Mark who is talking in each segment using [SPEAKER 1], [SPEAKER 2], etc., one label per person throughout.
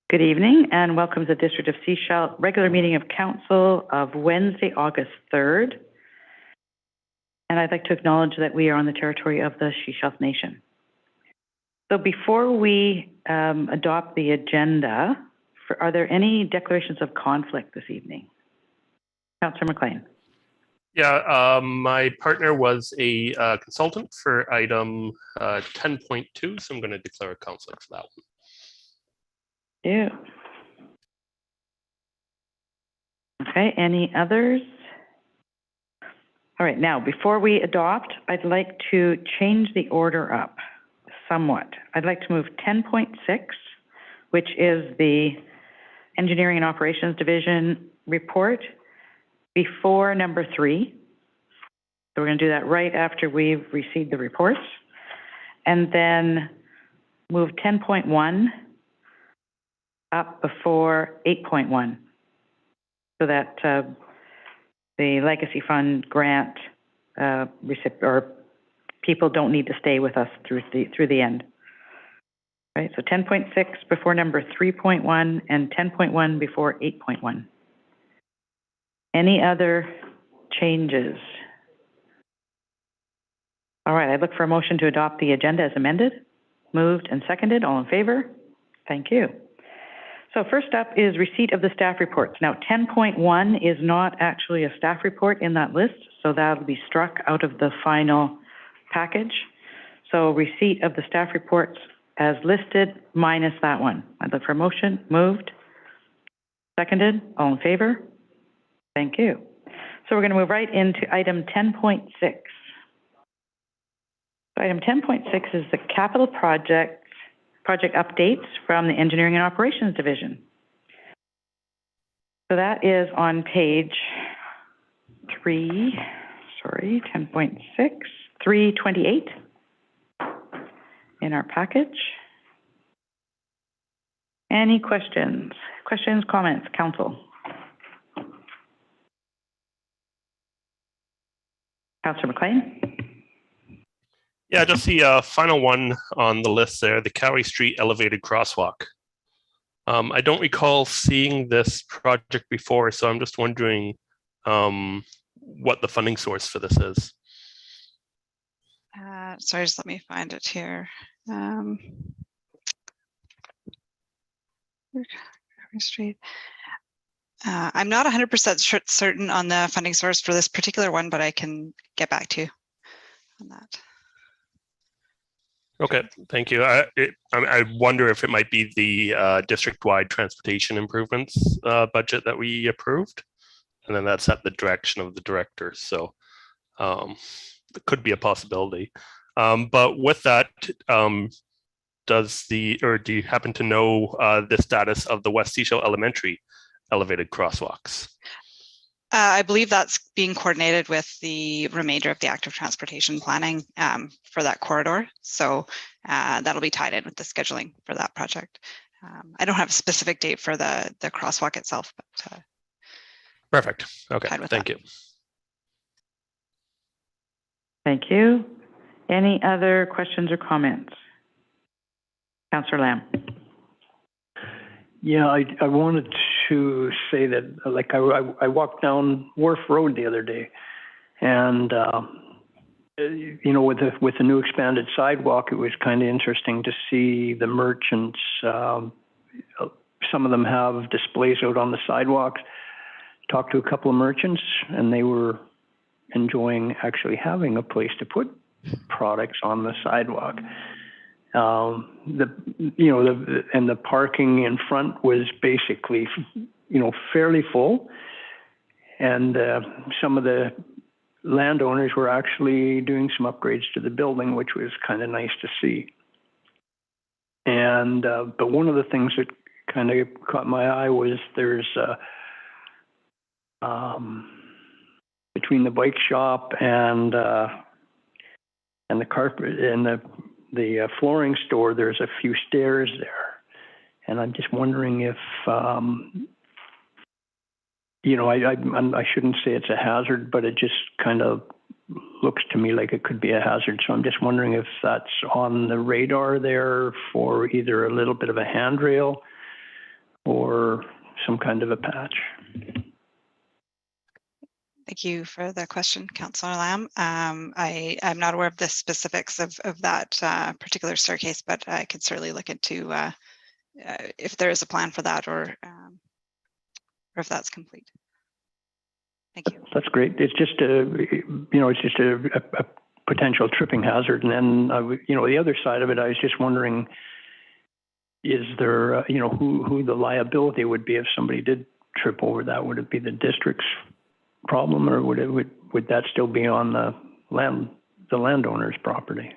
[SPEAKER 1] Good evening and welcome to the District of Seashell regular meeting of Council of Wednesday, August 3rd. And I'd like to acknowledge that we are on the territory of the Seashell Nation. So before we adopt the agenda, are there any declarations of conflict this evening? Councillor McLean.
[SPEAKER 2] Yeah, my partner was a consultant for item 10.2, so I'm going to declare a conflict for that one.
[SPEAKER 1] Yeah. Okay, any others? All right, now before we adopt, I'd like to change the order up somewhat. I'd like to move 10.6, which is the Engineering and Operations Division report, before number 3. So we're going to do that right after we've received the reports. And then move 10.1 up before 8.1, so that the Legacy Fund grant or people don't need to stay with us through the end. Right, so 10.6 before number 3.1 and 10.1 before 8.1. Any other changes? All right, I look for a motion to adopt the agenda as amended. Moved and seconded. All in favor? Thank you. So first up is receipt of the staff reports. Now 10.1 is not actually a staff report in that list, so that'll be struck out of the final package. So receipt of the staff reports as listed minus that one. I'd look for a motion. Moved. Seconded. All in favor? Thank you. So we're going to move right into item 10.6. So item 10.6 is the capital project updates from the Engineering and Operations Division. So that is on page 10.6, 328 in our package. Any questions? Questions, comments, council? Councillor McLean?
[SPEAKER 2] Yeah, just the final one on the list there, the Kowi Street elevated crosswalk. I don't recall seeing this project before, so I'm just wondering what the funding source for this is.
[SPEAKER 3] Sorry, just let me find it here. Street. I'm not 100% certain on the funding source for this particular one, but I can get back to you on that.
[SPEAKER 2] Okay, thank you. I wonder if it might be the district-wide transportation improvements budget that we approved, and then that's at the direction of the director. So it could be a possibility. But with that, do you happen to know the status of the West Seashell Elementary elevated crosswalks?
[SPEAKER 3] I believe that's being coordinated with the remainder of the active transportation planning for that corridor. So that'll be tied in with the scheduling for that project. I don't have a specific date for the crosswalk itself, but
[SPEAKER 2] perfect. Okay, thank you.
[SPEAKER 1] Thank you. Any other questions or comments? Councillor Lamb.
[SPEAKER 4] Yeah, I wanted to say that, like, I walked down Wharf Road the other day, and you know, with the new expanded sidewalk, it was kind of interesting to see the merchants. Some of them have displays out on the sidewalks. Talked to a couple of merchants, and they were enjoying actually having a place to put products on the sidewalk. The parking in front was basically, you know, fairly full, and some of the landowners were actually doing some upgrades to the building, which was kind of nice to see. And but one of the things that kind of caught my eye was there's between the bike shop and the carpet and the flooring store, there's a few stairs there, and I'm just wondering if you know, I shouldn't say it's a hazard, but it just kind of looks to me like it could be a hazard. So I'm just wondering if that's on the radar there for either a little bit of a handrail or some kind of a patch.
[SPEAKER 3] Thank you for the question, Councillor Lamb. I'm not aware of the specifics of that particular staircase, but I could certainly look into if there is a plan for that, or if that's complete. Thank you.
[SPEAKER 4] That's great. It's just a potential tripping hazard. And then, the other side of it, I was just wondering, is there, who the liability would be if somebody did trip over that? Would it be the district's problem, or would that still be on the landowner's property?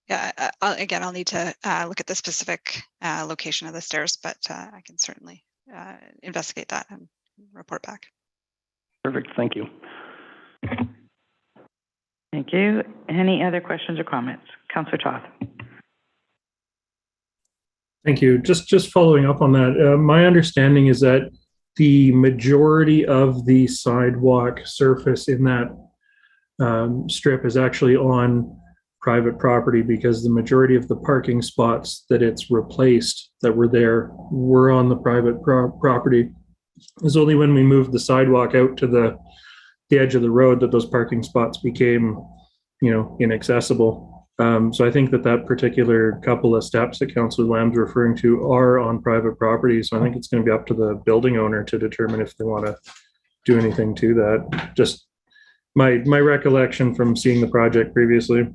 [SPEAKER 3] Yeah, again, I'll need to look at the specific location of the stairs, but I can certainly investigate that and report back.
[SPEAKER 4] Perfect. Thank you.
[SPEAKER 1] Thank you. Any other questions or comments? Councillor Toth.
[SPEAKER 5] Thank you. Just following up on that, my understanding is that the majority of the sidewalk surface in that strip is actually on private property, because the majority of the parking spots that it's replaced that were there were on the private property. It was only when we moved the sidewalk out to the edge of the road that those parking spots became, inaccessible. So I think that particular couple of steps that Councillor Lamb's referring to are on private property. So I think it's going to be up to the building owner to determine if they want to do anything to that. Just my recollection from seeing the project previously.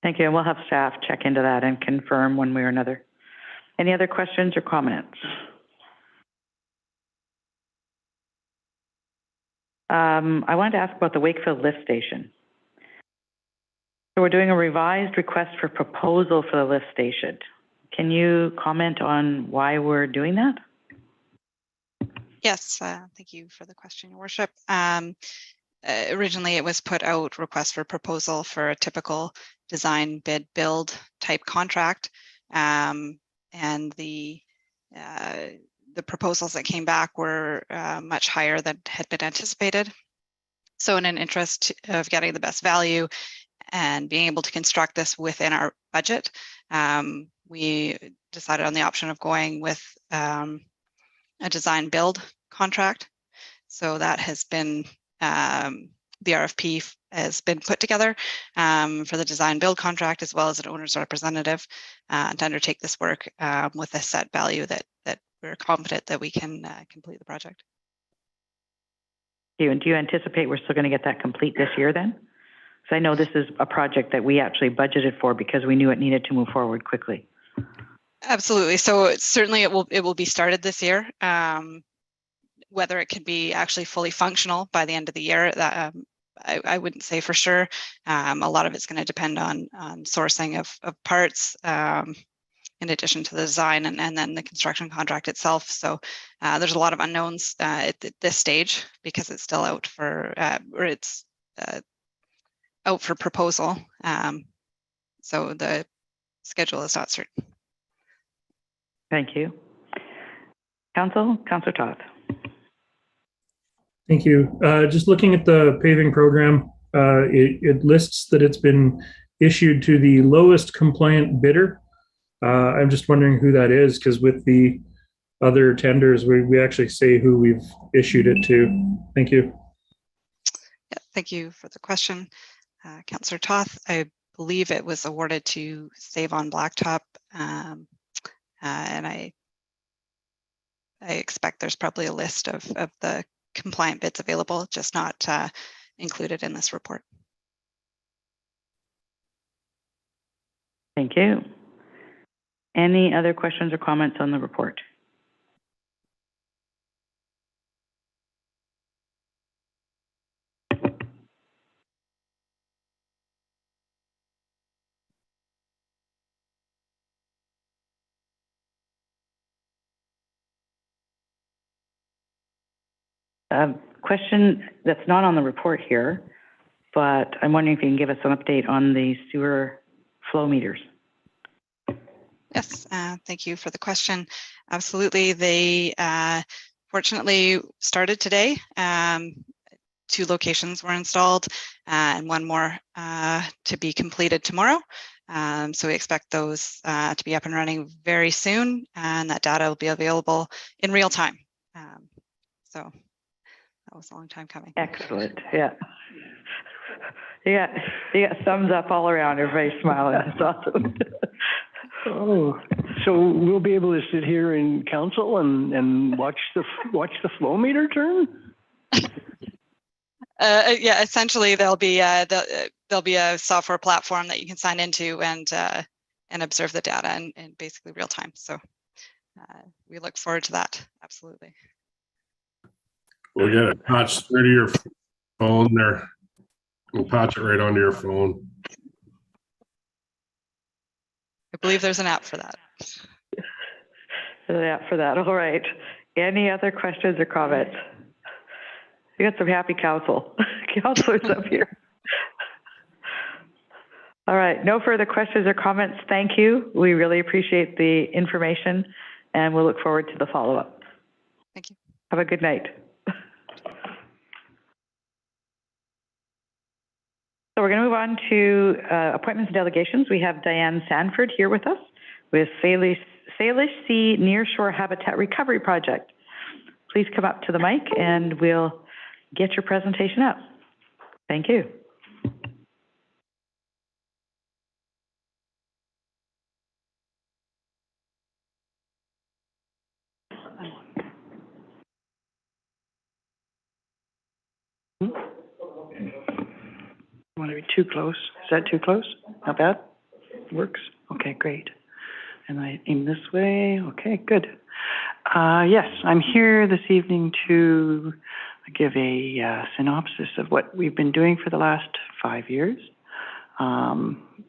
[SPEAKER 1] Thank you. And we'll have staff check into that and confirm one way or another. Any other questions or comments? I wanted to ask about the Wakefield lift station. So we're doing a revised request for proposal for the lift station. Can you comment on why we're doing that?
[SPEAKER 3] Yes, thank you for the question, Your Worship. Originally, it was put out request for proposal for a typical design bid build type contract, and the proposals that came back were much higher than had been anticipated. So in an interest of getting the best value and being able to construct this within our budget, we decided on the option of going with a design build contract. So that has been, the RFP has been put together for the design build contract, as well as an owner's representative to undertake this work with a set value that we're confident that we can complete the project.
[SPEAKER 1] And do you anticipate we're still going to get that complete this year then? So I know this is a project that we actually budgeted for because we knew it needed to move forward quickly.
[SPEAKER 3] Absolutely. So certainly it will be started this year. Whether it can be actually fully functional by the end of the year, that I wouldn't say for sure. A lot of it's going to depend on sourcing of parts, in addition to the design and then the construction contract itself. So there's a lot of unknowns at this stage because it's still out for out for proposal. So the schedule is not certain.
[SPEAKER 1] Thank you. Councillor Toth.
[SPEAKER 5] Thank you. Just looking at the paving program, it lists that it's been issued to the lowest compliant bidder. I'm just wondering who that is, because with the other tenders, we actually say who we've issued it to. Thank you.
[SPEAKER 3] Yeah, thank you for the question, Councillor Toth. I believe it was awarded to Save on Blacktop, and I expect there's probably a list of the compliant bids available, just not included in this report.
[SPEAKER 1] Thank you. Any other questions or comments on the report? Question that's not on the report here, but I'm wondering if you can give us an update on the sewer flow meters.
[SPEAKER 3] Yes, thank you for the question. Absolutely. They fortunately started today. 2 locations were installed and 1 more to be completed tomorrow. So we expect those to be up and running very soon, and that data will be available in real time. So that was a long time coming.
[SPEAKER 1] Excellent. Yeah. You got thumbs up all around. Everybody's smiling. That's awesome.
[SPEAKER 4] Oh, so we'll be able to sit here in council and watch the flow meter turn?
[SPEAKER 3] Yeah, essentially there'll be a software platform that you can sign into and observe the data in basically real time. So we look forward to that. Absolutely.
[SPEAKER 6] We'll get it patched through to your phone there. We'll patch it right onto your phone.
[SPEAKER 3] I believe there's an app for that.
[SPEAKER 1] All right. Any other questions or comments? You got some happy counselors up here. All right. No further questions or comments. Thank you. We really appreciate the information, and we'll look forward to the follow-up.
[SPEAKER 3] Thank you.
[SPEAKER 1] Have a good night. So we're going to move on to appointments and delegations. We have Diane Sanford here with us with Salish Sea Nearshore Habitat Recovery Project. Please come up to the mic and we'll get your presentation up. Thank you.
[SPEAKER 7] Want to be too close? Is that too close? Not bad? Works? Okay, great. And I aim this way. Okay, good. Yes, I'm here this evening to give a synopsis of what we've been doing for the last 5 years.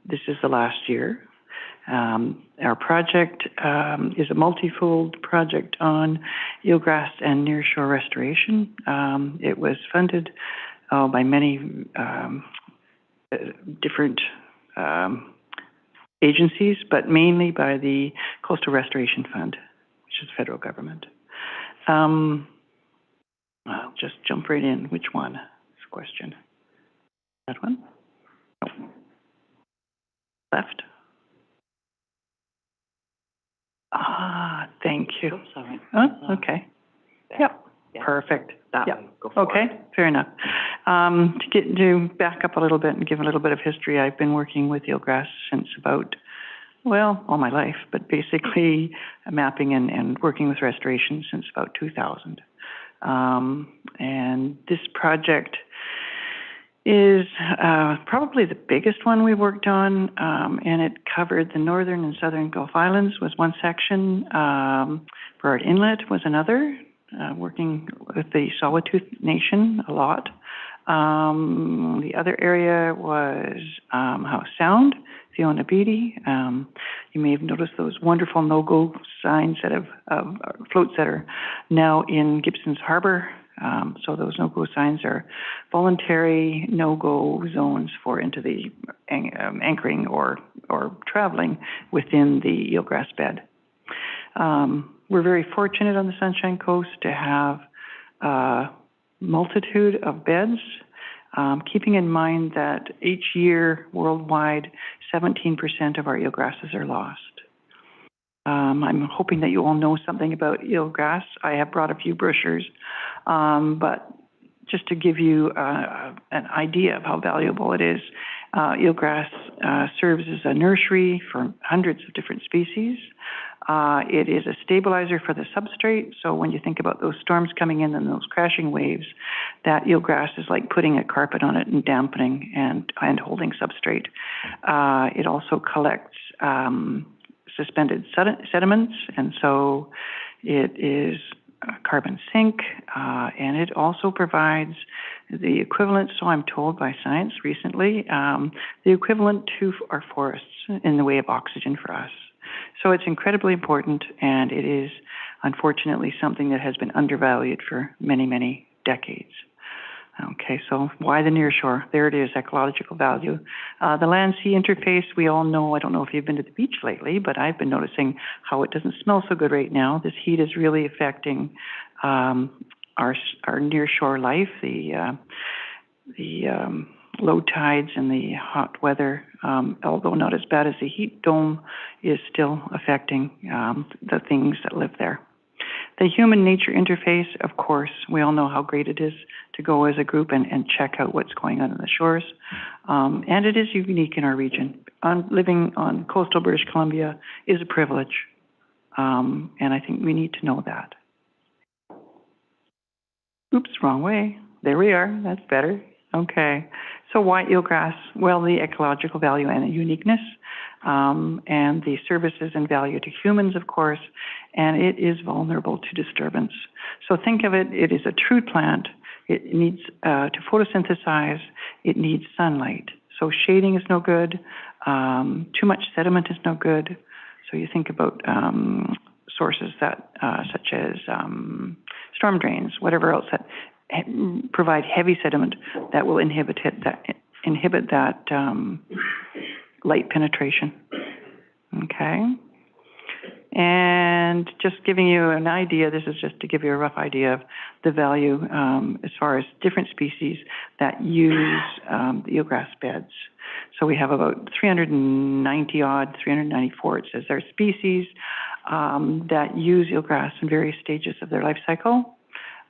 [SPEAKER 7] This is the last year. Our project is a multifold project on eelgrass and nearshore restoration. It was funded by many different agencies, but mainly by the Coastal Restoration Fund, which is the federal government. I'll just jump right in. Which one? This question. That one? No. Left? Thank you. Oops, sorry. Oh, okay. Yep. Yeah. Perfect. That one. Go for it. Fair enough. To back up a little bit and give a little bit of history, I've been working with eelgrass since about, well, all my life, but basically mapping and working with restoration since about 2000. And this project is probably the biggest one we worked on, and it covered the northern and southern Gulf Islands was one section, Burrard Inlet was another, working with the Sawatooth Nation a lot. The other area was House Sound, Fiona Beatty. You may have noticed those wonderful no-go signs that floats that are now in Gibson's Harbor. So those no-go signs are voluntary no-go zones for into the anchoring or traveling within the eelgrass bed. We're very fortunate on the Sunshine Coast to have a multitude of beds, keeping in mind that each year worldwide, 17% of our eelgrasses are lost. I'm hoping that you all know something about eelgrass. I have brought a few brochures, but just to give you an idea of how valuable it is, eelgrass serves as a nursery for hundreds of different species. It is a stabilizer for the substrate, so when you think about those storms coming in and those crashing waves, that eelgrass is like putting a carpet on it and dampening and holding substrate. It also collects suspended sediments, and so it is a carbon sink, and it also provides the equivalent, so I'm told by science recently, the equivalent to our forests in the way of oxygen for us. So it's incredibly important, and it is unfortunately something that has been undervalued for many, many decades. Okay, so why the nearshore? There it is, ecological value. The land-sea interface, we all know, I don't know if you've been to the beach lately, but I've been noticing how it doesn't smell so good right now. This heat is really affecting our nearshore life. low tides and the hot weather, although not as bad as the heat dome, is still affecting the things that live there. The human-nature interface, of course, we all know how great it is to go as a group and check out what's going on the shores. And it is unique in our region. Living on coastal British Columbia is a privilege, and I think we need to know that. Oops, wrong way. There we are. That's better. Okay. So why eelgrass? Well, the ecological value and the uniqueness, and the services and value to humans, of course, and it is vulnerable to disturbance. So think of it, it is a true plant. It needs to photosynthesize. It needs sunlight. So shading is no good. Too much sediment is no good. So you think about sources that, such as storm drains, whatever else that provide heavy sediment that will inhibit that light penetration. Okay. And just giving you an idea, this is just to give you a rough idea of the value as far as different species that use the eelgrass beds. So we have about 394, it says there are species that use eelgrass in various stages of their life cycle.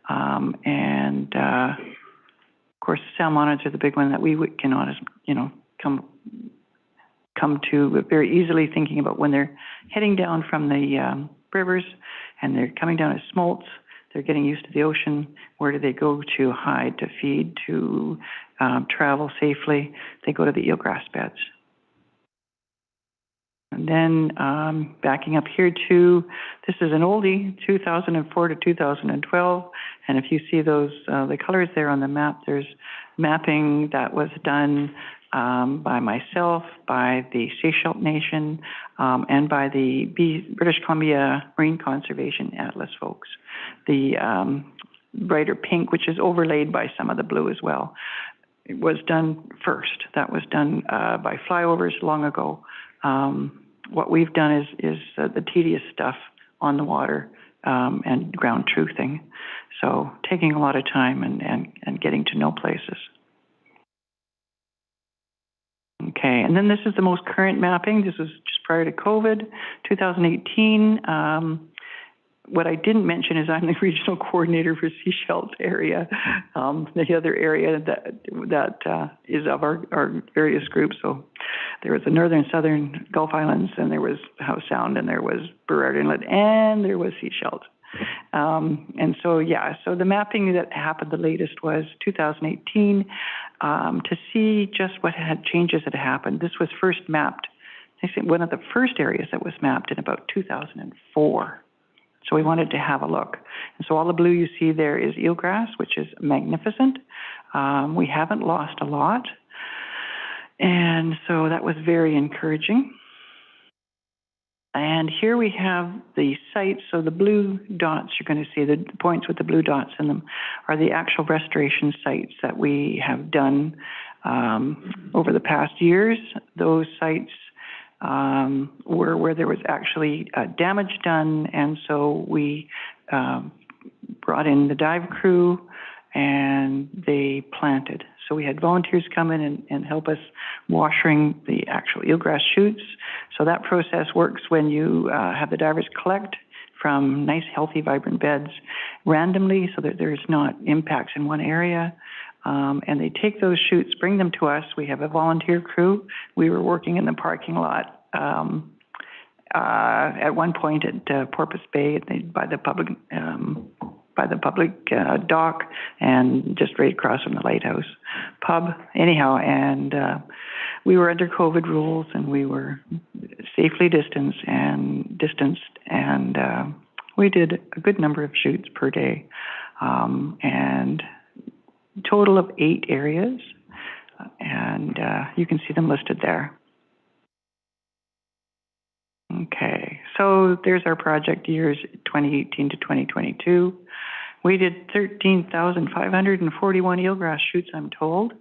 [SPEAKER 7] And of course, salmonids are the big one that we can, come to very easily, thinking about when they're heading down from the rivers and they're coming down as smolts. They're getting used to the ocean. Where do they go to hide, to feed, to travel safely? They go to the eelgrass beds. And then backing up here to, this is an oldie, 2004 to 2012. And if you see those, the colors there on the map, there's mapping that was done by myself, by the Seashell Nation, and by the British Columbia Marine Conservation Atlas folks. The brighter pink, which is overlaid by some of the blue as well, it was done first. That was done by flyovers long ago. What we've done is the tedious stuff on the water and ground truthing. So taking a lot of time and getting to know places. Okay, and then this is the most current mapping. This was just prior to COVID, 2018. What I didn't mention is I'm the regional coordinator for Seashell's area, the other area that is of our various groups. So there was the northern and southern Gulf Islands, and there was Howe Sound, and there was Burrard Inlet, and there was Seashell. And so, yeah, so the mapping that happened the latest was 2018 to see just what changes had happened. This was first mapped, I think one of the first areas that was mapped in about 2004. So we wanted to have a look. And so all the blue you see there is eelgrass, which is magnificent. We haven't lost a lot. And so that was very encouraging. And here we have the sites. So the blue dots, you're going to see the points with the blue dots in them are the actual restoration sites that we have done over the past years. Those sites were where there was actually damage done, and so we brought in the dive crew and they planted. So we had volunteers come in and help us washing the actual eelgrass shoots. So that process works when you have the divers collect from nice, healthy, vibrant beds randomly so that there's not impacts in one area. And they take those shoots, bring them to us. We have a volunteer crew. We were working in the parking lot at one point at Porpoise Bay by the public dock and just right across from the Lighthouse pub. Anyhow, and we were under COVID rules and we were safely distanced, and we did a good number of shoots per day, and total of 8 areas, and you can see them listed there. Okay, so there's our project years 2018 to 2022. We did 13,541 eelgrass shoots, I'm told,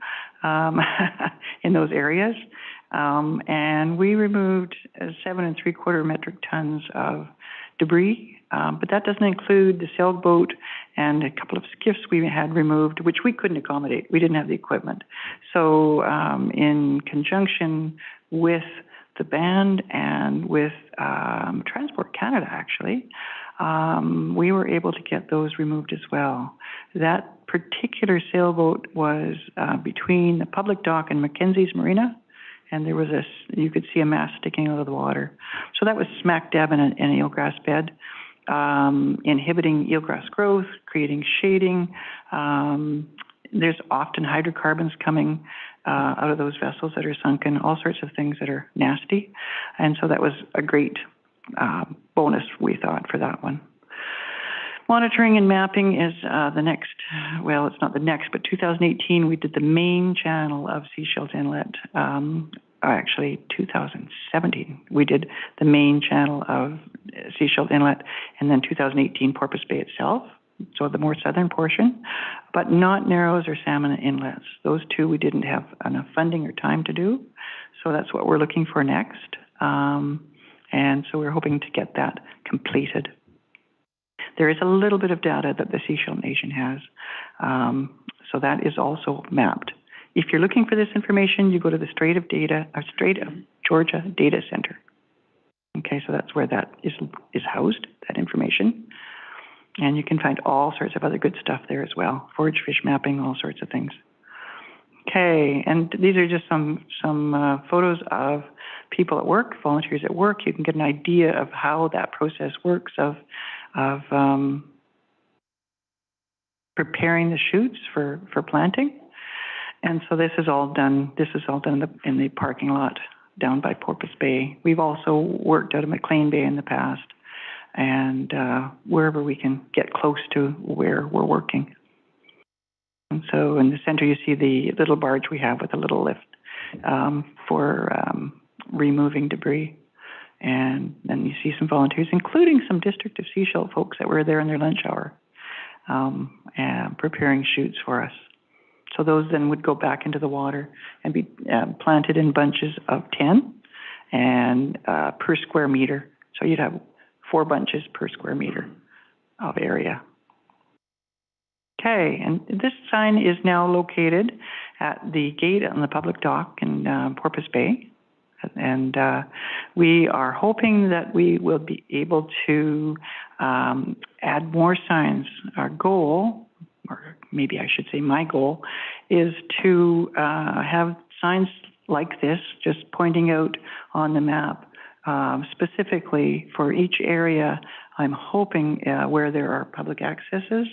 [SPEAKER 7] in those areas. And we removed 7 3/4 metric tons of debris, but that doesn't include the sailboat and a couple of skiffs we had removed, which we couldn't accommodate. We didn't have the equipment. So in conjunction with the band and with Transport Canada, actually, we were able to get those removed as well. That particular sailboat was between the public dock and Mackenzie's Marina, and there was you could see a mast sticking out of the water. So that was smack dab in an eelgrass bed, inhibiting eelgrass growth, creating shading. There's often hydrocarbons coming out of those vessels that are sunken, all sorts of things that are nasty. And so that was a great bonus, we thought, for that one. Monitoring and mapping is the next, well, it's not the next, but 2018, we did the main channel of Seashell Inlet. Actually, 2017, we did the main channel of Seashell Inlet, and then 2018, Porpoise Bay itself, so the more southern portion, but not Narrows or Salmon inlets. Those two we didn't have enough funding or time to do, so that's what we're looking for next. And so we're hoping to get that completed. There is a little bit of data that the Seashell Nation has, so that is also mapped. If you're looking for this information, you go to the Strait of Georgia Data Center. Okay, so that's where that is housed, that information. And you can find all sorts of other good stuff there as well, forage fish mapping, all sorts of things. Okay, and these are just some photos of people at work, volunteers at work. You can get an idea of how that process works of preparing the shoots for planting. And so this is all done. This is all done in the parking lot down by Porpoise Bay. We've also worked out of McLean Bay in the past, and wherever we can get close to where we're working. And so in the center, you see the little barge we have with a little lift for removing debris. And then you see some volunteers, including some District of Seashell folks that were there in their lunch hour, and preparing shoots for us. So those then would go back into the water and be planted in bunches of 10 and per square meter. So you'd have 4 bunches per square meter of area. Okay, and this sign is now located at the gate on the public dock in Porpoise Bay. And we are hoping that we will be able to add more signs. Our goal, or maybe I should say my goal, is to have signs like this just pointing out on the map specifically for each area. I'm hoping where there are public accesses,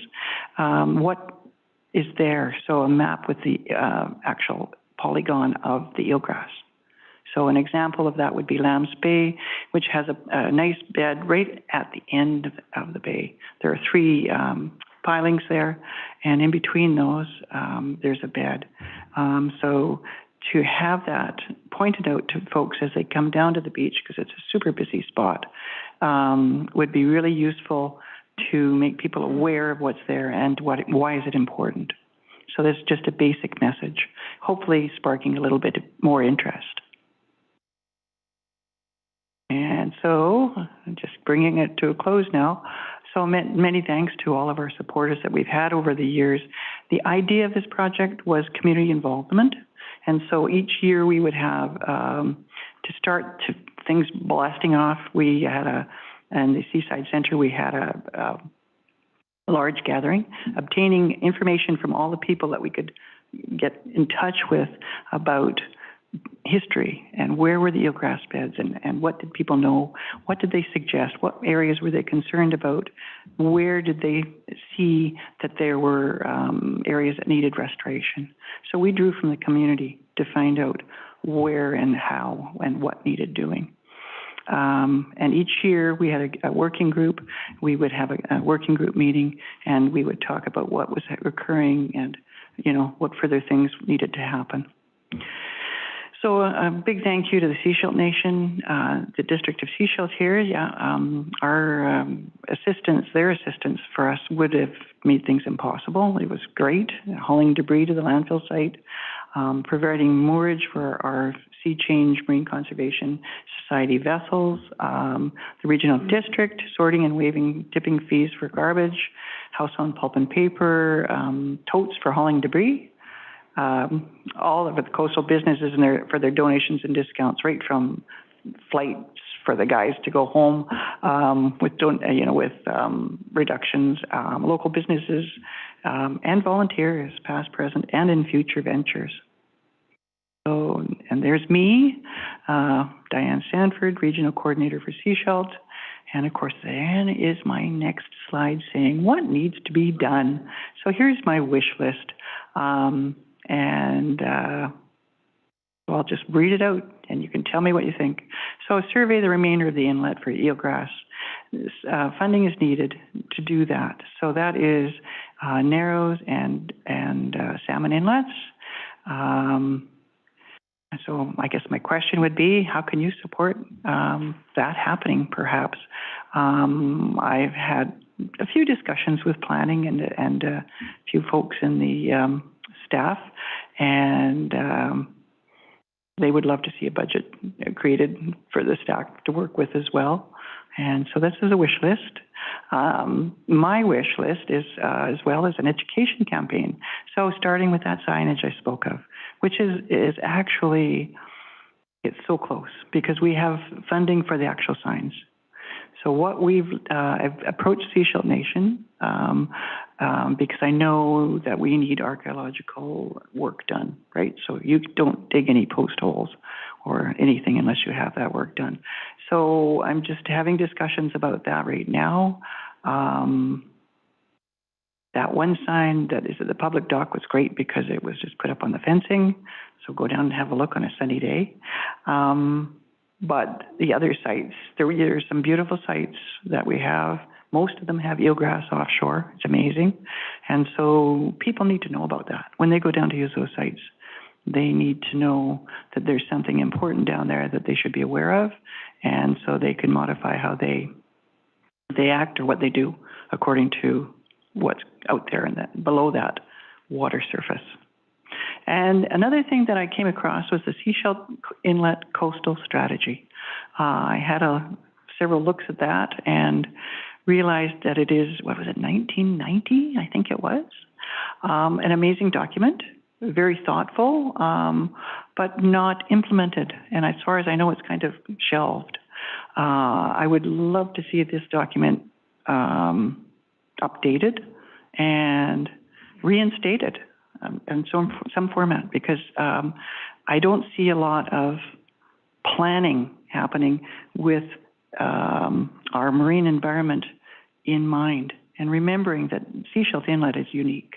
[SPEAKER 7] what is there? So a map with the actual polygon of the eelgrass. So an example of that would be Lambs Bay, which has a nice bed right at the end of the bay. There are 3 pilings there, and in between those, there's a bed. So to have that pointed out to folks as they come down to the beach, because it's a super busy spot, would be really useful to make people aware of what's there and why is it important. So that's just a basic message, hopefully sparking a little bit more interest. And so, just bringing it to a close now. So many thanks to all of our supporters that we've had over the years. The idea of this project was community involvement. And so each year we would have, to start things blasting off, we had in the Seaside Center, we had a large gathering, obtaining information from all the people that we could get in touch with about history and where were the eelgrass beds and what did people know, what did they suggest, what areas were they concerned about, where did they see that there were areas that needed restoration. So we drew from the community to find out where and how and what needed doing. And each year we had a working group. We would have a working group meeting and we would talk about what was occurring and, what further things needed to happen. So a big thank you to the Seashell Nation, the District of Seashell here. Our assistance, their assistance for us would have made things impossible. It was great, hauling debris to the landfill site, providing moorage for our Sea Change Marine Conservation Society vessels, the Regional District, sorting and waiving tipping fees for garbage, household pulp and paper, totes for hauling debris, all of the coastal businesses and for their donations and discounts, right from flights for the guys to go home with reductions, local businesses and volunteers, past, present, and in future ventures. So, and there's me, Diane Sanford, Regional Coordinator for Seashell. And of course, then is my next slide saying what needs to be done. So here's my wish list. So I'll just read it out and you can tell me what you think. So survey the remainder of the inlet for eelgrass. Funding is needed to do that. So that is Narrows and Salmon inlets. So I guess my question would be, how can you support that happening perhaps? I've had a few discussions with planning and a few folks in the staff, and they would love to see a budget created for the staff to work with as well. And so this is a wish list. My wish list is as well as an education campaign. So starting with that signage I spoke of, which is actually, it's so close because we have funding for the actual signs. So what I've approached Seashell Nation because I know that we need archaeological work done, right? So you don't dig any post holes or anything unless you have that work done. So I'm just having discussions about that right now. That one sign that is at the public dock was great because it was just put up on the fencing. So go down and have a look on a sunny day. But the other sites, there's some beautiful sites that we have. Most of them have eelgrass offshore. It's amazing. And so people need to know about that. When they go down to use those sites, they need to know that there's something important down there that they should be aware of. And so they can modify how they act or what they do according to what's out there and below that water surface. And another thing that I came across was the Seashell Inlet Coastal Strategy. I had several looks at that and realized that it is, 1990, I think it was, an amazing document, very thoughtful, but not implemented. And as far as I know, it's kind of shelved. I would love to see this document updated and reinstated in some format, because I don't see a lot of planning happening with our marine environment in mind, and remembering that Seashell Inlet is unique.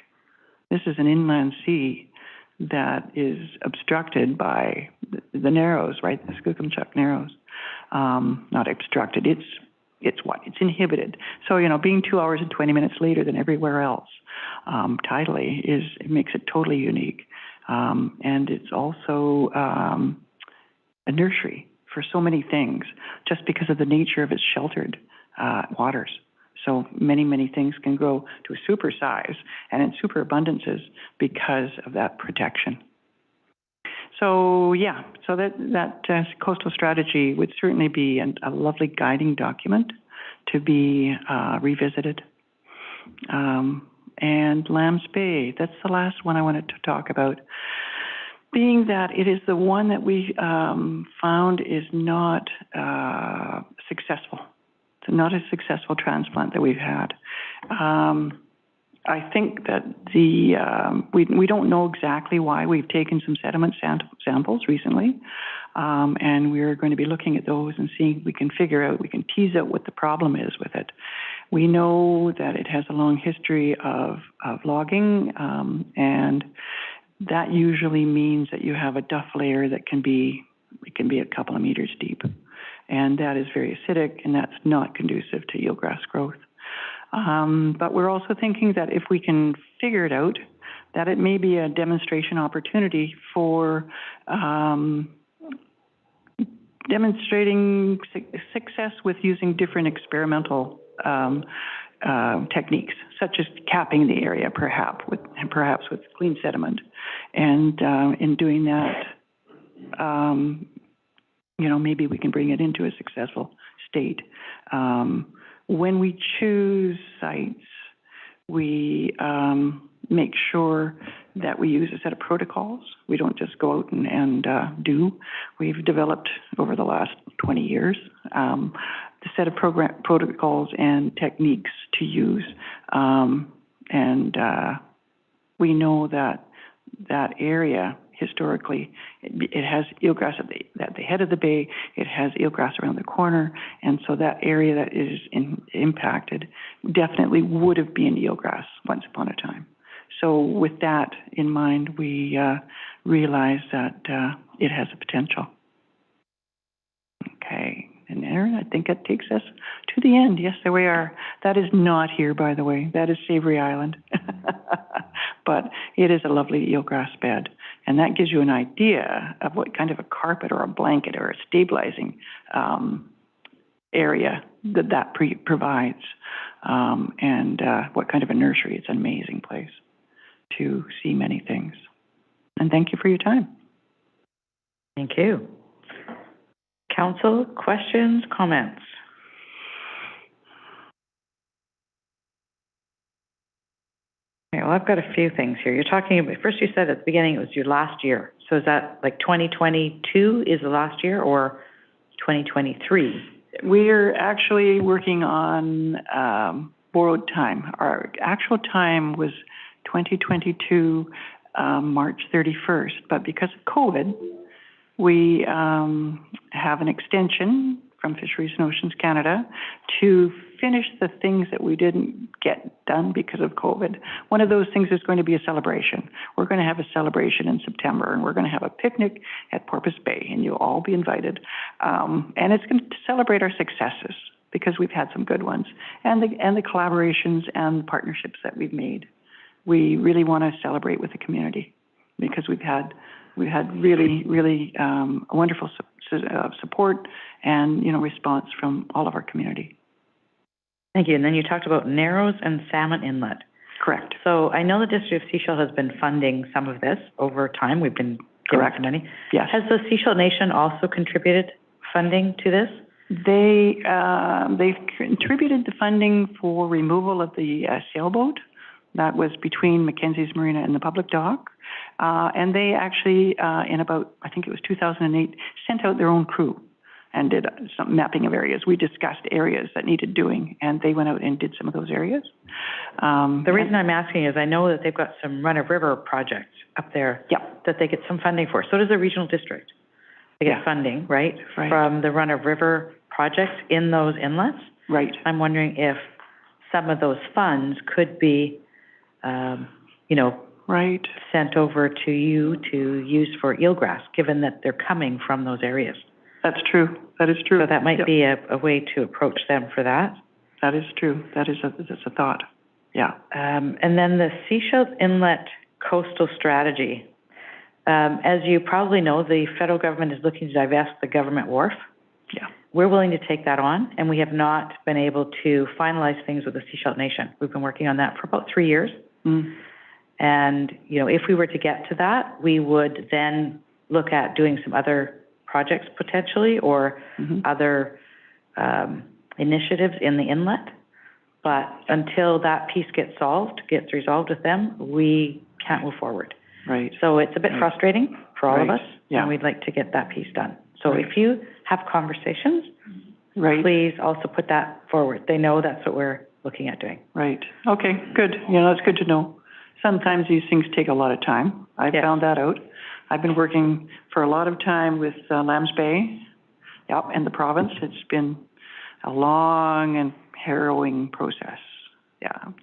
[SPEAKER 7] This is an inland sea that is obstructed by the Narrows, right? The Skookumchuck Narrows. Not obstructed, it's inhibited. So, being 2 hours and 20 minutes later than everywhere else, tidally, it makes it totally unique. And it's also a nursery for so many things, just because of the nature of its sheltered waters. So many, many things can grow to a super size and in super abundances because of that protection. So yeah, so that coastal strategy would certainly be a lovely guiding document to be revisited. And Lamb's Bay, that's the last one I wanted to talk about, being that it is the one that we found is not successful. It's not a successful transplant that we've had. I think that we don't know exactly why. We've taken some sediment samples recently, and we're going to be looking at those and seeing if we can tease out what the problem is with it. We know that it has a long history of logging, and that usually means that you have a duff layer that can be a couple of meters deep, and that is very acidic, and that's not conducive to eelgrass growth. But we're also thinking that if we can figure it out, that it may be a demonstration opportunity for demonstrating success with using different experimental techniques, such as capping the area perhaps with clean sediment. And in doing that, maybe we can bring it into a successful state. When we choose sites, We make sure that we use a set of protocols. We don't just go out and do. We've developed over the last 20 years the set of protocols and techniques to use. We know that that area historically, it has eelgrass at the head of the bay, it has eelgrass around the corner, and so that area that is impacted definitely would have been eelgrass once upon a time. So with that in mind, we realize that it has a potential. Okay, and Aaron, I think that takes us to the end. Yes, there we are. That is not here, by the way. That is Savory Island. But it is a lovely eelgrass bed. And that gives you an idea of what kind of a carpet or a blanket or a stabilizing area that provides, and what kind of a nursery. It's an amazing place to see many things. And thank you for your time.
[SPEAKER 1] Thank you. Council, questions, comments? Okay, well, I've got a few things here. You're talking about, first you said at the beginning it was your last year. So is that like 2022 is the last year, or 2023?
[SPEAKER 7] We're actually working on borrowed time. Our actual time was 2022, March 31st. But because of COVID, we have an extension from Fisheries and Oceans Canada to finish the things that we didn't get done because of COVID. One of those things is going to be a celebration. We're going to have a celebration in September, and we're going to have a picnic at Porpoise Bay, and you'll all be invited. And it's going to celebrate our successes, because we've had some good ones, and the collaborations and partnerships that we've made. We really want to celebrate with the community, because we've had really, really wonderful support and, response from all of our community.
[SPEAKER 1] Thank you. And then you talked about Narrows and Salmon Inlet.
[SPEAKER 7] Correct.
[SPEAKER 1] So I know the District of Seashell has been funding some of this over time. We've been giving some money.
[SPEAKER 7] Yes.
[SPEAKER 1] Has the Seashell Nation also contributed funding to this?
[SPEAKER 7] They've contributed the funding for removal of the sailboat. That was between Mackenzie's Marina and the public dock. And they actually, in about, I think it was 2008, sent out their own crew and did some mapping of areas. We discussed areas that needed doing, and they went out and did some of those areas.
[SPEAKER 1] The reason I'm asking is I know that they've got some run-of-river projects up there that they get some funding for. So does the regional district. They get funding, right, from the run-of-river projects in those inlets.
[SPEAKER 7] Right.
[SPEAKER 1] I'm wondering if some of those funds could be, sent over to you to use for eelgrass, given that they're coming from those areas.
[SPEAKER 7] That's true. That is true.
[SPEAKER 1] So that might be a way to approach them for that.
[SPEAKER 7] That is true. That's a thought. Yeah.
[SPEAKER 1] And then the Seashell Inlet Coastal Strategy. As you probably know, the federal government is looking to divest the government wharf.
[SPEAKER 7] Yeah.
[SPEAKER 1] We're willing to take that on, and we have not been able to finalize things with the Seashell Nation. We've been working on that for about 3 years. And, if we were to get to that, we would then look at doing some other projects potentially, or other initiatives in the inlet. But until that piece gets resolved with them, we can't move forward.
[SPEAKER 7] Right.
[SPEAKER 1] So it's a bit frustrating for all of us,
[SPEAKER 7] Yeah.
[SPEAKER 1] and we'd like to get that piece done. So if you have conversations, please also put that forward. They know that's what we're looking at doing.
[SPEAKER 7] Right. Okay, good. That's good to know. Sometimes these things take a lot of time. I found that out. I've been working for a lot of time with Lambs Bay, and the province. It's been a long and harrowing process.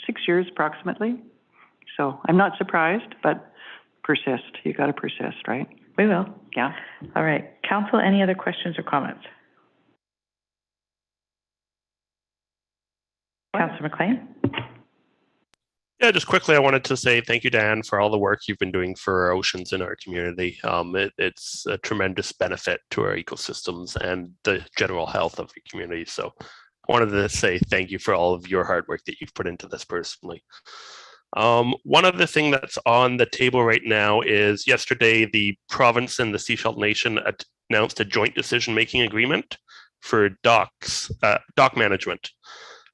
[SPEAKER 7] 6 years approximately. So I'm not surprised, but persist. You got to persist, right?
[SPEAKER 1] We will.
[SPEAKER 7] Yeah.
[SPEAKER 1] All right. Council, any other questions or comments? Councillor McLean?
[SPEAKER 2] Yeah, just quickly, I wanted to say thank you, Dan, for all the work you've been doing for our oceans in our community. It's a tremendous benefit to our ecosystems and the general health of the community. So I wanted to say thank you for all of your hard work that you've put into this personally. One other thing that's on the table right now is yesterday, the province and the Seashell Nation announced a joint decision-making agreement for dock management.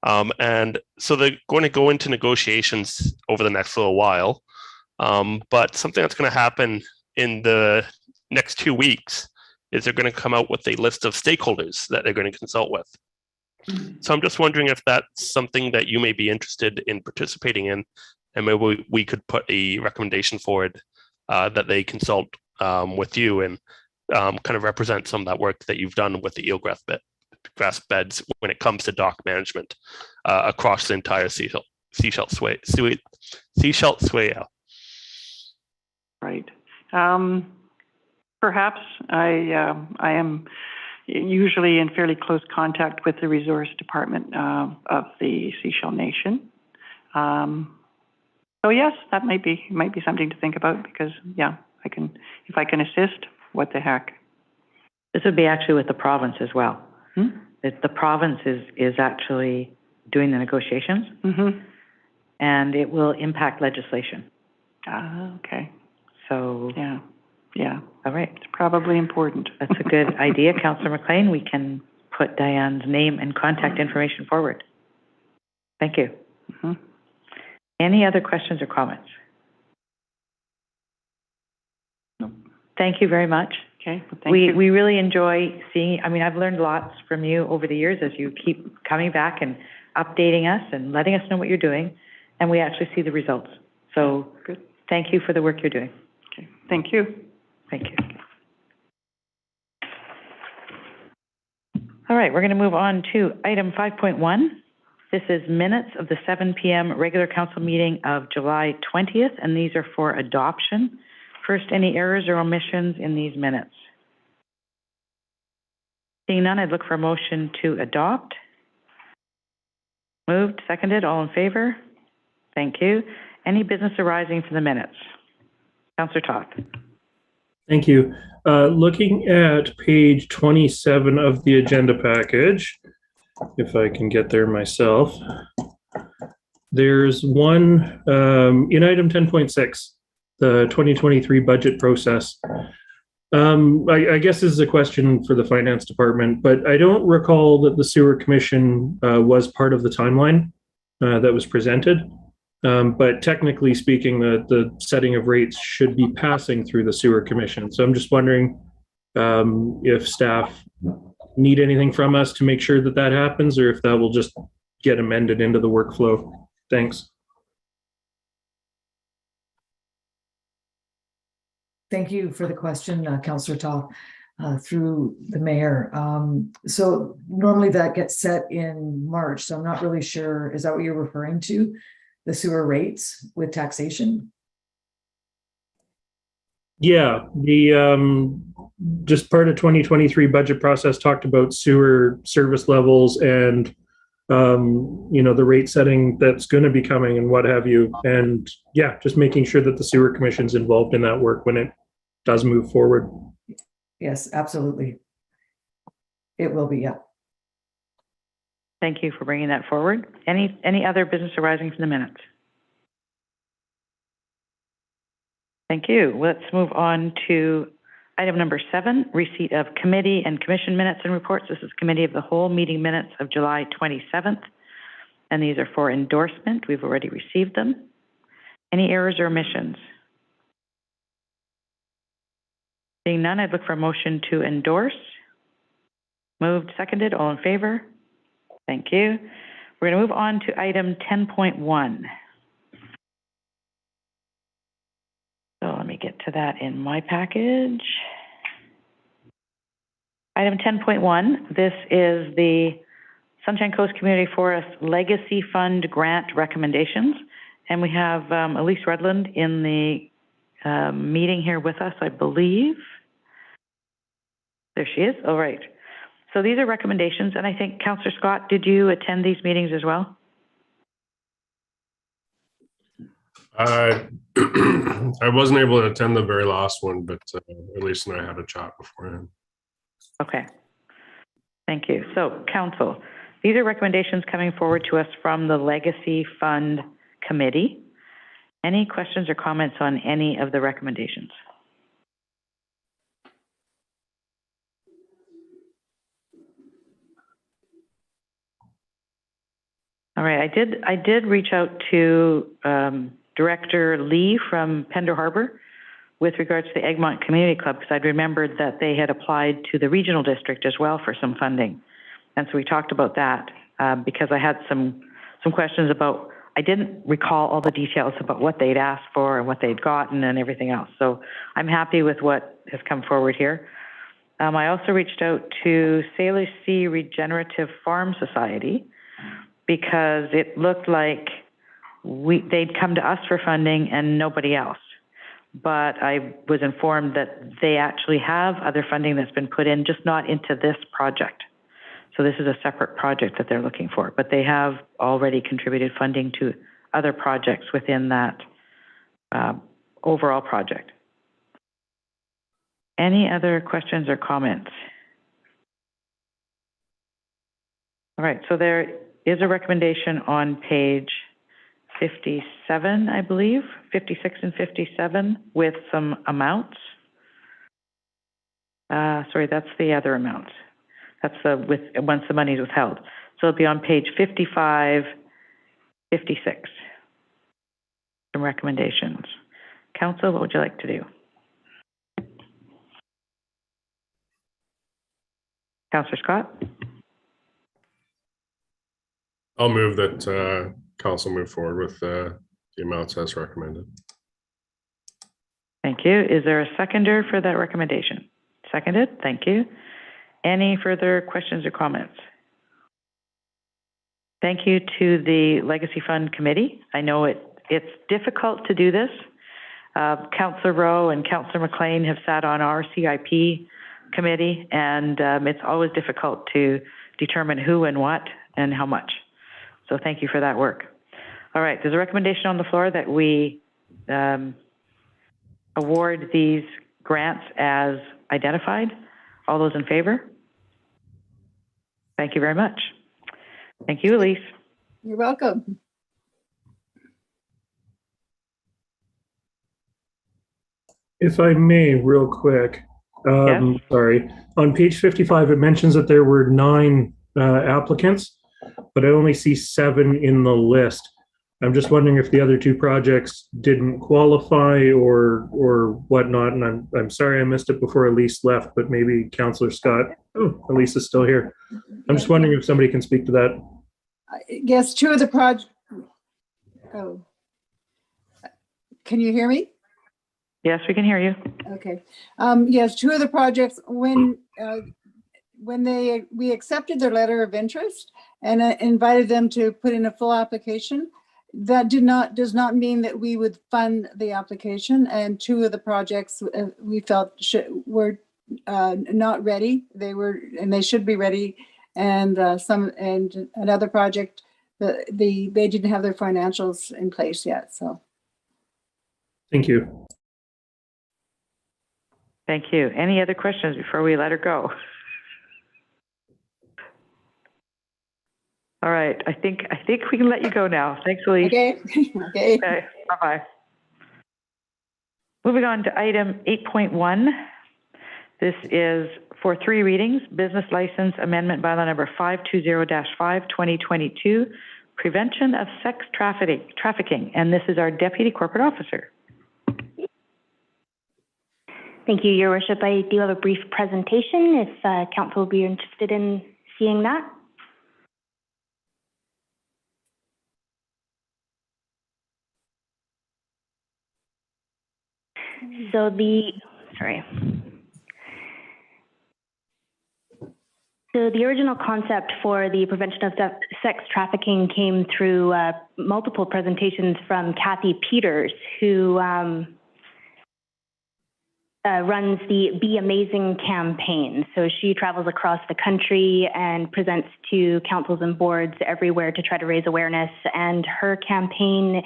[SPEAKER 2] And so they're going to go into negotiations over the next little while. But something that's going to happen in the next 2 weeks is they're going to come out with a list of stakeholders that they're going to consult with. So I'm just wondering if that's something that you may be interested in participating in, and maybe we could put a recommendation forward that they consult with you and kind of represent some of that work that you've done with the eelgrass beds when it comes to dock management across the entire Seashell swale.
[SPEAKER 7] Right. Perhaps I am usually in fairly close contact with the resource department of the Seashell Nation. So yes, that might be something to think about because if I can assist, what the heck.
[SPEAKER 1] This would be actually with the province as well. The province is actually doing the negotiations, and it will impact legislation.
[SPEAKER 7] Okay.
[SPEAKER 1] So
[SPEAKER 7] yeah.
[SPEAKER 1] All right.
[SPEAKER 7] It's probably important.
[SPEAKER 1] That's a good idea, Councillor McLean. We can put Diane's name and contact information forward. Thank you. Any other questions or comments?
[SPEAKER 7] No.
[SPEAKER 1] Thank you very much.
[SPEAKER 7] Okay. Well, thank you.
[SPEAKER 1] We really enjoy seeing, I've learned lots from you over the years as you keep coming back and updating us and letting us know what you're doing, and we actually see the results. So good. Thank you for the work you're doing.
[SPEAKER 7] Okay. Thank you.
[SPEAKER 1] Thank you. All right, we're going to move on to item 5.1. This is minutes of the 7 p.m. regular council meeting of July 20th, and these are for adoption. First, any errors or omissions in these minutes? Seeing none, I'd look for a motion to adopt. Moved, seconded, all in favor? Thank you. Any business arising from the minutes? Councillor Toth.
[SPEAKER 5] Thank you. Looking at page 27 of the agenda package, if I can get there myself, there's one in item 10.6, the 2023 budget process. I guess this is a question for the finance department, but I don't recall that the sewer commission was part of the timeline that was presented. But technically speaking, the setting of rates should be passing through the sewer commission. So I'm just wondering if staff need anything from us to make sure that that happens, or if that will just get amended into the workflow. Thanks.
[SPEAKER 8] Thank you for the question, Councillor Toth, through the mayor. So normally that gets set in March, so I'm not really sure, is that what you're referring to? The sewer rates with taxation?
[SPEAKER 5] Yeah, the just part of 2023 budget process talked about sewer service levels and the rate setting that's going to be coming and what have you. And yeah, just making sure that the sewer commission's involved in that work when it does move forward.
[SPEAKER 8] Yes, absolutely. It will be, yeah.
[SPEAKER 1] Thank you for bringing that forward. Any other business arising from the minutes? Thank you. Let's move on to item number 7, receipt of committee and commission minutes and reports. This is committee of the whole meeting minutes of July 27th, and these are for endorsement. We've already received them. Any errors or omissions? Seeing none, I'd look for a motion to endorse. Moved, seconded, all in favor? Thank you. We're going to move on to item 10.1. So let me get to that in my package. Item 10.1, this is the Sunshine Coast Community Forest Legacy Fund grant recommendations. And we have Elise Redland in the meeting here with us, I believe. There she is. All right. So these are recommendations, and I think, Councillor Scott, did you attend these meetings as well?
[SPEAKER 6] I wasn't able to attend the very last one, but Elise and I had a chat beforehand.
[SPEAKER 1] Okay. Thank you. So, Council, these are recommendations coming forward to us from the Legacy Fund Committee. Any questions or comments on any of the recommendations? All right, I did reach out to Director Lee from Pender Harbor with regards to the Egmont Community Club, because I'd remembered that they had applied to the regional district as well for some funding. And so we talked about that because I had some questions about, I didn't recall all the details about what they'd asked for and what they'd gotten and everything else. So I'm happy with what has come forward here. I also reached out to Sailor Sea Regenerative Farm Society because it looked like they'd come to us for funding and nobody else. But I was informed that they actually have other funding that's been put in, just not into this project. So this is a separate project that they're looking for, but they have already contributed funding to other projects within that overall project. Any other questions or comments? All right, so there is a recommendation on page 57, I believe, 56 and 57 with some amounts. Sorry, that's the other amounts. That's once the money is withheld. So it'll be on page 55, 56. Some recommendations. Council, what would you like to do? Councillor Scott?
[SPEAKER 6] I'll move that council move forward with the amounts as recommended.
[SPEAKER 1] Thank you. Is there a seconder for that recommendation? Seconded. Thank you. Any further questions or comments? Thank you to the Legacy Fund Committee. I know it's difficult to do this. Councillor Rowe and Councillor McLean have sat on our CIP committee, and it's always difficult to determine who and what and how much. So thank you for that work. All right, there's a recommendation on the floor that we award these grants as identified. All those in favor? Thank you very much. Thank you, Elise.
[SPEAKER 9] You're welcome.
[SPEAKER 5] If I may, real quick,
[SPEAKER 1] Yes.
[SPEAKER 5] sorry. On page 55, it mentions that there were 9 applicants, but I only see 7 in the list. I'm just wondering if the other 2 projects didn't qualify or whatnot. And I'm sorry I missed it before Elise left, but maybe Councillor Scott. Oh, Elise is still here. I'm just wondering if somebody can speak to that.
[SPEAKER 9] Yes, 2 of the projects. Oh, can you hear me?
[SPEAKER 1] Yes, we can hear you.
[SPEAKER 9] Okay. Yes, 2 of the projects, when we accepted their letter of interest and invited them to put in a full application, that does not mean that we would fund the application. And 2 of the projects we felt were not ready. They should be ready. And another project, they didn't have their financials in place yet. So.
[SPEAKER 5] Thank you.
[SPEAKER 1] Thank you. Any other questions before we let her go? All right. I think we can let you go now. Thanks, Elise.
[SPEAKER 9] Okay. Okay.
[SPEAKER 1] Okay. Bye-bye. Moving on to item 8.1. This is for 3 readings, business license amendment bylaw number 520-5, 2022, prevention of sex trafficking. And this is our deputy corporate officer.
[SPEAKER 10] Thank you, Your Worship. I do have a brief presentation if council will be interested in seeing that. So the original concept for the prevention of sex trafficking came through multiple presentations from Kathy Peters, who runs the Be Amazing campaign. So she travels across the country and presents to councils and boards everywhere to try to raise awareness. And her campaign,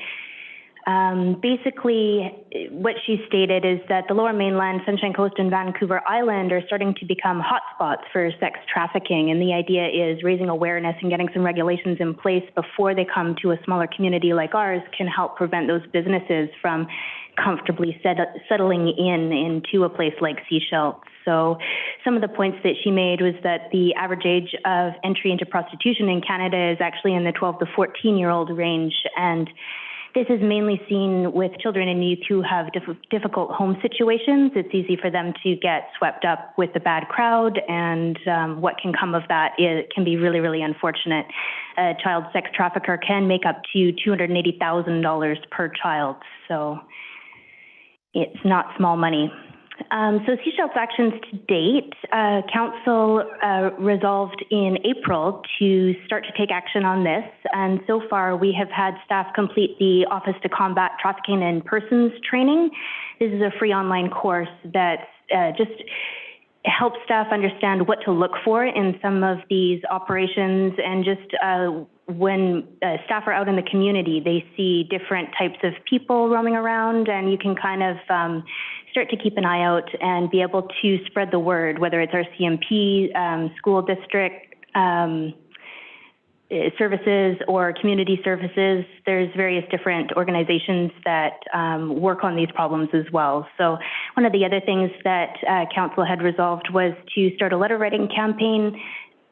[SPEAKER 10] basically what she stated is that the Lower Mainland, Sunshine Coast and Vancouver Island are starting to become hotspots for sex trafficking. And the idea is raising awareness and getting some regulations in place before they come to a smaller community like ours can help prevent those businesses from comfortably settling into a place like Seashell. So some of the points that she made was that the average age of entry into prostitution in Canada is actually in the 12 to 14-year-old range. And this is mainly seen with children and youth who have difficult home situations. It's easy for them to get swept up with the bad crowd, and what can come of that can be really, really unfortunate. A child sex trafficker can make up to $280,000 per child, so it's not small money. So Seashell's actions to date, Council resolved in April to start to take action on this. And so far we have had staff complete the Office to Combat Trafficking in Persons training. This is a free online course that just helps staff understand what to look for in some of these operations, and just when staff are out in the community, they see different types of people roaming around, and you can kind of start to keep an eye out and be able to spread the word, whether it's our CMP, school district services or community services. There's various different organizations that work on these problems as well. So one of the other things that Council had resolved was to start a letter writing campaign,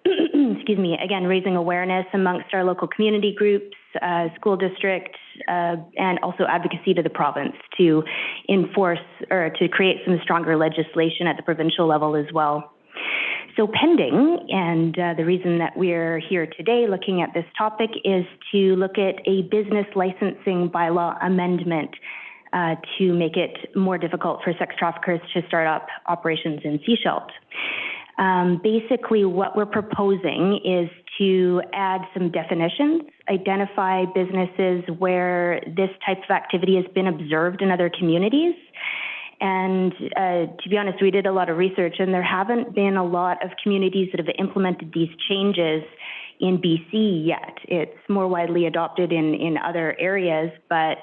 [SPEAKER 10] excuse me, again, raising awareness amongst our local community groups, school district, and also advocacy to the province to enforce or to create some stronger legislation at the provincial level as well. So pending, and the reason that we're here today looking at this topic is to look at a business licensing bylaw amendment to make it more difficult for sex traffickers to start up operations in Seashell. Basically, what we're proposing is to add some definitions, identify businesses where this type of activity has been observed in other communities. And to be honest, we did a lot of research, and there haven't been a lot of communities that have implemented these changes in BC yet. It's more widely adopted in other areas, but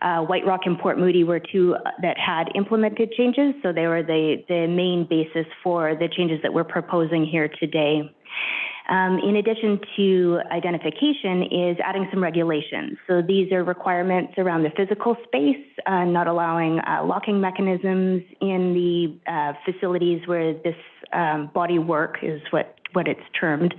[SPEAKER 10] White Rock and Port Moody were two that had implemented changes, so they were the main basis for the changes that we're proposing here today. In addition to identification is adding some regulations. So these are requirements around the physical space, not allowing locking mechanisms in the facilities where this body work is what it's termed,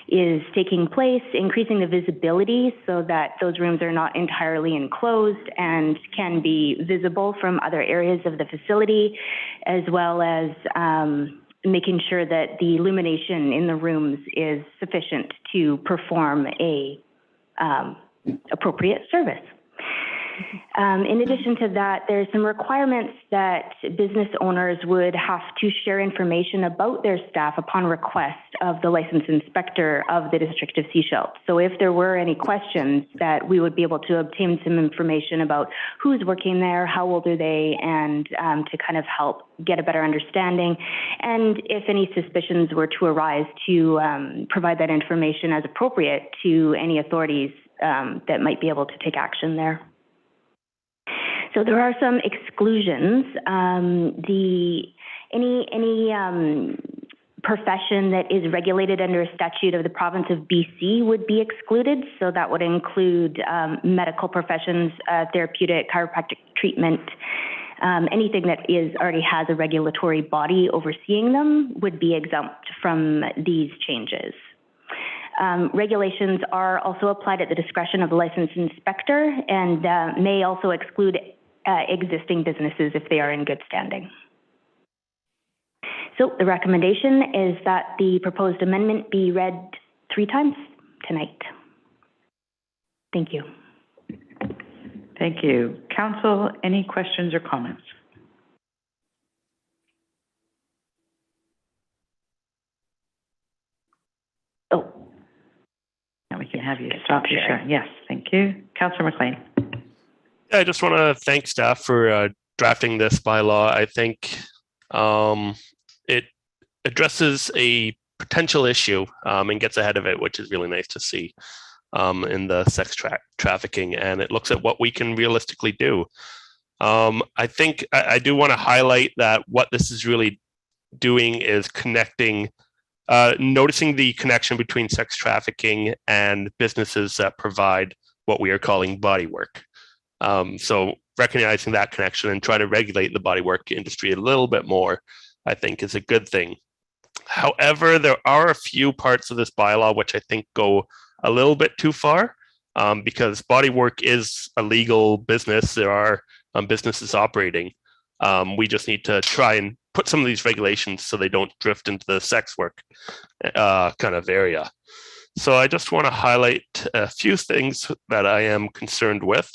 [SPEAKER 10] is taking place, increasing the visibility so that those rooms are not entirely enclosed and can be visible from other areas of the facility, as well as making sure that the illumination in the rooms is sufficient to perform a appropriate service. In addition to that, there's some requirements that business owners would have to share information about their staff upon request of the licensed inspector of the District of Seashell. So if there were any questions, that we would be able to obtain some information about who's working there, how old are they, and to kind of help get a better understanding. And if any suspicions were to arise, to provide that information as appropriate to any authorities that might be able to take action there. So there are some exclusions. Any profession that is regulated under a statute of the province of BC would be excluded. So that would include medical professions, therapeutic, chiropractic treatment, anything that already has a regulatory body overseeing them would be exempt from these changes. Regulations are also applied at the discretion of the licensed inspector, and may also exclude existing businesses if they are in good standing. So the recommendation is that the proposed amendment be read 3 times tonight. Thank you.
[SPEAKER 1] Thank you. Council, any questions or comments? Oh, now we can have you stop sharing. Yes, thank you. Councillor McLean.
[SPEAKER 2] I just want to thank staff for drafting this bylaw. I think it addresses a potential issue and gets ahead of it, which is really nice to see in the sex trafficking, and it looks at what we can realistically do. I think I do want to highlight that what this is really doing is connecting, noticing the connection between sex trafficking and businesses that provide what we are calling body work. So recognizing that connection and trying to regulate the bodywork industry a little bit more, I think, is a good thing. However, there are a few parts of this bylaw which I think go a little bit too far, because bodywork is a legal business. There are businesses operating. We just need to try and put some of these regulations so they don't drift into the sex work kind of area. So I just want to highlight a few things that I am concerned with.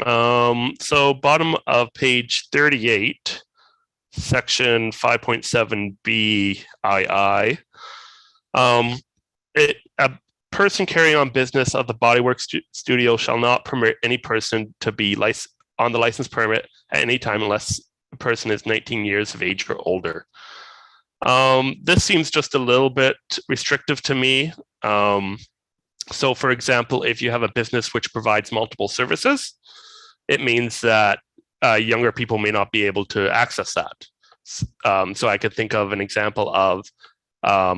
[SPEAKER 2] So bottom of page 38, section 5.7 BII, a person carrying on business of the bodywork studio shall not permit any person to be on the license permit at any time unless the person is 19 years of age or older. This seems just a little bit restrictive to me. So for example, if you have a business which provides multiple services, it means that younger people may not be able to access that. So I could think of an example of a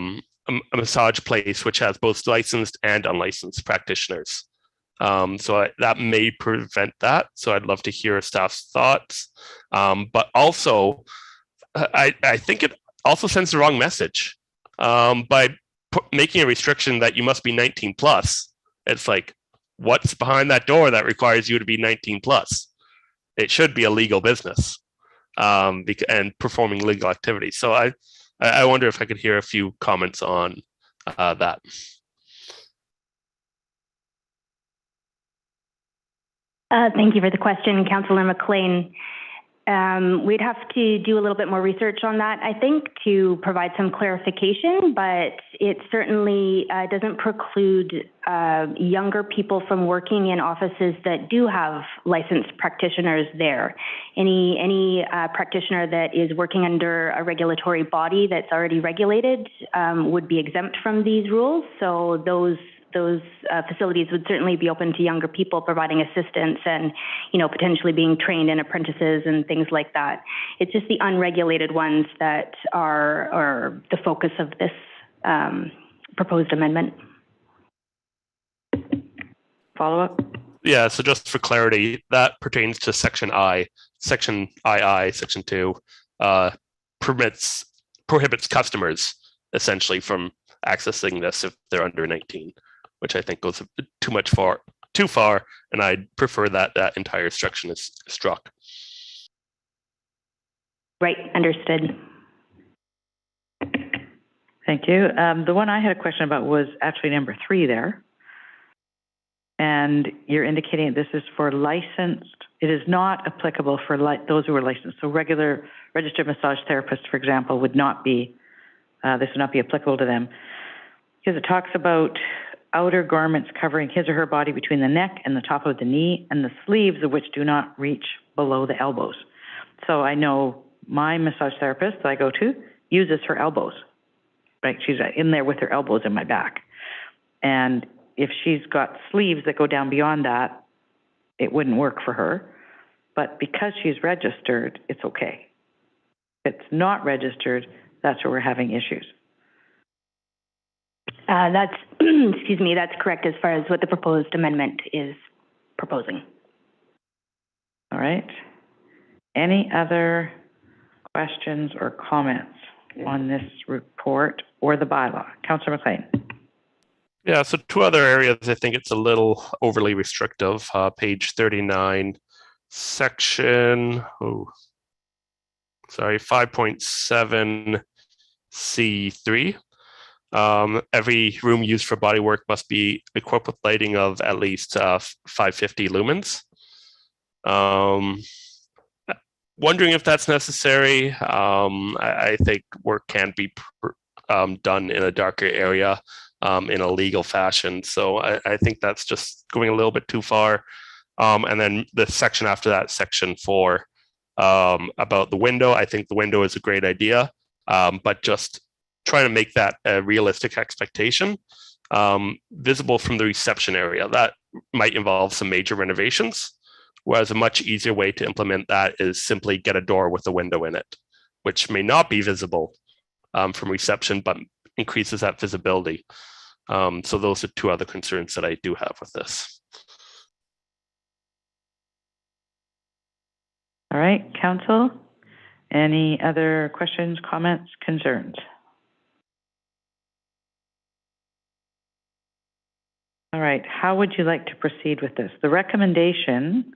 [SPEAKER 2] massage place which has both licensed and unlicensed practitioners. That may prevent that. So I'd love to hear staff's thoughts. But also, I think it also sends the wrong message by making a restriction that you must be 19 plus. It's like, what's behind that door that requires you to be 19 plus? It should be a legal business and performing legal activities. So I wonder if I could hear a few comments on that.
[SPEAKER 10] Thank you for the question, Councillor McLean. We'd have to do a little bit more research on that, I think, to provide some clarification, but it certainly doesn't preclude younger people from working in offices that do have licensed practitioners there. Any practitioner that is working under a regulatory body that's already regulated would be exempt from these rules. So those facilities would certainly be open to younger people providing assistance and, potentially being trained in apprentices and things like that. It's just the unregulated ones that are the focus of this proposed amendment. Follow up?
[SPEAKER 2] Yeah, so just for clarity, that pertains to section I. Section II, section 2, prohibits customers essentially from accessing this if they're under 19. Which I think goes too far, and I'd prefer that that entire section is struck.
[SPEAKER 10] Right, understood.
[SPEAKER 1] Thank you. The one I had a question about was actually number 3 there. And you're indicating this is for licensed. It is not applicable for those who are licensed. So regular registered massage therapists, for example, would not be, this would not be applicable to them. Because it talks about outer garments covering his or her body between the neck and the top of the knee, and the sleeves of which do not reach below the elbows. So I know my massage therapist that I go to uses her elbows, right? She's in there with her elbows in my back. And if she's got sleeves that go down beyond that, it wouldn't work for her. But because she's registered, it's okay. If it's not registered, that's where we're having issues.
[SPEAKER 10] That's, excuse me, that's correct as far as what the proposed amendment is proposing.
[SPEAKER 1] All right. Any other questions or comments on this report or the bylaw? Councillor McLean.
[SPEAKER 2] Yeah, so 2 other areas I think it's a little overly restrictive. Page 39, section, 5.7 C3. Every room used for bodywork must be equipped with lighting of at least 550 lumens. Wondering if that's necessary. I think work can be done in a darker area in a legal fashion. So I think that's just going a little bit too far. And then the section after that, section 4, about the window. I think the window is a great idea, but just trying to make that a realistic expectation, visible from the reception area. That might involve some major renovations, whereas a much easier way to implement that is simply get a door with a window in it, which may not be visible from reception, but increases that visibility. So those are 2 other concerns that I do have with this.
[SPEAKER 1] All right, council, any other questions, comments, concerns? All right, how would you like to proceed with this? The recommendation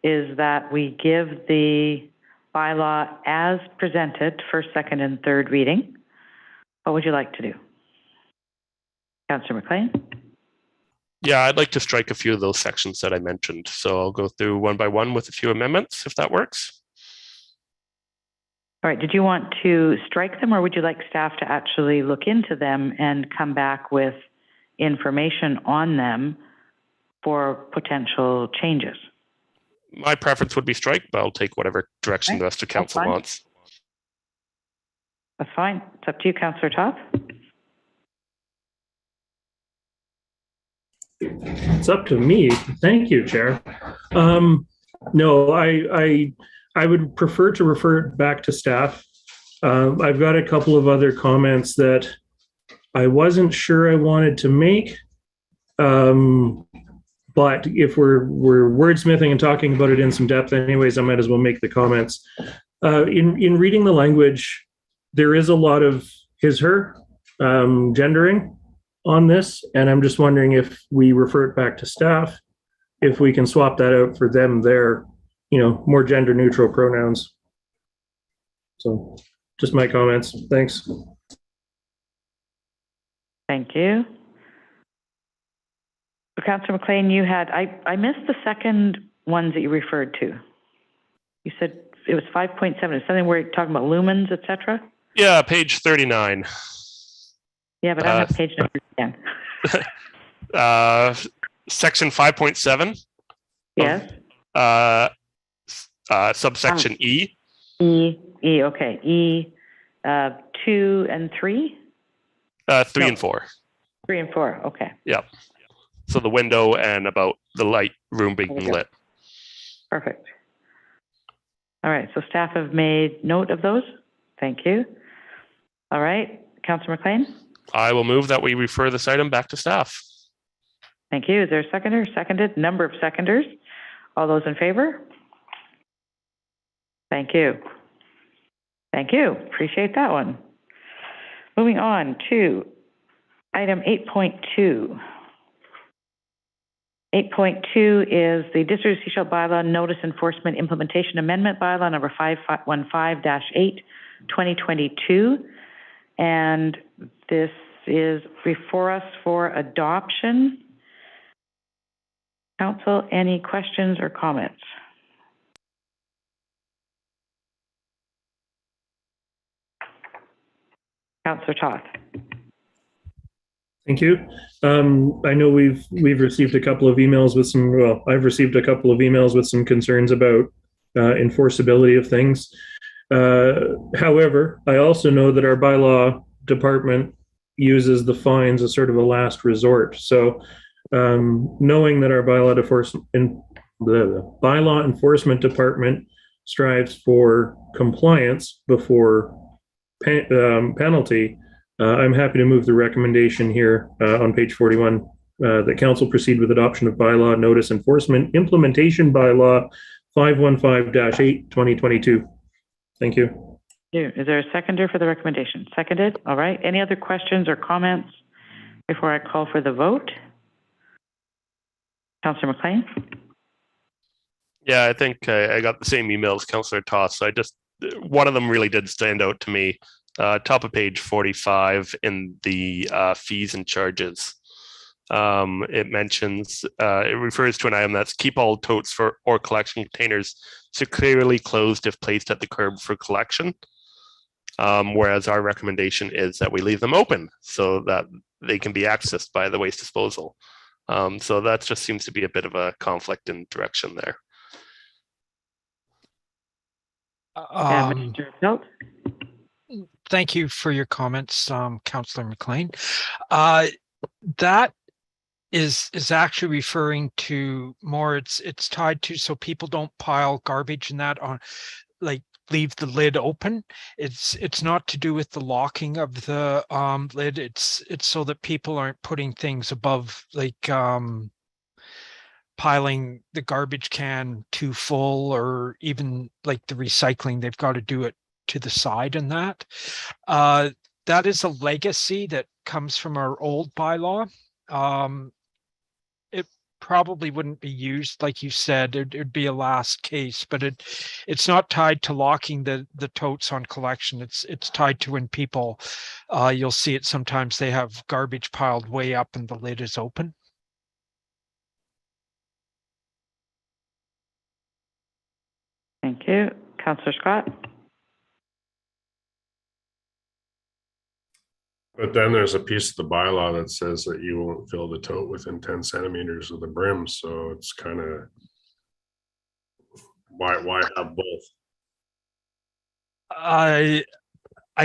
[SPEAKER 1] is that we give the bylaw as presented, first, second, and third reading. What would you like to do? Councillor McLean?
[SPEAKER 2] Yeah, I'd like to strike a few of those sections that I mentioned. So I'll go through one by one with a few amendments, if that works.
[SPEAKER 1] All right, did you want to strike them, or would you like staff to actually look into them and come back with information on them for potential changes?
[SPEAKER 2] My preference would be strike, but I'll take whatever direction the rest of council wants.
[SPEAKER 1] That's fine. It's up to you, Councillor Toth.
[SPEAKER 5] It's up to me. Thank you, Chair. No, I would prefer to refer it back to staff. I've got a couple of other comments that I wasn't sure I wanted to make. But if we're wordsmithing and talking about it in some depth anyways, I might as well make the comments. In reading the language, there is a lot of his, her gendering on this, and I'm just wondering if we refer it back to staff, if we can swap that out for them, their, more gender neutral pronouns. So just my comments. Thanks.
[SPEAKER 1] Thank you. So Councillor McLean, you had, I missed the second ones that you referred to. You said it was 5.7. Is something where you're talking about lumens, et cetera?
[SPEAKER 2] Yeah, page 39.
[SPEAKER 1] Yeah, but I don't have page numbers again.
[SPEAKER 2] Section 5.7.
[SPEAKER 1] Yes.
[SPEAKER 2] Subsection E.
[SPEAKER 1] E, okay. E, 2 and 3?
[SPEAKER 2] 3 and 4.
[SPEAKER 1] 3 and 4, okay.
[SPEAKER 2] Yep. So the window and about the light room being lit.
[SPEAKER 1] Perfect. All right, so staff have made note of those. Thank you. All right, Councillor McLean?
[SPEAKER 2] I will move that we refer this item back to staff.
[SPEAKER 1] Thank you. Is there a seconder? Seconded. Number of seconders. All those in favor? Thank you. Thank you. Appreciate that one. Moving on to item 8.2. 8.2 is the District of Seashell Bylaw Notice Enforcement Implementation Amendment Bylaw number 515-8, 2022. And this is before us for adoption. Council, any questions or comments? Councillor Toth.
[SPEAKER 5] Thank you. I know we've received a couple of emails with some, well, I've received a couple of emails with some concerns about enforceability of things. However, I also know that our bylaw department uses the fines as sort of a last resort. So knowing that our bylaw enforcement department strives for compliance before penalty, I'm happy to move the recommendation here on page 41 that council proceed with adoption of bylaw notice enforcement implementation bylaw 515-8, 2022. Thank you.
[SPEAKER 1] Is there a seconder for the recommendation? Seconded. All right. Any other questions or comments before I call for the vote? Councillor McLean?
[SPEAKER 2] Yeah, I think I got the same email as Councillor Toth. So one of them really did stand out to me. Top of page 45 in the fees and charges. It mentions, it refers to an item that's keep all totes or collection containers securely closed if placed at the curb for collection. Whereas our recommendation is that we leave them open so that they can be accessed by the waste disposal. So that just seems to be a bit of a conflict in direction there.
[SPEAKER 1] Mr. Pelt?
[SPEAKER 11] Thank you for your comments, Councillor McLean. That is actually referring to more, it's tied to so people don't pile garbage and that on, like leave the lid open. It's not to do with the locking of the lid. It's so that people aren't putting things above, like piling the garbage can too full, or even like the recycling, they've got to do it to the side and that. That is a legacy that comes from our old bylaw. It probably wouldn't be used, like you said, it'd be a last case, but it's not tied to locking the totes on collection. It's tied to when people, you'll see it sometimes, they have garbage piled way up and the lid is open.
[SPEAKER 1] Thank you. Councillor Scott?
[SPEAKER 6] But then there's a piece of the bylaw that says that you won't fill the tote within 10 centimeters of the brim. So it's kind of, why have both?
[SPEAKER 11] I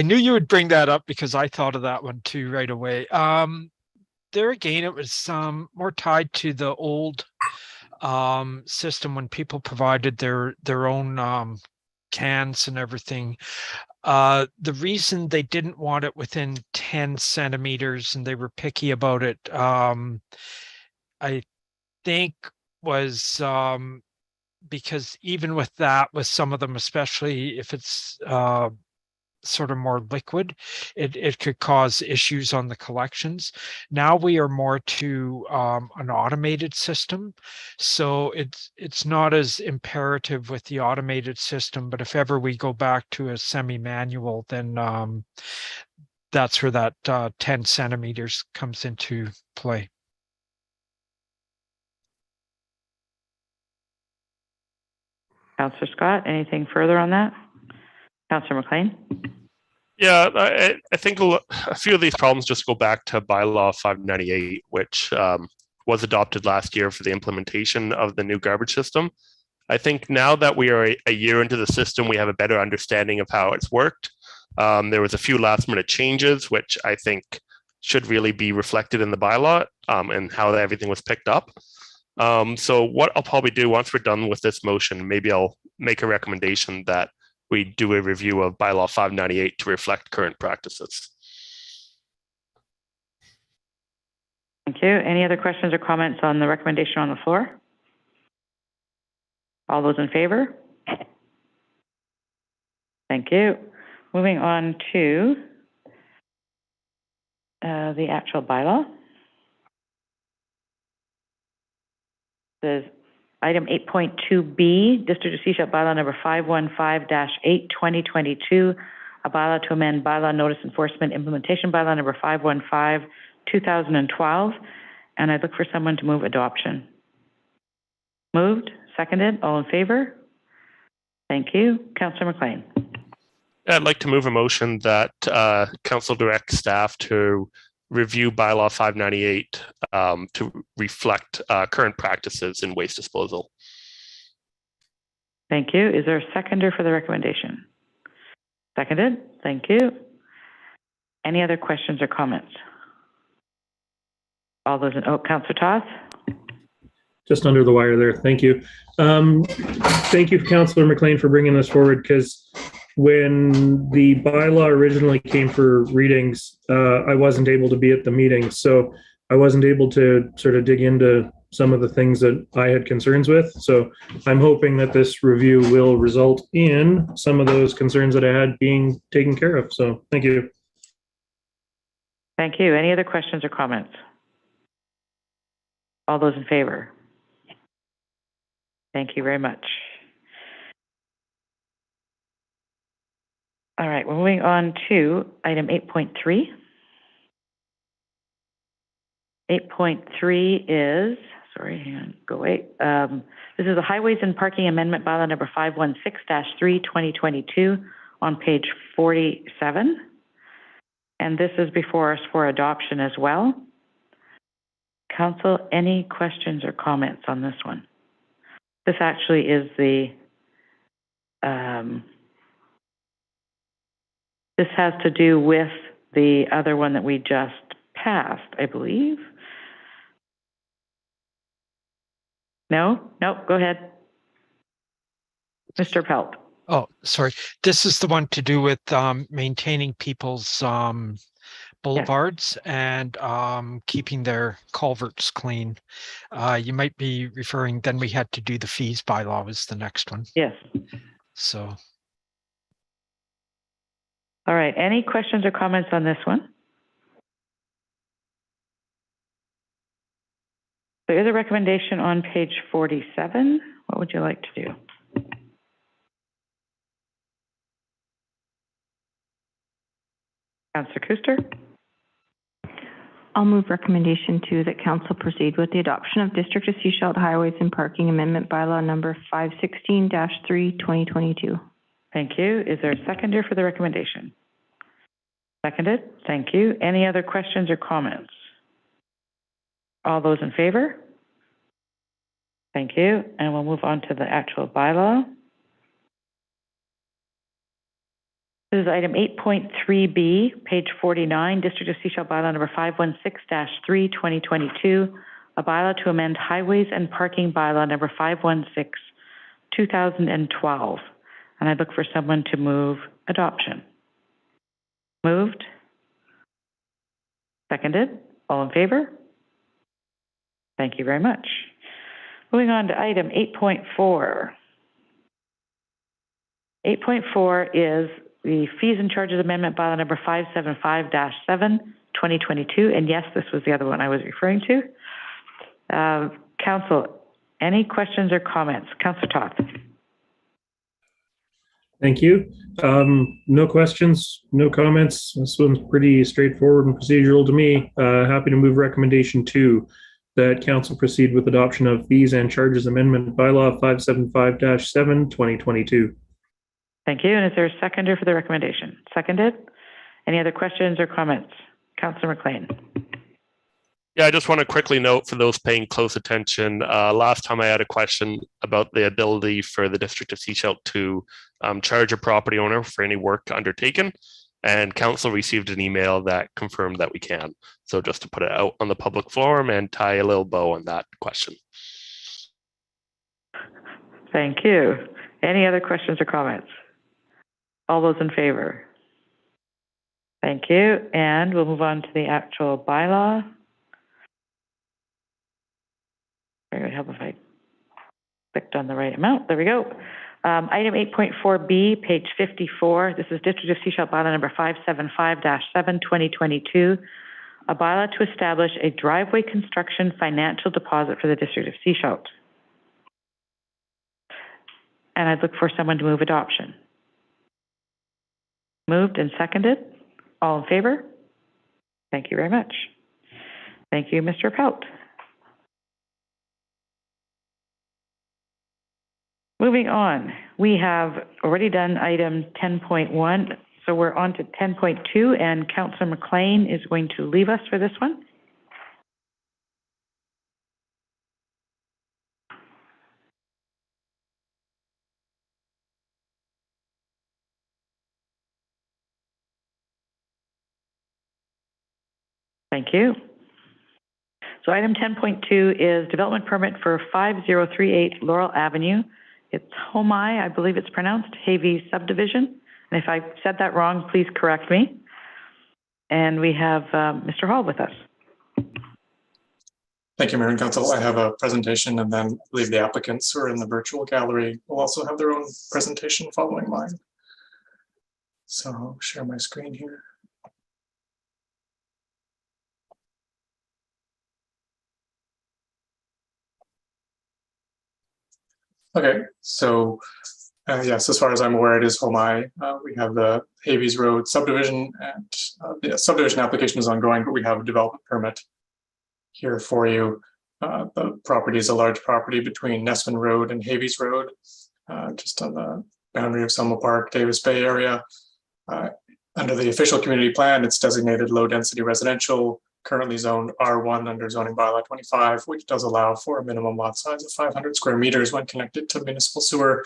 [SPEAKER 11] knew you would bring that up because I thought of that one too right away. There again, it was more tied to the old system when people provided their own cans and everything. The reason they didn't want it within 10 centimeters and they were picky about it, I think was because even with that, with some of them, especially if it's sort of more liquid, it could cause issues on the collections. Now we are more to an automated system, so it's not as imperative with the automated system, but if ever we go back to a semi-manual, then that's where that 10 centimeters comes into play.
[SPEAKER 1] Councillor Scott, anything further on that? Councillor McLean?
[SPEAKER 2] Yeah, I think a few of these problems just go back to bylaw 598, which was adopted last year for the implementation of the new garbage system. I think now that we are a year into the system, we have a better understanding of how it's worked. There was a few last minute changes, which I think should really be reflected in the bylaw and how everything was picked up. So what I'll probably do once we're done with this motion, maybe I'll make a recommendation that we do a review of bylaw 598 to reflect current practices.
[SPEAKER 1] Thank you. Any other questions or comments on the recommendation on the floor? All those in favor? Thank you. Moving on to the actual bylaw. There's item 8.2B, District of Seashell bylaw number 515-8, 2022, a bylaw to amend bylaw notice enforcement implementation bylaw number 515, 2012. And I'd look for someone to move adoption. Moved, seconded, all in favor? Thank you. Councillor McLean.
[SPEAKER 2] I'd like to move a motion that council directs staff to review bylaw 598 to reflect current practices in waste disposal.
[SPEAKER 1] Thank you. Is there a seconder for the recommendation? Seconded. Thank you. Any other questions or comments? All those in, Councillor Toth?
[SPEAKER 5] Just under the wire there. Thank you. Thank you, Councillor McLean, for bringing this forward, because when the bylaw originally came for readings, I wasn't able to be at the meeting, so I wasn't able to sort of dig into some of the things that I had concerns with. So I'm hoping that this review will result in some of those concerns that I had being taken care of. So thank you.
[SPEAKER 1] Thank you. Any other questions or comments? All those in favor? Thank you very much. All right, we're moving on to item 8.3. 8.3 is, sorry, hang on, go away. This is the Highways and Parking Amendment Bylaw number 516-3, 2022 on page 47. And this is before us for adoption as well. Council, any questions or comments on this one? This actually is the, this has to do with the other one that we just passed, I believe. No, go ahead. Mr. Pelt.
[SPEAKER 11] Oh, sorry. This is the one to do with maintaining people's boulevards and keeping their culverts clean. You might be referring, then we had to do the fees bylaw was the next one.
[SPEAKER 1] Yes.
[SPEAKER 11] So.
[SPEAKER 1] All right. Any questions or comments on this one? There is a recommendation on page 47. What would you like to do? Councillor Kuster?
[SPEAKER 12] I'll move recommendation 2 that council proceed with the adoption of District of Seashell Highways and Parking Amendment Bylaw number 516-3, 2022.
[SPEAKER 1] Thank you. Is there a seconder for the recommendation? Seconded. Thank you. Any other questions or comments? All those in favor? Thank you. And we'll move on to the actual bylaw. This is item 8.3B, page 49, District of Seashell bylaw number 516-3, 2022, a bylaw to amend highways and parking bylaw number 516, 2012. And I'd look for someone to move adoption. Moved. Seconded. All in favor? Thank you very much. Moving on to item 8.4. 8.4 is the Fees and Charges Amendment Bylaw number 575-7, 2022. And yes, this was the other one I was referring to. Council, any questions or comments? Councillor Toth.
[SPEAKER 5] Thank you. No questions, no comments. This one's pretty straightforward and procedural to me. Happy to move recommendation 2 that council proceed with adoption of Fees and Charges Amendment Bylaw 575-7, 2022.
[SPEAKER 1] Thank you. And is there a seconder for the recommendation? Seconded. Any other questions or comments? Councillor McLean.
[SPEAKER 2] Yeah, I just want to quickly note for those paying close attention, last time I had a question about the ability for the District of Seashell to charge a property owner for any work undertaken, and council received an email that confirmed that we can. So just to put it out on the public forum and tie a little bow on that question.
[SPEAKER 1] Thank you. Any other questions or comments? All those in favor? Thank you. And we'll move on to the actual bylaw. It would help if I clicked on the right amount. There we go. Item 8.4B, page 54. This is District of Seashell bylaw number 575-7, 2022. A bylaw to establish a driveway construction financial deposit for the District of Seashell. And I'd look for someone to move adoption. Moved and seconded. All in favor? Thank you very much. Thank you, Mr. Pelt. Moving on, we have already done item 10.1, so we're on to 10.2, and Councillor McLean is going to leave us for this one. Thank you. So item 10.2 is development permit for 5038 Laurel Avenue. It's Homai, I believe it's pronounced, Havey subdivision. And if I said that wrong, please correct me. And we have Mr. Hall with us.
[SPEAKER 13] Thank you, Mayor and Council. I have a presentation, and then I believe the applicants who are in the virtual gallery will also have their own presentation following mine. So I'll share my screen here. Okay, so yes, as far as I'm aware, it is Homai. We have the Havey's Road subdivision, and the subdivision application is ongoing, but we have a development permit here for you. The property is a large property between Nessman Road and Havey's Road, just on the boundary of Selma Park, Davis Bay area. Under the official community plan, it's designated low density residential, currently zoned R1 under zoning bylaw 25, which does allow for a minimum lot size of 500 square meters when connected to municipal sewer.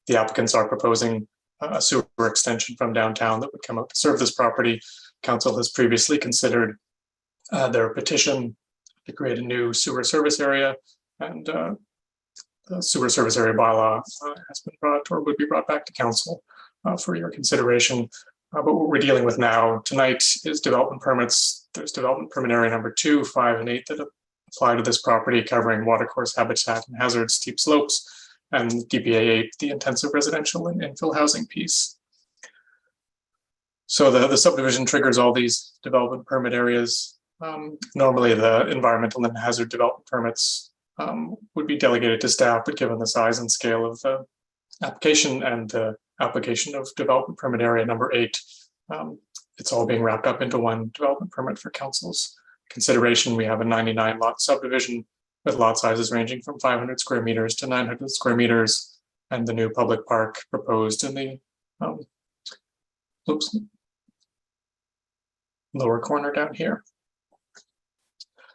[SPEAKER 13] The applicants are proposing a sewer extension from downtown that would come out to serve this property. Council has previously considered their petition to create a new sewer service area, and the sewer service area bylaw has been brought or would be brought back to council for your consideration. But what we're dealing with now tonight is development permits. There's development permit area number 2, 5, and 8 that apply to this property, covering watercourse habitat and hazards, steep slopes, and DPA 8, the intensive residential and infill housing piece. So the subdivision triggers all these development permit areas. Normally the environmental and hazard development permits would be delegated to staff, but given the size and scale of the application and the application of development permit area number 8, it's all being wrapped up into one development permit for council's consideration. We have a 99 lot subdivision with lot sizes ranging from 500 square meters to 900 square meters, and the new public park proposed in the lower corner down here.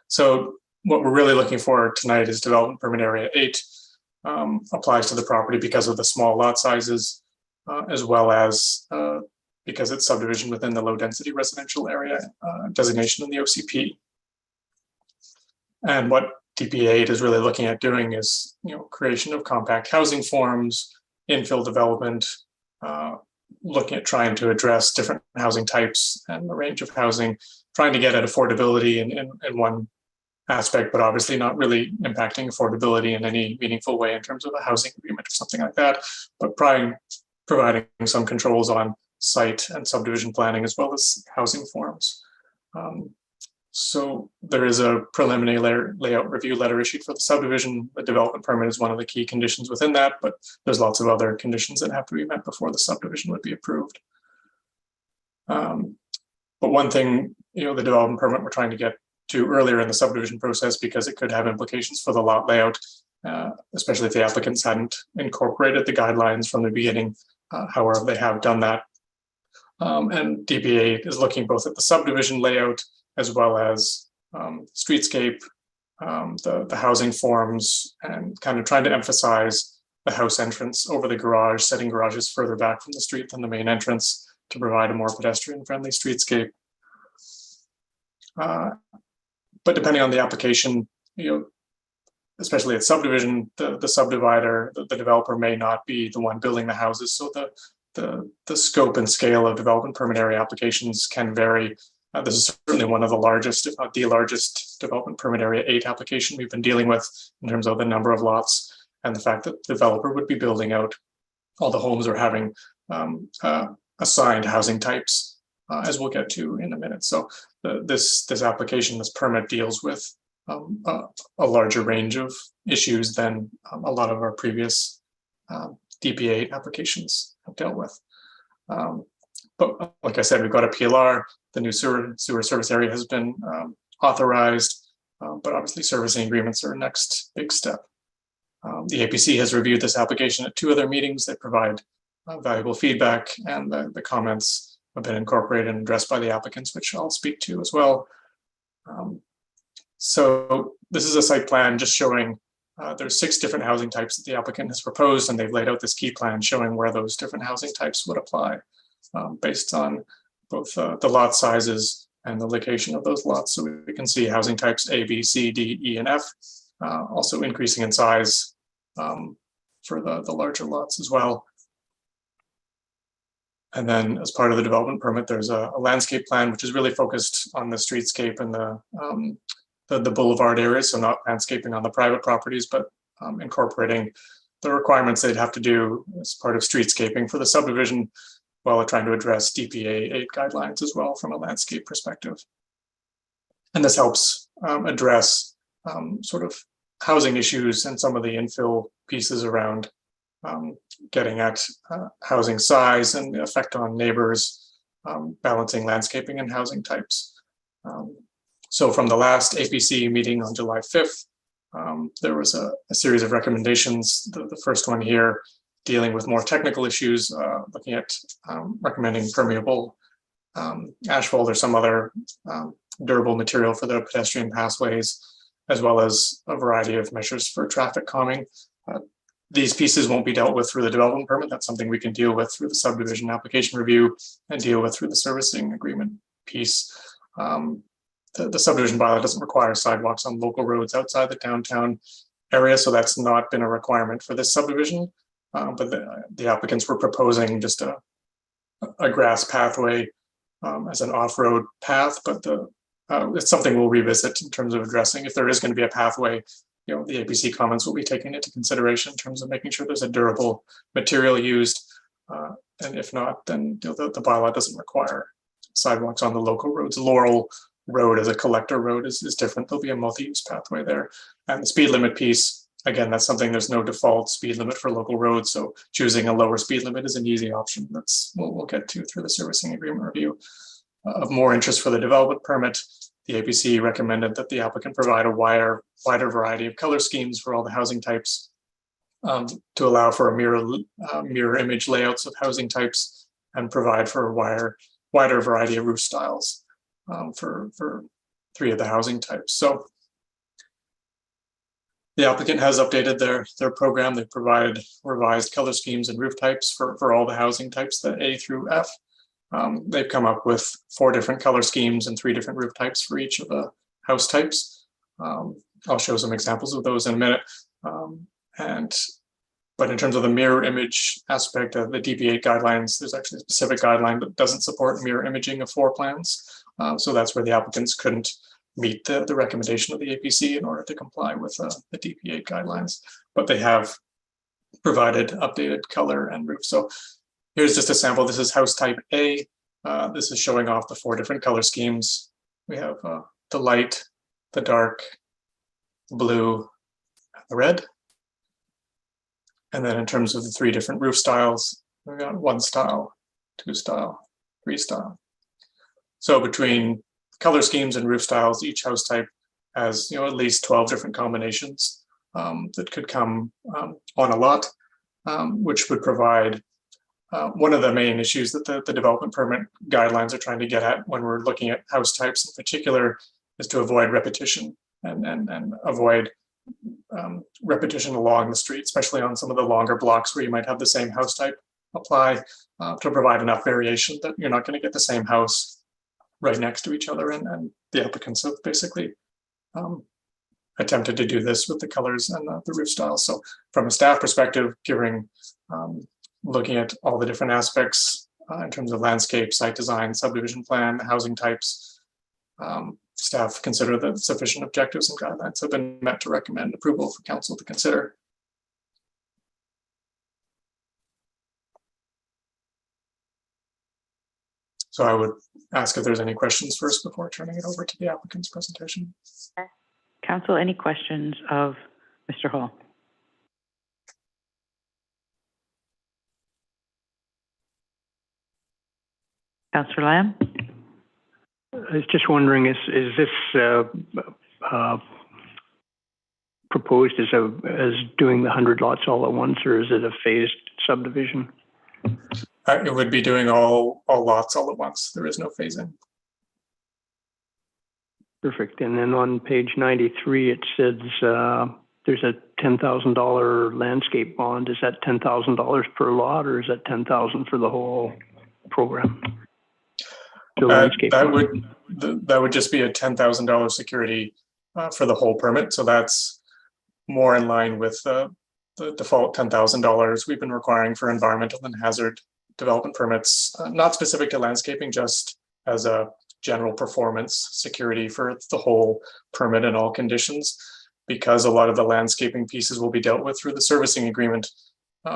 [SPEAKER 13] So what we're really looking for tonight is development permit area 8 applies to the property because of the small lot sizes, as well as because it's subdivision within the low density residential area designation in the OCP. And what DPA 8 is really looking at doing is, creation of compact housing forms, infill development, looking at trying to address different housing types and the range of housing, trying to get at affordability in one aspect, but obviously not really impacting affordability in any meaningful way in terms of a housing agreement or something like that, but providing some controls on site and subdivision planning as well as housing forms. So there is a preliminary layout review letter issued for the subdivision. The development permit is one of the key conditions within that, but there's lots of other conditions that have to be met before the subdivision would be approved. But one thing, the development permit we're trying to get to earlier in the subdivision process, because it could have implications for the lot layout, especially if the applicants hadn't incorporated the guidelines from the beginning. However, they have done that. And DPA is looking both at the subdivision layout as well as streetscape, the housing forms, and kind of trying to emphasize the house entrance over the garage, setting garages further back from the street than the main entrance to provide a more pedestrian-friendly streetscape. But depending on the application, especially at subdivision, the subdivider, the developer may not be the one building the houses. So the scope and scale of development permit area applications can vary. This is certainly one of the largest, if not the largest, development permit area 8 application we've been dealing with in terms of the number of lots and the fact that the developer would be building out all the homes or having assigned housing types, as we'll get to in a minute. So this application, this permit deals with a larger range of issues than a lot of our previous DPA applications have dealt with. But like I said, we've got a PLR. The new sewer service area has been authorized, but obviously servicing agreements are a next big step. The APC has reviewed this application at 2 other meetings. They provide valuable feedback, and the comments have been incorporated and addressed by the applicants, which I'll speak to as well. So this is a site plan just showing there's 6 different housing types that the applicant has proposed, and they've laid out this key plan showing where those different housing types would apply based on both the lot sizes and the location of those lots. So we can see housing types A, B, C, D, E, and F, also increasing in size for the larger lots as well. And then as part of the development permit, there's a landscape plan, which is really focused on the streetscape and the boulevard areas. So not landscaping on the private properties, but incorporating the requirements they'd have to do as part of streetscaping for the subdivision, while trying to address DPA 8 guidelines as well from a landscape perspective. And this helps address sort of housing issues and some of the infill pieces around getting at housing size and the effect on neighbors, balancing landscaping and housing types. So from the last APC meeting on July 5th, there was a series of recommendations. The first one here dealing with more technical issues, looking at recommending permeable asphalt or some other durable material for the pedestrian pathways, as well as a variety of measures for traffic calming. These pieces won't be dealt with through the development permit. That's something we can deal with through the subdivision application review and deal with through the servicing agreement piece. The subdivision bylaw doesn't require sidewalks on local roads outside the downtown area, so that's not been a requirement for this subdivision. But the applicants were proposing just a a grass pathway as an off-road path, but it's something we'll revisit in terms of addressing. If there is going to be a pathway, the APC comments will be taken into consideration in terms of making sure there's a durable material used. And if not, then the bylaw doesn't require sidewalks on the local roads. Laurel Road as a collector road is different. There'll be a multi-use pathway there. And the speed limit piece, again, that's something, there's no default speed limit for local roads. So choosing a lower speed limit is an easy option. That's what we'll get to through the servicing agreement review. Of more interest for the development permit, the APC recommended that the applicant provide a wider variety of color schemes for all the housing types to allow for a mirror image layouts of housing types and provide for a wider variety of roof styles for 3 of the housing types. So the applicant has updated their program. They provided revised color schemes and roof types for all the housing types, the A through F. They've come up with 4 different color schemes and 3 different roof types for each of the house types. I'll show some examples of those in a minute. But in terms of the mirror image aspect of the DP8 guidelines, there's actually a specific guideline that doesn't support mirror imaging of floor plans. So that's where the applicants couldn't meet the recommendation of the APC in order to comply with the DP8 guidelines. But they have provided updated color and roof. So here's just a sample. This is house type A. This is showing off the 4 different color schemes. We have the light, the dark, the blue, and the red. And then in terms of the 3 different roof styles, we've got 1 style, 2 style, 3 style. So between color schemes and roof styles, each house type has at least 12 different combinations that could come on a lot, which would provide one of the main issues that the development permit guidelines are trying to get at when we're looking at house types in particular is to avoid repetition and avoid repetition along the street, especially on some of the longer blocks where you might have the same house type apply to provide enough variation that you're not going to get the same house right next to each other. And the applicants have basically attempted to do this with the colors and the roof styles. So from a staff perspective, looking at all the different aspects in terms of landscape, site design, subdivision plan, housing types, staff consider that sufficient objectives and guidelines have been met to recommend approval for council to consider. So I would ask if there's any questions first before turning it over to the applicant's presentation.
[SPEAKER 1] Council, any questions of Mr. Hall? Councillor Lamb?
[SPEAKER 4] I was just wondering, is this proposed as doing the 100 lots all at once, or is it a phased subdivision?
[SPEAKER 13] It would be doing all lots all at once. There is no phasing.
[SPEAKER 4] Perfect. And then on page 93, it says there's a $10,000 landscape bond. Is that $10,000 per lot, or is that $10,000 for the whole program?
[SPEAKER 13] That would just be a $10,000 security for the whole permit. So that's more in line with the default $10,000 we've been requiring for environmental and hazard development permits, not specific to landscaping, just as a general performance security for the whole permit and all conditions. Because a lot of the landscaping pieces will be dealt with through the servicing agreement,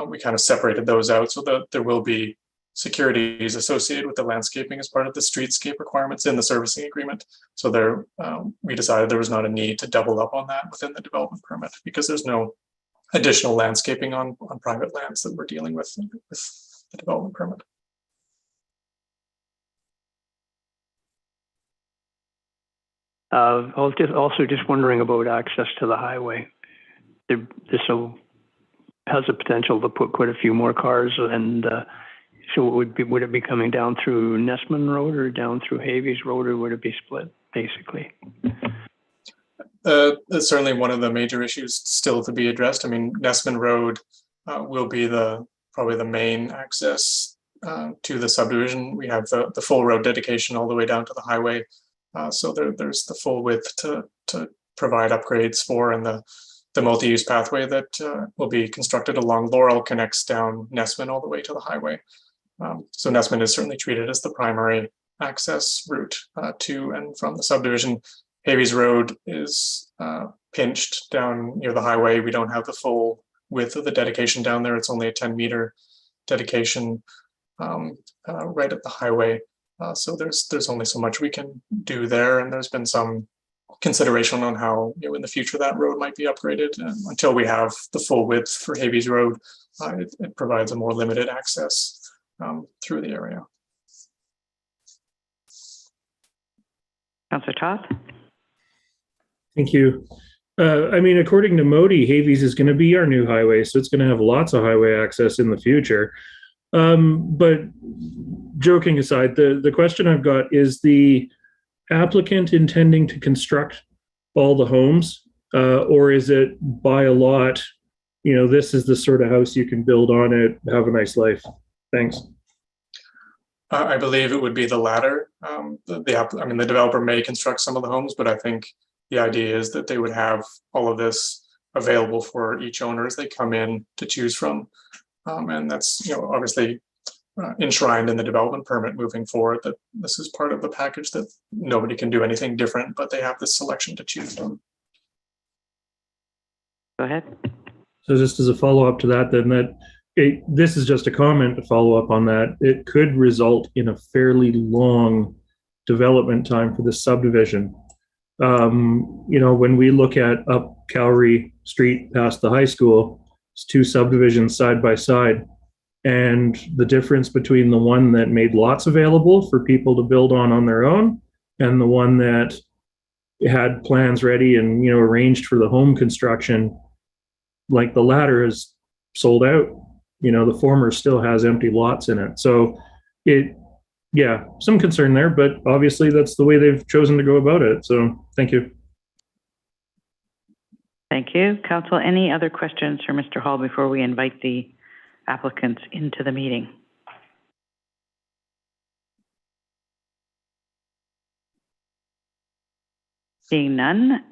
[SPEAKER 13] we kind of separated those out so that there will be securities associated with the landscaping as part of the streetscape requirements in the servicing agreement. So there, we decided there was not a need to double up on that within the development permit because there's no additional landscaping on private lands that we're dealing with the development permit.
[SPEAKER 4] I was also just wondering about access to the highway. This has the potential to put quite a few more cars, and so would it be coming down through Nessman Road or down through Havies Road, or would it be split basically?
[SPEAKER 13] That's certainly one of the major issues still to be addressed. I mean, Nessman Road will be probably the main access to the subdivision. We have the full road dedication all the way down to the highway. So there's the full width to provide upgrades for, and the multi-use pathway that will be constructed along Laurel connects down Nessman all the way to the highway. So Nessman is certainly treated as the primary access route to and from the subdivision. Havies Road is pinched down near the highway. We don't have the full width of the dedication down there. It's only a 10-meter dedication right at the highway. So there's only so much we can do there, and there's been some consideration on how in the future that road might be upgraded. Until we have the full width for Havies Road, it provides a more limited access through the area.
[SPEAKER 1] Councillor Toth?
[SPEAKER 5] Thank you. I mean, according to Modi, Havies is going to be our new highway, so it's going to have lots of highway access in the future. But joking aside, the question I've got is the applicant intending to construct all the homes, or is it buy a lot, this is the sort of house you can build on it, have a nice life? Thanks.
[SPEAKER 13] I believe it would be the latter. The developer may construct some of the homes, but I think the idea is that they would have all of this available for each owner as they come in to choose from. And that's, obviously enshrined in the development permit moving forward, that this is part of the package, that nobody can do anything different, but they have this selection to choose from.
[SPEAKER 1] Go ahead.
[SPEAKER 5] So just as a follow-up to that, then this is just a comment to follow up on that. It could result in a fairly long development time for this subdivision. When we look at up Calgary Street past the high school, it's two subdivisions side by side. And the difference between the one that made lots available for people to build on their own and the one that had plans ready and, arranged for the home construction, like the latter is sold out. The former still has empty lots in it. So some concern there, but obviously that's the way they've chosen to go about it. So thank you.
[SPEAKER 1] Thank you. Council, any other questions for Mr. Hall before we invite the applicants into the meeting? Seeing none, I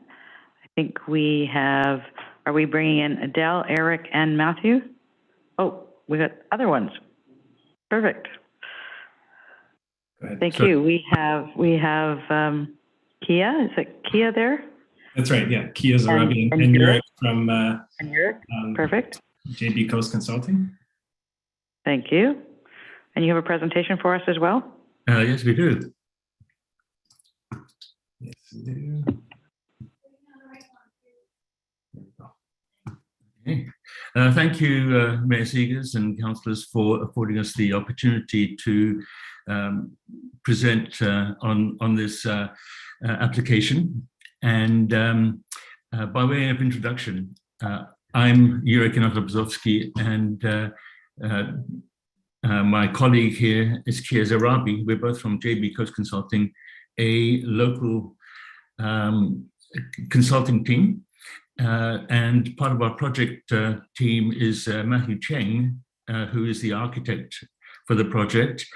[SPEAKER 1] think are we bringing in Adele, Eric, and Matthew? Oh, we got other ones. Perfect. Thank you. We have Kia. Is it Kia there?
[SPEAKER 14] That's right. Yeah, Kia Zarabi and Eric from
[SPEAKER 1] Perfect.
[SPEAKER 14] JB Coast Consulting.
[SPEAKER 1] Thank you. And you have a presentation for us as well?
[SPEAKER 14] Yes, we do. Yes, we do. Okay. Thank you, Mayor Seegers and councillors, for affording us the opportunity to present on this application. And by way of introduction, I'm Jurek Anatolbzowski, and my colleague here is Kia Zarabi. We're both from JB Coast Consulting, a local consulting team. And part of our project team is Matthew Cheng, who is the architect for the project.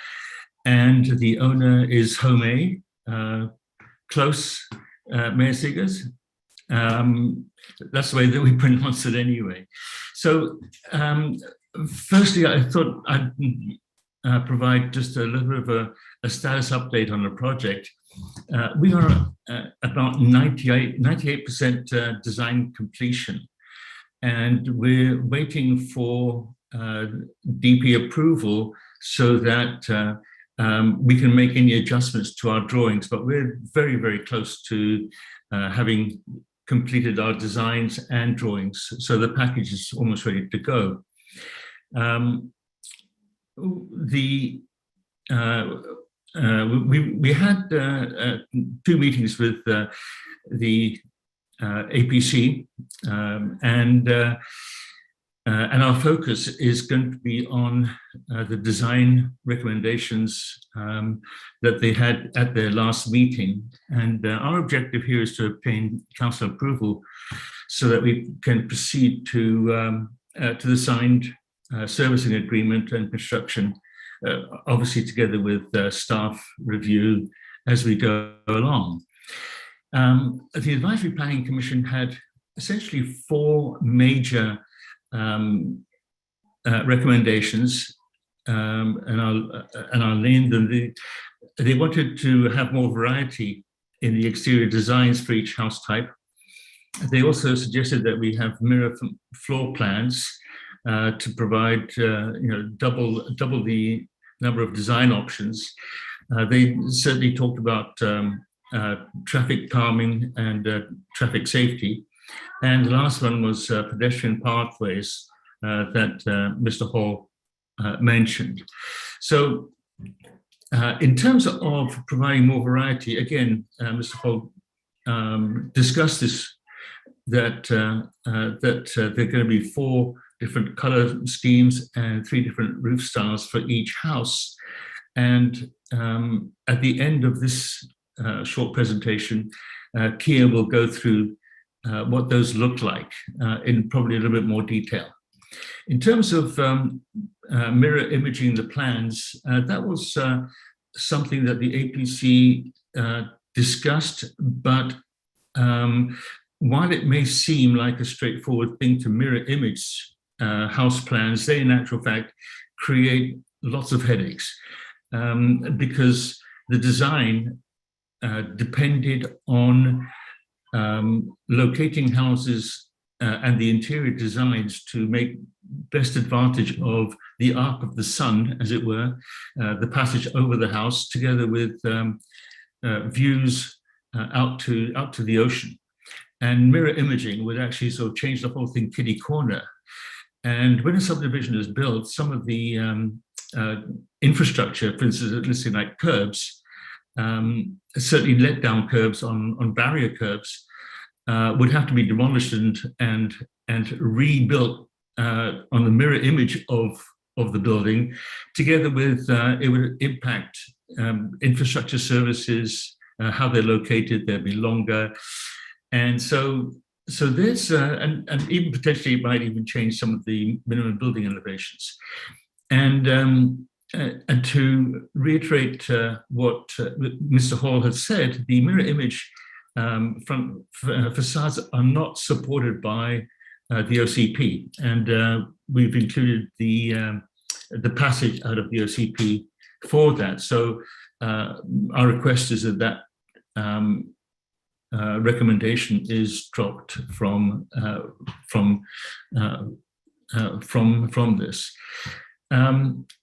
[SPEAKER 14] And the owner is Home A, close, Mayor Seegers. That's the way that we pronounce it anyway. So firstly, I thought I'd provide just a little bit of a status update on the project. We are about 98% design completion, and we're waiting for DP approval so that we can make any adjustments to our drawings, but we're very, very close to having completed our designs and drawings, so the package is almost ready to go. We had 2 meetings with the APC, and our focus is going to be on the design recommendations that they had at their last meeting. And our objective here is to obtain council approval so that we can proceed to the signed servicing agreement and construction, obviously together with staff review as we go along. The Advisory Planning Commission had essentially 4 major recommendations and I'll name them. They wanted to have more variety in the exterior designs for each house type. They also suggested that we have mirror floor plans to provide, double the number of design options. They certainly talked about traffic calming and traffic safety. And the last one was pedestrian pathways that Mr. Hall mentioned. So in terms of providing more variety, again, Mr. Hall discussed this, that there are going to be 4 different color schemes and 3 different roof styles for each house. And at the end of this short presentation, Kia will go through what those look like in probably a little bit more detail. In terms of mirror imaging the plans, that was something that the APC discussed, but while it may seem like a straightforward thing to mirror image house plans, they in actual fact create lots of headaches because the design depended on locating houses and the interior designs to make best advantage of the arc of the sun, as it were, the passage over the house, together with views out to the ocean. And mirror imaging would actually sort of change the whole thing kitty corner. And when a subdivision is built, some of the infrastructure, for instance, let's say like curbs, certainly let down curbs on barrier curbs, would have to be demolished and rebuilt on the mirror image of the building, together with it would impact infrastructure services, how they're located, they'll be longer. And so there's, and even potentially it might even change some of the minimum building elevations. And to reiterate what Mr. Hall has said, the mirror image front facades are not supported by the OCP. And we've included the passage out of the OCP for that. So our request is that recommendation is dropped from this.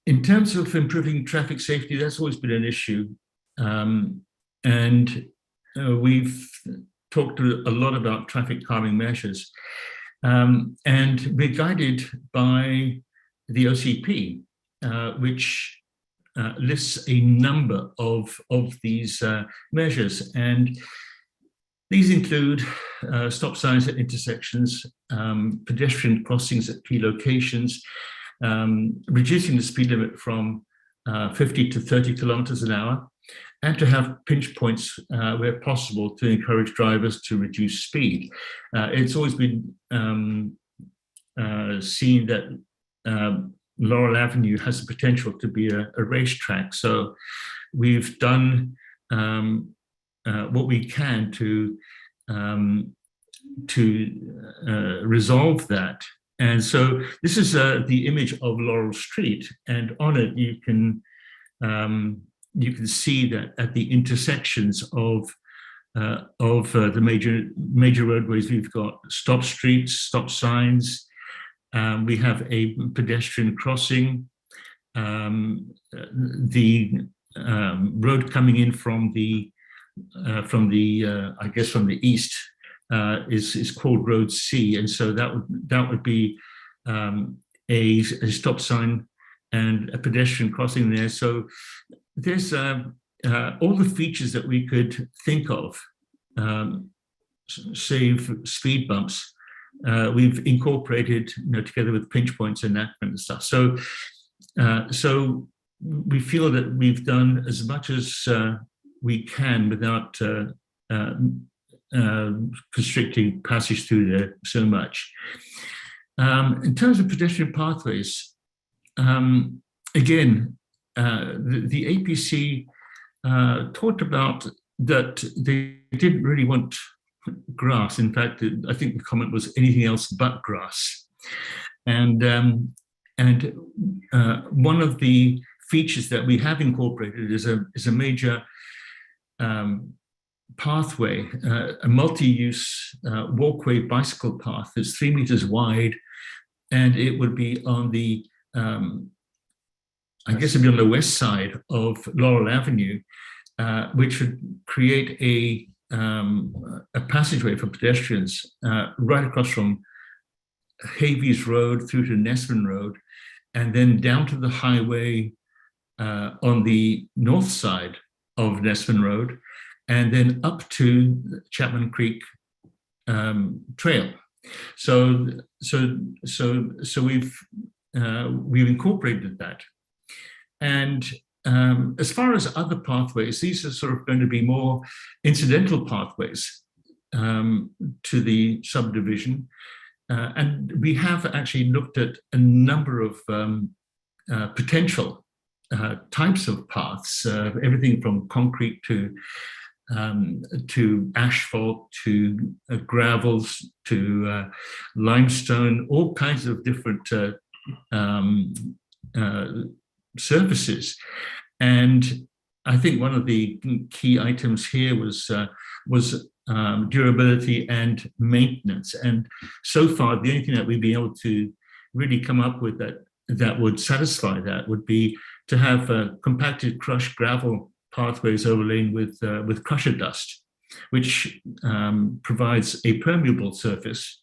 [SPEAKER 14] In terms of improving traffic safety, that's always been an issue, and we've talked a lot about traffic calming measures, and we're guided by the OCP, which lists a number of these measures, and these include stop signs at intersections, pedestrian crossings at key locations, reducing the speed limit from 50 to 30 kilometers an hour, and to have pinch points where possible to encourage drivers to reduce speed. It's always been seen that Laurel Avenue has the potential to be a racetrack. So we've done what we can to resolve that. And so this is the image of Laurel Street, and on it you can see that at the intersections of the major roadways, we've got stop streets, stop signs. We have a pedestrian crossing. The road coming in from the east is called Road C, and so that would be a stop sign and a pedestrian crossing there. So there's all the features that we could think of, save speed bumps. We've incorporated, together with pinch points and that kind of stuff. So we feel that we've done as much as we can without constricting passage through there so much. In terms of pedestrian pathways, again, the APC talked about that they didn't really want grass. In fact, I think the comment was anything else but grass. And And one of the features that we have incorporated is a major pathway, a multi-use walkway bicycle path that's 3 meters wide, and it would be on the, I guess it'd be on the west side of Laurel Avenue, which would create a passageway for pedestrians right across from Havies Road through to Nesman Road, and then down to the highway on the north side of Nesman Road, and then up to Chapman Creek Trail. So we've incorporated that. And as far as other pathways, these are sort of going to be more incidental pathways to the subdivision. And we have actually looked at a number of potential types of paths, everything from concrete to asphalt, to gravels, to limestone, all kinds of different surfaces. And I think one of the key items here was durability and maintenance. And so far, the only thing that we've been able to really come up with that would satisfy that would be to have compacted crushed gravel pathways overlain with crusher dust, which provides a permeable surface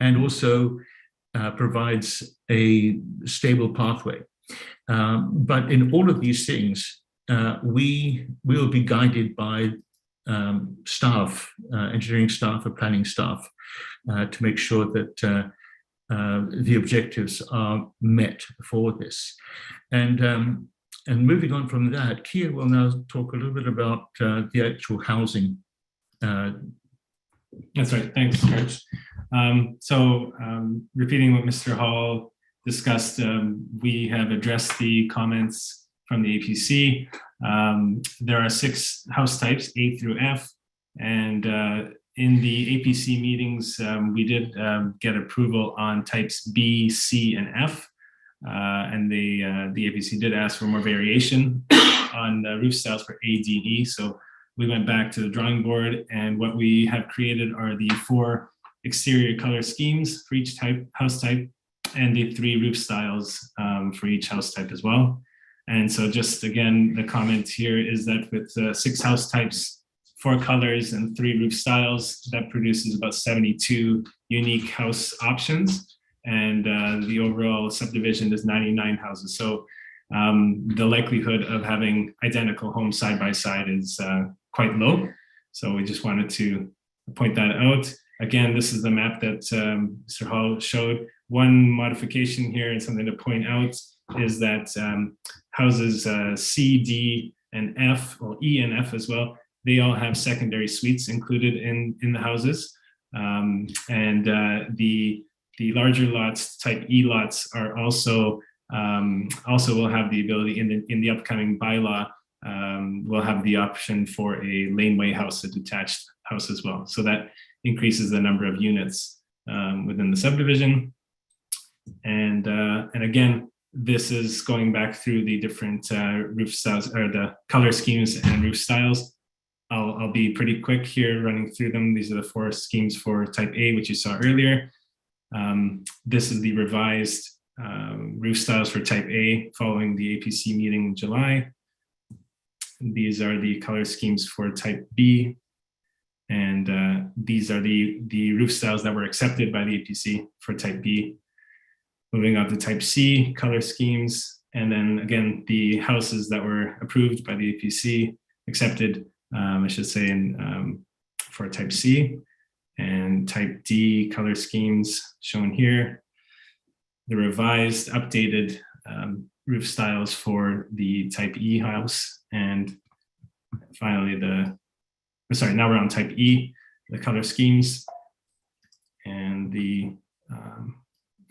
[SPEAKER 14] and also provides a stable pathway. But in all of these things, we will be guided by staff, engineering staff or planning staff, to make sure that the objectives are met for this. And moving on from that, Kia will now talk a little bit about the actual housing.
[SPEAKER 15] That's right. Thanks, George. Repeating what Mr. Hall discussed, we have addressed the comments from the APC. There are 6 house types, A through F, and in the APC meetings, we did get approval on types B, C, and F. And the APC did ask for more variation on roof styles for A, D, and E. So we went back to the drawing board, and what we have created are the 4 exterior color schemes for each house type, and the 3 roof styles for each house type as well. And so just again, the comment here is that with 6 house types, 4 colors, and 3 roof styles, that produces about 72 unique house options. And the overall subdivision is 99 houses. So the likelihood of having identical homes side by side is quite low. So we just wanted to point that out. Again, this is the map that Mr. Hall showed. One modification here and something to point out is that houses C, D, and F, or E and F as well, they all have secondary suites included in the houses. The larger lots, type E lots, are also will have the ability in the upcoming bylaw. We'll have the option for a laneway house, a detached house as well. So that increases the number of units within the subdivision. And again, this is going back through the different roof styles, or the color schemes and roof styles. I'll be pretty quick here running through them. These are the 4 schemes for type A, which you saw earlier. This is the revised roof styles for type A following the APC meeting in July. These are the color schemes for type B. And these are the roof styles that were accepted by the APC for type B. Moving on to type C, color schemes. And then again, the houses that were approved by the APC, accepted, I should say, for type C. And type D color schemes shown here. The revised, updated roof styles for the type E house. And finally, now we're on type E, the color schemes. And the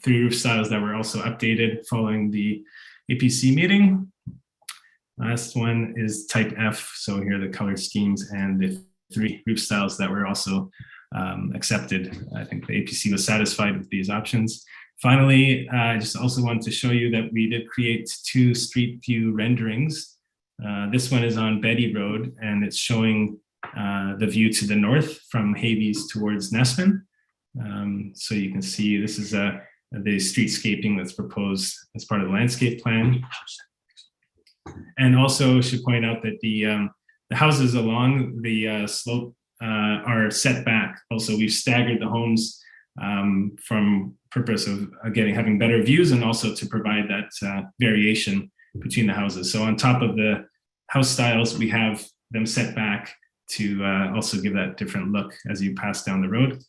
[SPEAKER 15] 3 roof styles that were also updated following the APC meeting. Last one is type F. So here are the color schemes and the 3 roof styles that were also accepted. I think the APC was satisfied with these options. Finally, I just also wanted to show you that we did create 2 street view renderings. This one is on Betty Road, and it's showing the view to the north from Havies towards Nessman. So you can see this is the streetscaping that's proposed as part of the landscape plan. And also I should point out that the houses along the slope are set back. Also, we've staggered the homes from purpose of having better views, and also to provide that variation between the houses. So on top of the house styles, we have them set back to also give that different look as you pass down the road.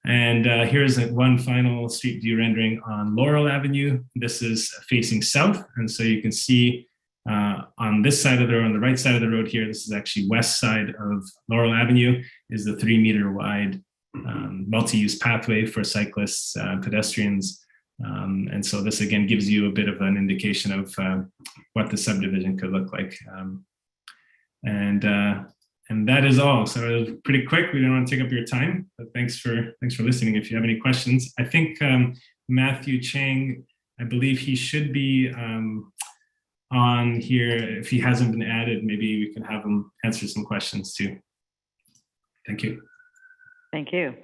[SPEAKER 15] And here's one final street view rendering on Laurel Avenue. This is facing south, and so you can see on this side of the road, on the right side of the road here, this is actually west side of Laurel Avenue, is the 3-meter wide multi-use pathway for cyclists, pedestrians. And so this again gives you a bit of an indication of what the subdivision could look like. And that is all. So it was pretty quick. We didn't want to take up your time, but thanks for listening. If you have any questions, I think Matthew Chang, I believe he should be on here. If he hasn't been added, maybe we can have him answer some questions too. Thank you.
[SPEAKER 1] Thank you.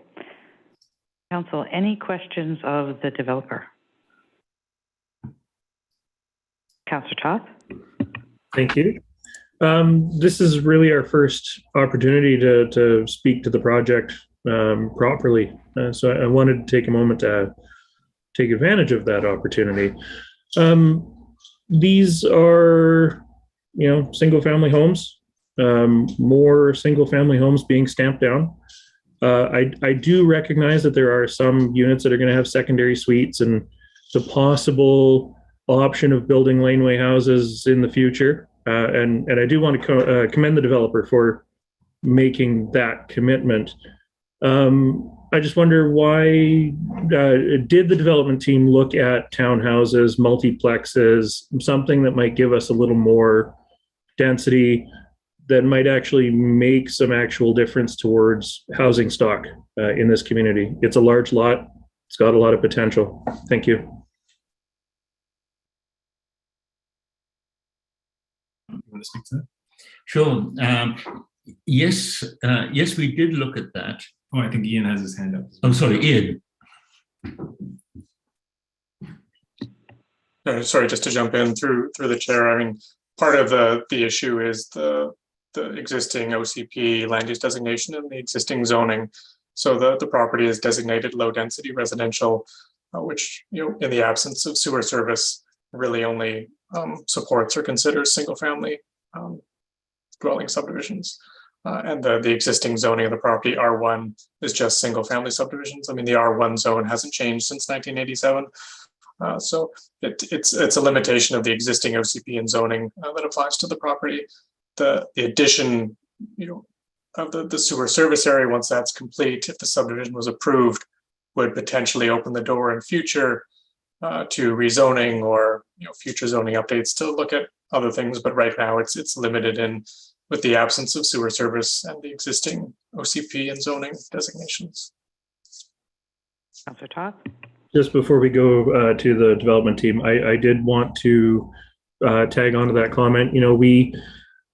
[SPEAKER 1] Council, any questions of the developer? Councillor Toth?
[SPEAKER 5] Thank you. This is really our first opportunity to speak to the project properly. So I wanted to take a moment to take advantage of that opportunity. These are, single-family homes, more single-family homes being stamped down. I do recognize that there are some units that are going to have secondary suites and the possible option of building laneway houses in the future. And I do want to commend the developer for making that commitment. I just wonder why did the development team look at townhouses, multiplexes, something that might give us a little more density that might actually make some actual difference towards housing stock in this community? It's a large lot. It's got a lot of potential. Thank you.
[SPEAKER 15] You want to speak to that?
[SPEAKER 14] Sure. Yes, we did look at that.
[SPEAKER 15] Oh, I think Ian has his hand up.
[SPEAKER 14] Oh, sorry, Ian.
[SPEAKER 13] Sorry, just to jump in through the chair. I mean, part of the issue is the existing OCP land use designation and the existing zoning. So the property is designated low density residential, which, in the absence of sewer service, really only supports or considers single family dwelling subdivisions. And the existing zoning of the property, R1, is just single family subdivisions. I mean, the R1 zone hasn't changed since 1987. So it's a limitation of the existing OCP and zoning that applies to the property. The addition, of the sewer service area, once that's complete, if the subdivision was approved, would potentially open the door in future to rezoning or future zoning updates to look at other things. But right now it's limited in with the absence of sewer service and the existing OCP and zoning designations.
[SPEAKER 1] Councillor Toth?
[SPEAKER 5] Just before we go to the development team, I did want to tag onto that comment. We,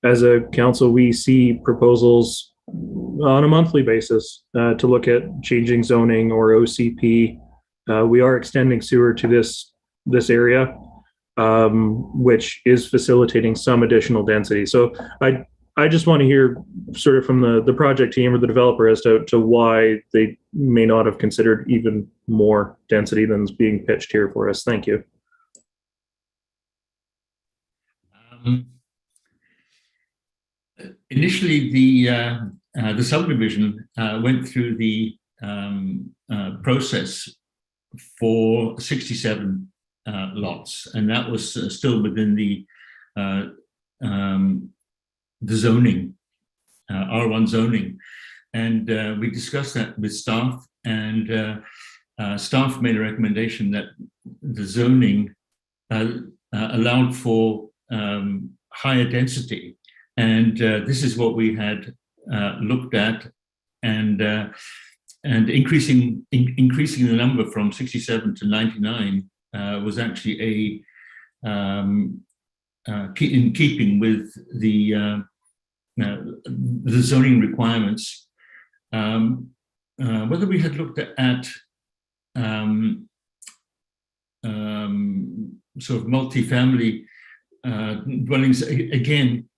[SPEAKER 5] as a council, we see proposals on a monthly basis to look at changing zoning or OCP. We are extending sewer to this area, which is facilitating some additional density. So I just want to hear sort of from the project team or the developer as to why they may not have considered even more density than is being pitched here for us. Thank you.
[SPEAKER 14] Initially, the subdivision went through the process for 67 lots, and that was still within the zoning, R1 zoning. And we discussed that with staff, and staff made a recommendation that the zoning allowed for higher density. And this is what we had looked at. And increasing the number from 67 to 99 was actually in keeping with the zoning requirements. Whether we had looked at sort of multifamily dwellings, again,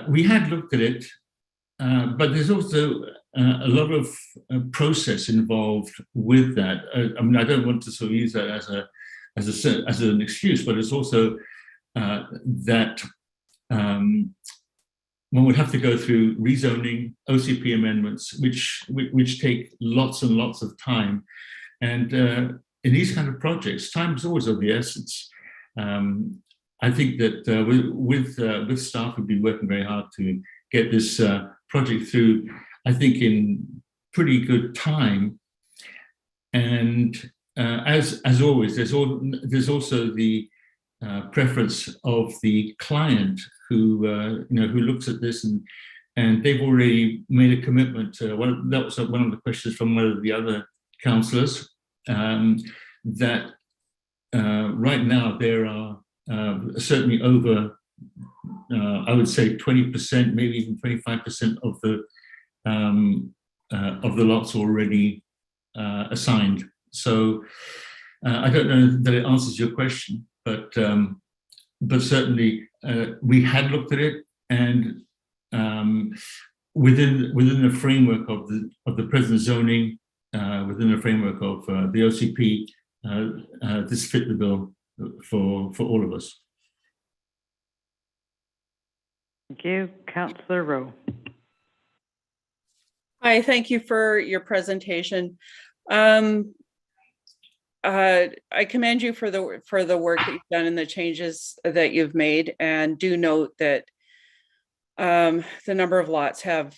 [SPEAKER 14] we had looked at it, but there's also a lot of process involved with that. I mean, I don't want to sort of use that as an excuse, but it's also that one would have to go through rezoning, OCP amendments, which take lots and lots of time. And in these kind of projects, time is always of the essence. I think that with staff, we've been working very hard to get this project through, I think, in pretty good time. And as always, there's also the preference of the client who looks at this, and they've already made a commitment. That was one of the questions from one of the other councillors, that right now there are certainly over, I would say 20%, maybe even 25% of the lots already assigned. So I don't know that it answers your question, but certainly we had looked at it, and within the framework of the present zoning, within the framework of the OCP, this fit the bill for all of us.
[SPEAKER 1] Thank you. Councillor Rowe.
[SPEAKER 16] Hi, thank you for your presentation. I commend you for the work that you've done and the changes that you've made, and do note that the number of lots have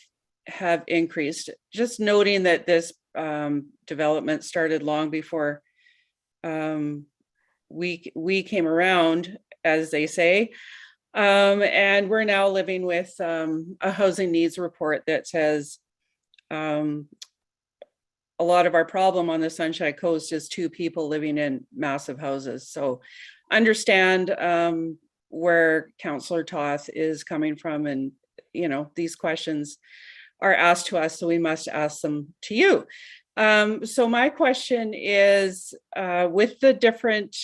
[SPEAKER 16] increased. Just noting that this development started long before we came around, as they say, and we're now living with a housing needs report that says a lot of our problem on the Sunshine Coast is 2 people living in massive houses. So understand where Councillor Toth is coming from, and these questions are asked to us, so we must ask them to you. So my question is, with the different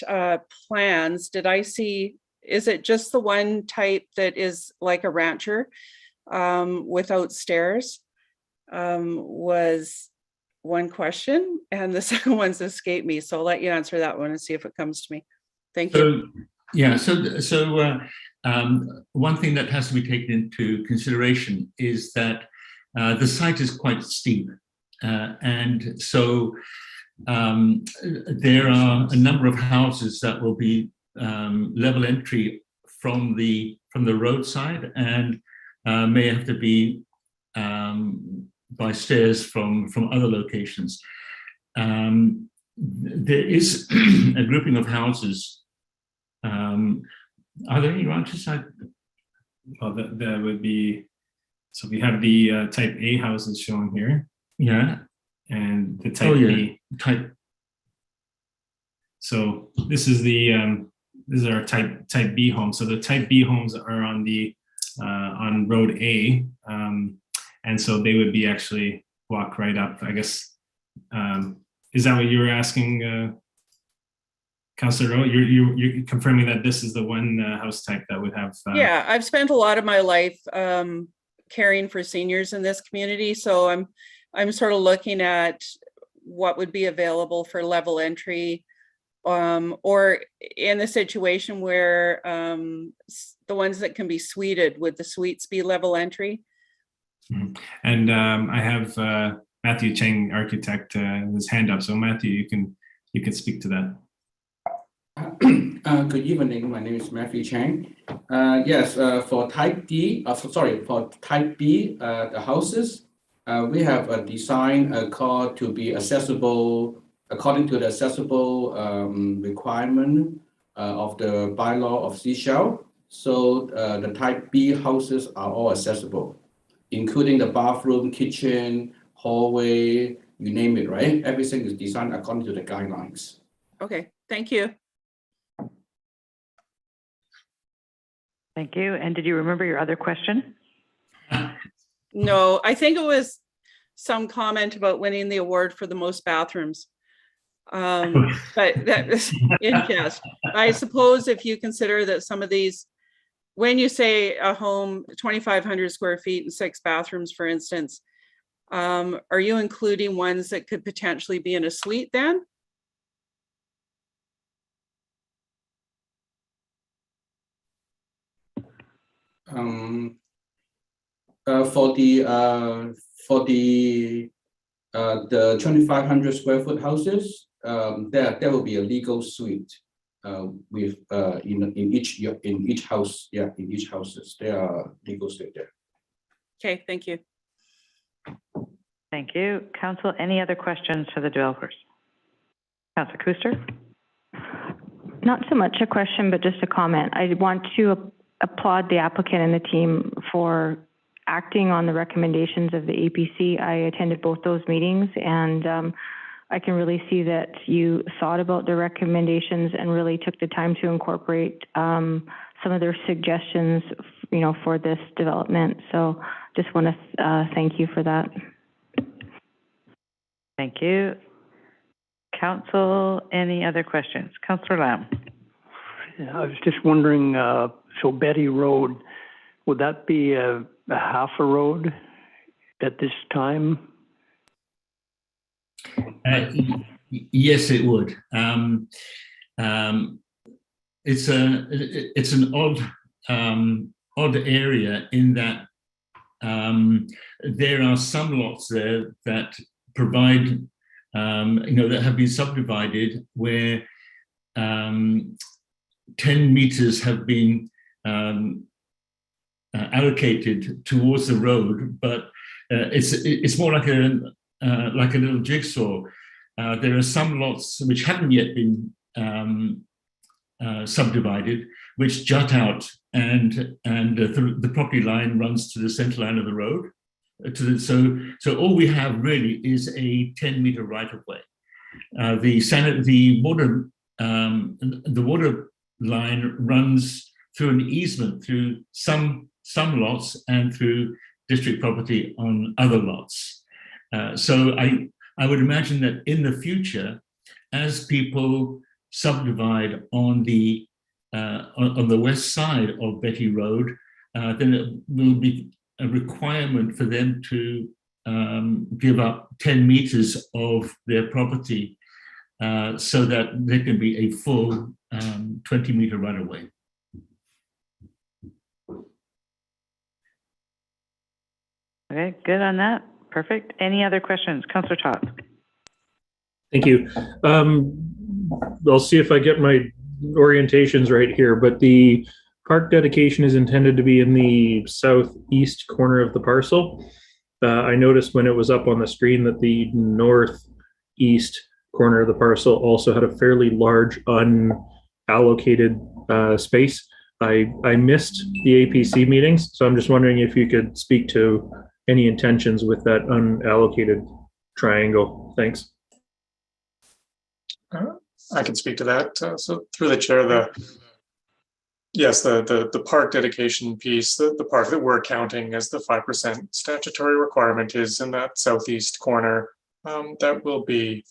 [SPEAKER 16] plans, did I see, is it just the one type that is like a rancher without stairs? Was one question, and the second one's escaped me. So I'll let you answer that one and see if it comes to me. Thank you.
[SPEAKER 14] Yeah, so one thing that has to be taken into consideration is that the site is quite steep. And so there are a number of houses that will be level entry from the roadside, and may have to be by stairs from other locations. There is a grouping of houses. Are there any ranches?
[SPEAKER 15] Well, there would be, so we have the type A houses shown here.
[SPEAKER 14] Yeah.
[SPEAKER 15] And the type B.
[SPEAKER 14] Type.
[SPEAKER 15] So this is our type B home. So the type B homes are on the on road A. And so they would be actually walk right up, I guess. Is that what you were asking, Councillor Rowe? You're confirming that this is the one house type that would have...
[SPEAKER 16] Yeah, I've spent a lot of my life caring for seniors in this community. So I'm sort of looking at what would be available for level entry, or in the situation where the ones that can be suited, would the suites be level entry?
[SPEAKER 15] Mm-hmm. And I have Matthew Cheng, architect, his hand up. So Matthew, you can speak to that.
[SPEAKER 17] Good evening. My name is Matthew Cheng. Yes, for type D, for type B, the houses, we have a design called to be accessible according to the accessible requirement of the bylaw of Seashell. So the type B houses are all accessible, including the bathroom, kitchen, hallway, you name it, right? Everything is designed according to the guidelines.
[SPEAKER 16] Okay, thank you.
[SPEAKER 1] Thank you. And did you remember your other question?
[SPEAKER 16] No, I think it was some comment about winning the award for the most bathrooms. But that was in jest. I suppose if you consider that some of these, when you say a home, 2,500 square feet and 6 bathrooms, for instance, are you including ones that could potentially be in a suite then?
[SPEAKER 17] For the 2,500 square foot houses, there will be a legal suite with in each house. Yeah, in each houses there are legal suite there.
[SPEAKER 16] Okay, thank you.
[SPEAKER 1] Thank you. Council, any other questions for the developers? Councilor Kuster?
[SPEAKER 12] Not so much a question, but just a comment. I want to applaud the applicant and the team for acting on the recommendations of the APC. I attended both those meetings, and I can really see that you thought about the recommendations and really took the time to incorporate some of their suggestions, for this development. So just want to thank you for that.
[SPEAKER 1] Thank you. Council, any other questions? Councillor Lamb.
[SPEAKER 4] Yeah, I was just wondering, so Betty Road, would that be a half a road at this time?
[SPEAKER 14] Yes, it would. It's an odd area in that there are some lots there that provide, that have been subdivided where 10 meters have been allocated towards the road, but it's more like a little jigsaw. There are some lots which haven't yet been subdivided, which jut out, and the property line runs to the center line of the road. So all we have really is a 10-meter right of way. The water line runs through an easement through some lots and through district property on other lots. So I would imagine that in the future, as people subdivide on the west side of Betty Road, then it will be a requirement for them to give up 10 meters of their property so that there can be a full 20-meter right-of-way.
[SPEAKER 1] Okay, good on that. Perfect. Any other questions? Councillor Todd.
[SPEAKER 5] Thank you. I'll see if I get my orientations right here, but the park dedication is intended to be in the southeast corner of the parcel. I noticed when it was up on the screen that the northeast corner of the parcel also had a fairly large unallocated space. I missed the APC meetings, so I'm just wondering if you could speak to any intentions with that unallocated triangle. Thanks.
[SPEAKER 13] I can speak to that. So through the chair, the park dedication piece, the park that we're counting as the 5% statutory requirement is in that southeast corner. That will be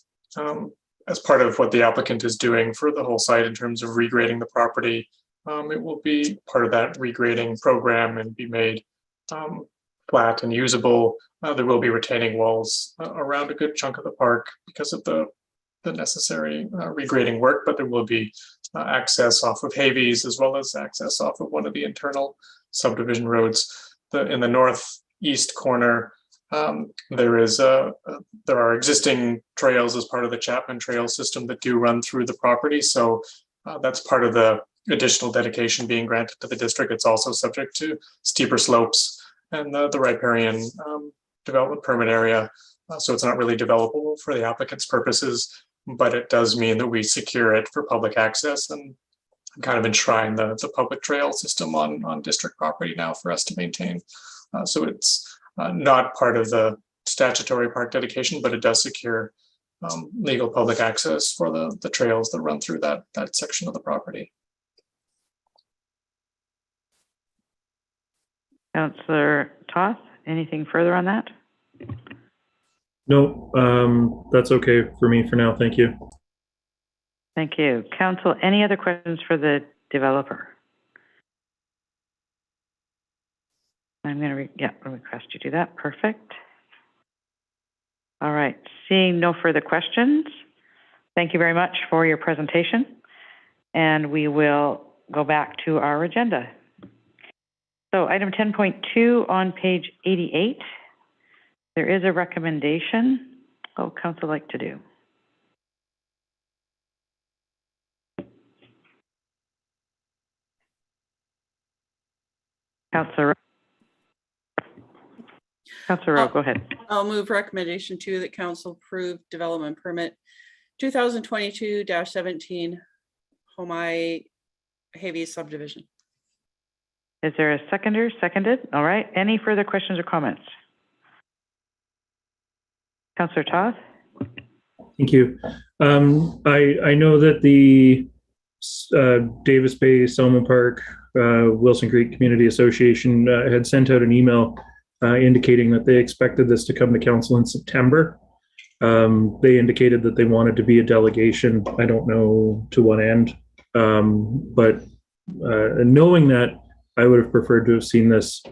[SPEAKER 13] as part of what the applicant is doing for the whole site in terms of regrading the property. It will be part of that regrading program and be made flat and usable. There will be retaining walls around a good chunk of the park because of the necessary regrading work, but there will be access off of Havies as well as access off of one of the internal subdivision roads. In the northeast corner, there are existing trails as part of the Chapman Trail system that do run through the property. So that's part of the additional dedication being granted to the district. It's also subject to steeper slopes and the riparian development permit area. So it's not really developable for the applicant's purposes, but it does mean that we secure it for public access and kind of enshrine the public trail system on district property now for us to maintain. So it's not part of the statutory park dedication, but it does secure legal public access for the trails that run through that section of the property.
[SPEAKER 1] Councillor Toth, anything further on that?
[SPEAKER 5] No, that's okay for me for now. Thank you.
[SPEAKER 1] Thank you. Council, any other questions for the developer? I'm going to request you do that. Perfect. All right. Seeing no further questions, thank you very much for your presentation. And we will go back to our agenda. So item 10.2 on page 88, there is a recommendation. What would council like to do? Councillor Rowe, go ahead.
[SPEAKER 16] I'll move recommendation 2 that council approve development permit 2022-17 Homai Havey subdivision.
[SPEAKER 1] Is there a seconder? Seconded. All right. Any further questions or comments? Councillor Toth?
[SPEAKER 5] Thank you. I know that the Davis Bay Salmon Park Wilson Creek Community Association had sent out an email indicating that they expected this to come to council in September. They indicated that they wanted to be a delegation. I don't know to what end, but knowing that, I would have preferred to have seen this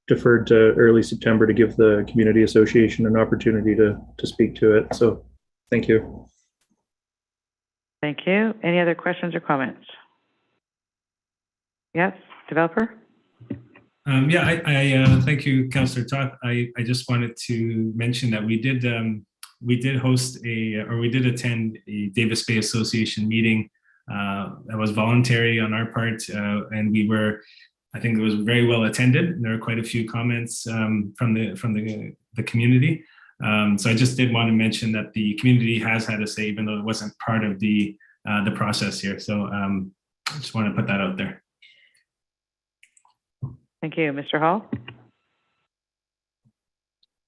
[SPEAKER 5] deferred to early September to give the community association an opportunity to speak to it. So thank you.
[SPEAKER 1] Thank you. Any other questions or comments? Yes, developer?
[SPEAKER 15] Yeah, I thank you, Councillor Toth. I just wanted to mention that we did attend a Davis Bay Association meeting that was voluntary on our part, and I think it was very well attended. There were quite a few comments from the community. So I just did want to mention that the community has had a say, even though it wasn't part of the process here. So I just want to put that out there.
[SPEAKER 1] Thank you. Mr. Hall?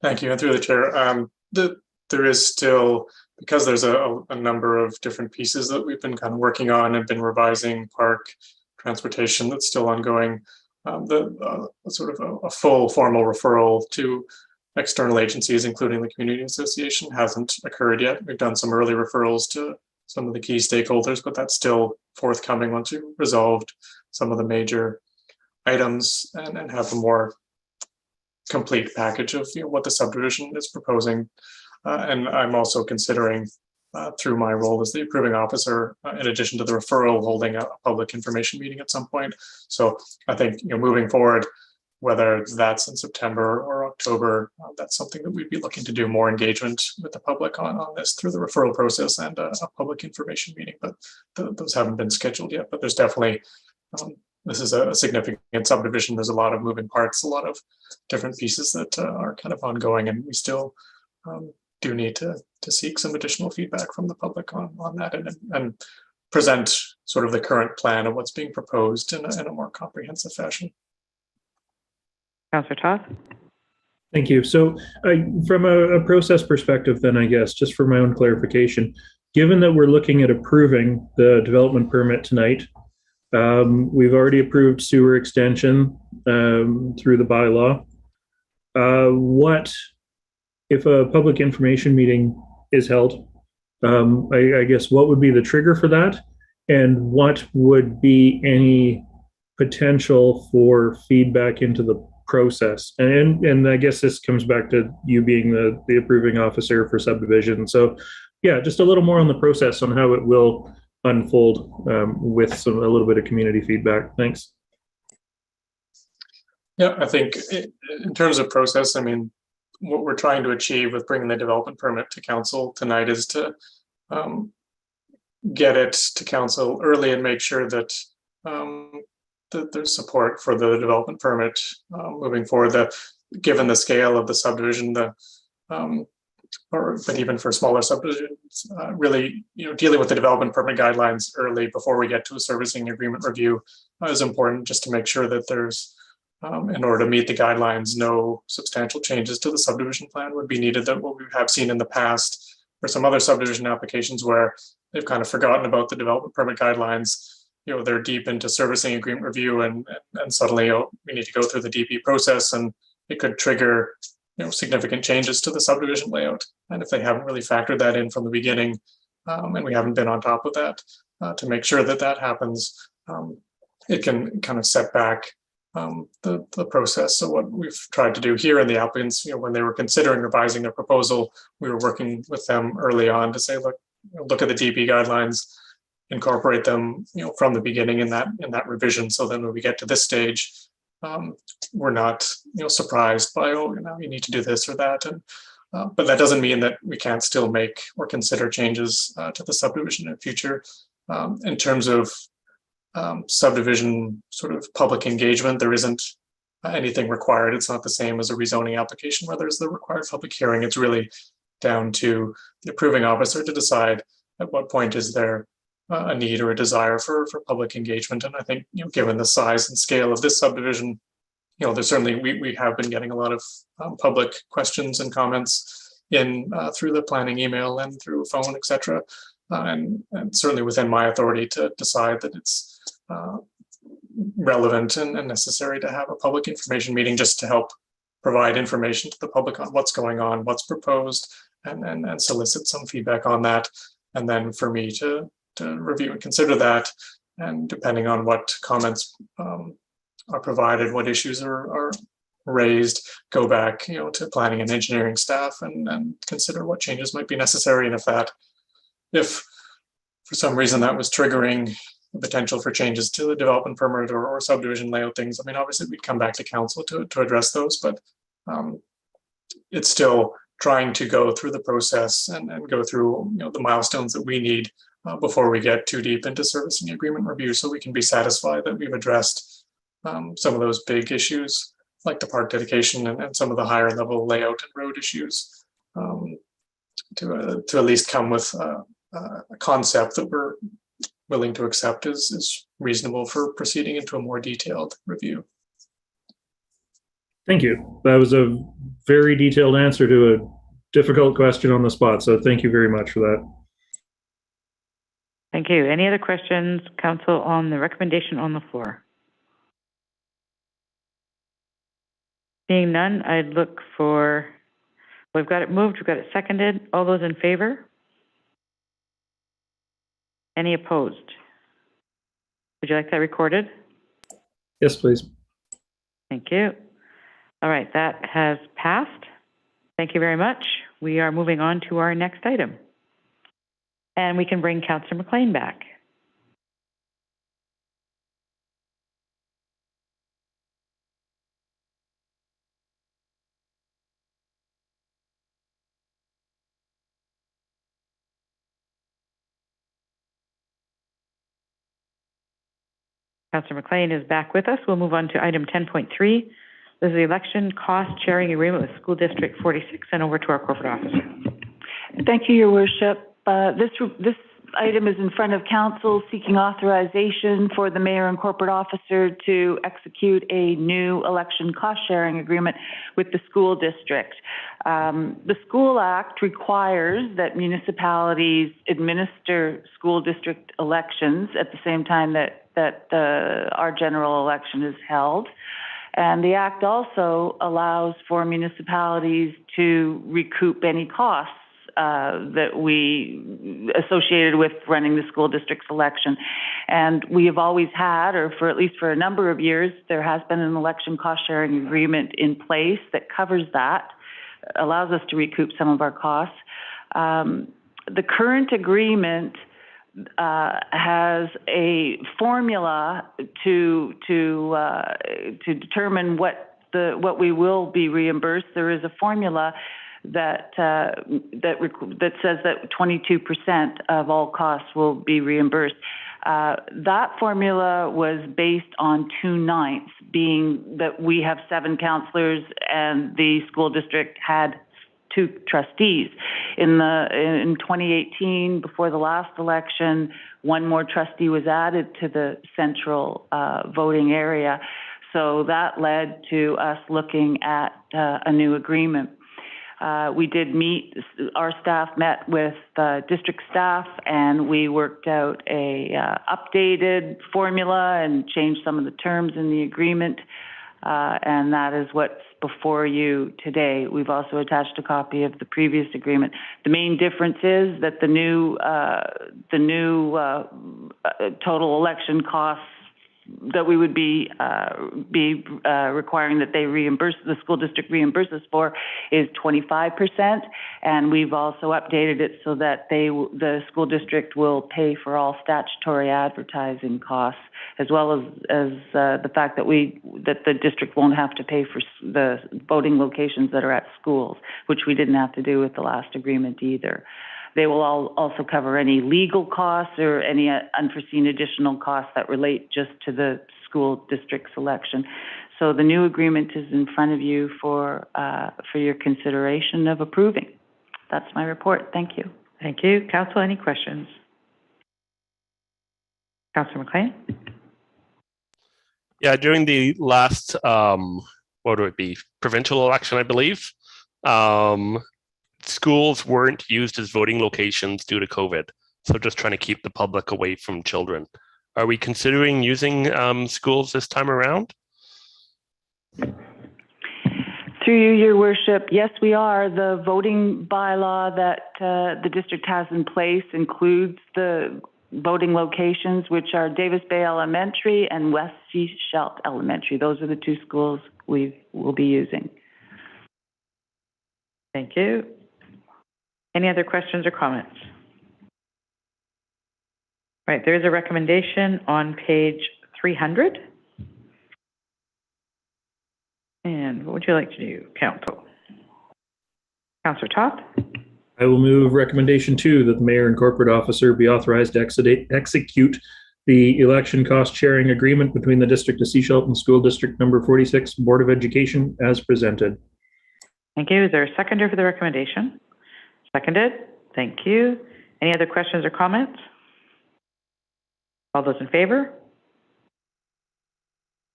[SPEAKER 13] Thank you. And through the chair, there is still, because there's a number of different pieces that we've been kind of working on and been revising park transportation that's still ongoing, sort of a full formal referral to external agencies, including the community association, hasn't occurred yet. We've done some early referrals to some of the key stakeholders, but that's still forthcoming once we've resolved some of the major items and have a more complete package of what the subdivision is proposing. And I'm also considering, through my role as the approving officer, in addition to the referral, holding a public information meeting at some point. So I think moving forward, whether that's in September or October, that's something that we'd be looking to do more engagement with the public on this through the referral process and a public information meeting. But those haven't been scheduled yet. But there's definitely, this is a significant subdivision. There's a lot of moving parts, a lot of different pieces that are kind of ongoing, and we still do need to seek some additional feedback from the public on that and present sort of the current plan of what's being proposed in a more comprehensive fashion.
[SPEAKER 1] Councillor Toth?
[SPEAKER 5] Thank you. So from a process perspective, then I guess, just for my own clarification, given that we're looking at approving the development permit tonight, we've already approved sewer extension through the bylaw. What if a public information meeting is held? I guess what would be the trigger for that, and what would be any potential for feedback into the process? And I guess this comes back to you being the approving officer for subdivision. So yeah, just a little more on the process on how it will unfold with a little bit of community feedback. Thanks.
[SPEAKER 13] Yeah, I think in terms of process, I mean, what we're trying to achieve with bringing the development permit to council tonight is to get it to council early and make sure that that there's support for the development permit moving forward. Given the scale of the subdivision, but even for smaller subdivisions, really, dealing with the development permit guidelines early before we get to a servicing agreement review is important, just to make sure that there's in order to meet the guidelines, no substantial changes to the subdivision plan would be needed than what we have seen in the past for some other subdivision applications where they've kind of forgotten about the development permit guidelines. They're deep into servicing agreement review and suddenly we need to go through the DP process and it could trigger significant changes to the subdivision layout. And if they haven't really factored that in from the beginning, and we haven't been on top of that to make sure that that happens, it can kind of set back the process. So what we've tried to do here in the applicants, when they were considering revising their proposal, we were working with them early on to say, look at the DP guidelines, incorporate them, from the beginning in that revision. So then when we get to this stage, we're not, surprised by, you need to do this or that. And but that doesn't mean that we can't still make or consider changes to the subdivision in the future. In terms of subdivision sort of public engagement, there isn't anything required. It's not the same as a rezoning application where there's the required public hearing. It's really down to the approving officer to decide at what point is there a need or a desire for public engagement. And I think, given the size and scale of this subdivision, there's certainly, we have been getting a lot of public questions and comments in through the planning email and through phone, et cetera. And certainly within my authority to decide that it's relevant and necessary to have a public information meeting just to help provide information to the public on what's going on, what's proposed, and solicit some feedback on that. And then for me to review and consider that, and depending on what comments are provided, what issues are raised, go back, to planning and engineering staff and consider what changes might be necessary. And if for some reason that was triggering the potential for changes to the development permit or subdivision layout things, obviously we'd come back to council to address those, but it's still trying to go through the process and go through the milestones that we need before we get too deep into servicing agreement review, so we can be satisfied that we've addressed some of those big issues like the park dedication and some of the higher level layout and road issues, to at least come with a concept that we're willing to accept is reasonable for proceeding into a more detailed review.
[SPEAKER 5] Thank you. That was a very detailed answer to a difficult question on the spot. So thank you very much for that.
[SPEAKER 1] Thank you. Any other questions, council, on the recommendation on the floor? Seeing none, I'd look for, we've got it moved, we've got it seconded. All those in favor? Any opposed? Would you like that recorded?
[SPEAKER 5] Yes, please.
[SPEAKER 1] Thank you. All right, that has passed. Thank you very much. We are moving on to our next item. And we can bring Councillor McLean back. Councillor McLean is back with us. We'll move on to item 10.3. This is the election cost sharing agreement with School District 46, and over to our corporate officer.
[SPEAKER 18] Thank you, Your Worship. This item is in front of council seeking authorization for the mayor and corporate officer to execute a new election cost sharing agreement with the school district. The School Act requires that municipalities administer school district elections at the same time that our general election is held. And the Act also allows for municipalities to recoup any costs that we associated with running the school district's election. And we have always had, or for at least for a number of years, there has been an election cost sharing agreement in place that covers that, allows us to recoup some of our costs. The current agreement has a formula to determine what we will be reimbursed. There is a formula that says that 22% of all costs will be reimbursed. That formula was based on 2/9, being that we have 7 councillors and the school district had 2 trustees. In 2018, before the last election, 1 more trustee was added to the central voting area. So that led to us looking at a new agreement. We did meet, our staff met with district staff, and we worked out a updated formula and changed some of the terms in the agreement. And that is what's before you today. We've also attached a copy of the previous agreement. The main difference is that the new total election costs that we would be requiring that they reimburse, the school district reimburses for, is 25%, and we've also updated it so that the school district will pay for all statutory advertising costs, as well as the fact that the district won't have to pay for the voting locations that are at schools, which we didn't have to do with the last agreement either. They will also cover any legal costs or any unforeseen additional costs that relate just to the school district selection. So the new agreement is in front of you for your consideration of approving. That's my report. Thank you.
[SPEAKER 1] Thank you. Council, any questions? Councillor McLean?
[SPEAKER 2] Yeah, during the last, what would it be, provincial election, I believe, schools weren't used as voting locations due to COVID. So just trying to keep the public away from children. Are we considering using schools this time around?
[SPEAKER 18] Through you, Your Worship, yes, we are. The voting bylaw that the district has in place includes the voting locations, which are Davis Bay Elementary and West Seashell Elementary. Those are the two schools we will be using.
[SPEAKER 1] Thank you. Any other questions or comments? Right, there is a recommendation on page 300. And what would you like to do, Council? Councillor Toth?
[SPEAKER 5] I will move recommendation 2 that the mayor and corporate officer be authorized to execute the election cost sharing agreement between the District of Seashell and School District Number 46 Board of Education as presented.
[SPEAKER 1] Thank you. Is there a seconder for the recommendation? Seconded. Thank you. Any other questions or comments? All those in favor?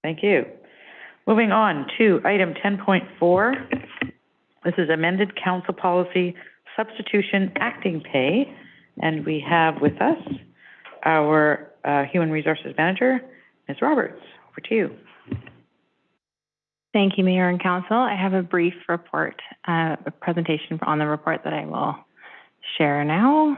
[SPEAKER 1] Thank you. Moving on to item 10.4. This is amended council policy substitution acting pay. And we have with us our Human Resources Manager, Ms. Roberts. Over to you.
[SPEAKER 12] Thank you, Mayor and Council. I have a brief report, a presentation on the report that I will share now.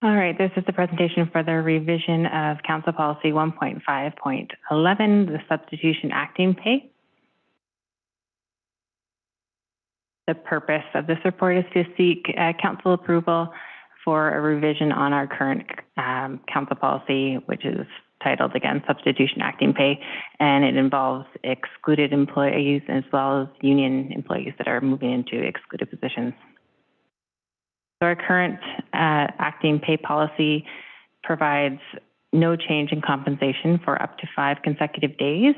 [SPEAKER 12] All right, this is the presentation for the revision of Council Policy 1.5.11, the substitution acting pay. The purpose of this report is to seek council approval for a revision on our current council policy, which is titled, again, substitution acting pay, and it involves excluded employees as well as union employees that are moving into excluded positions. So our current acting pay policy provides no change in compensation for up to 5 consecutive days,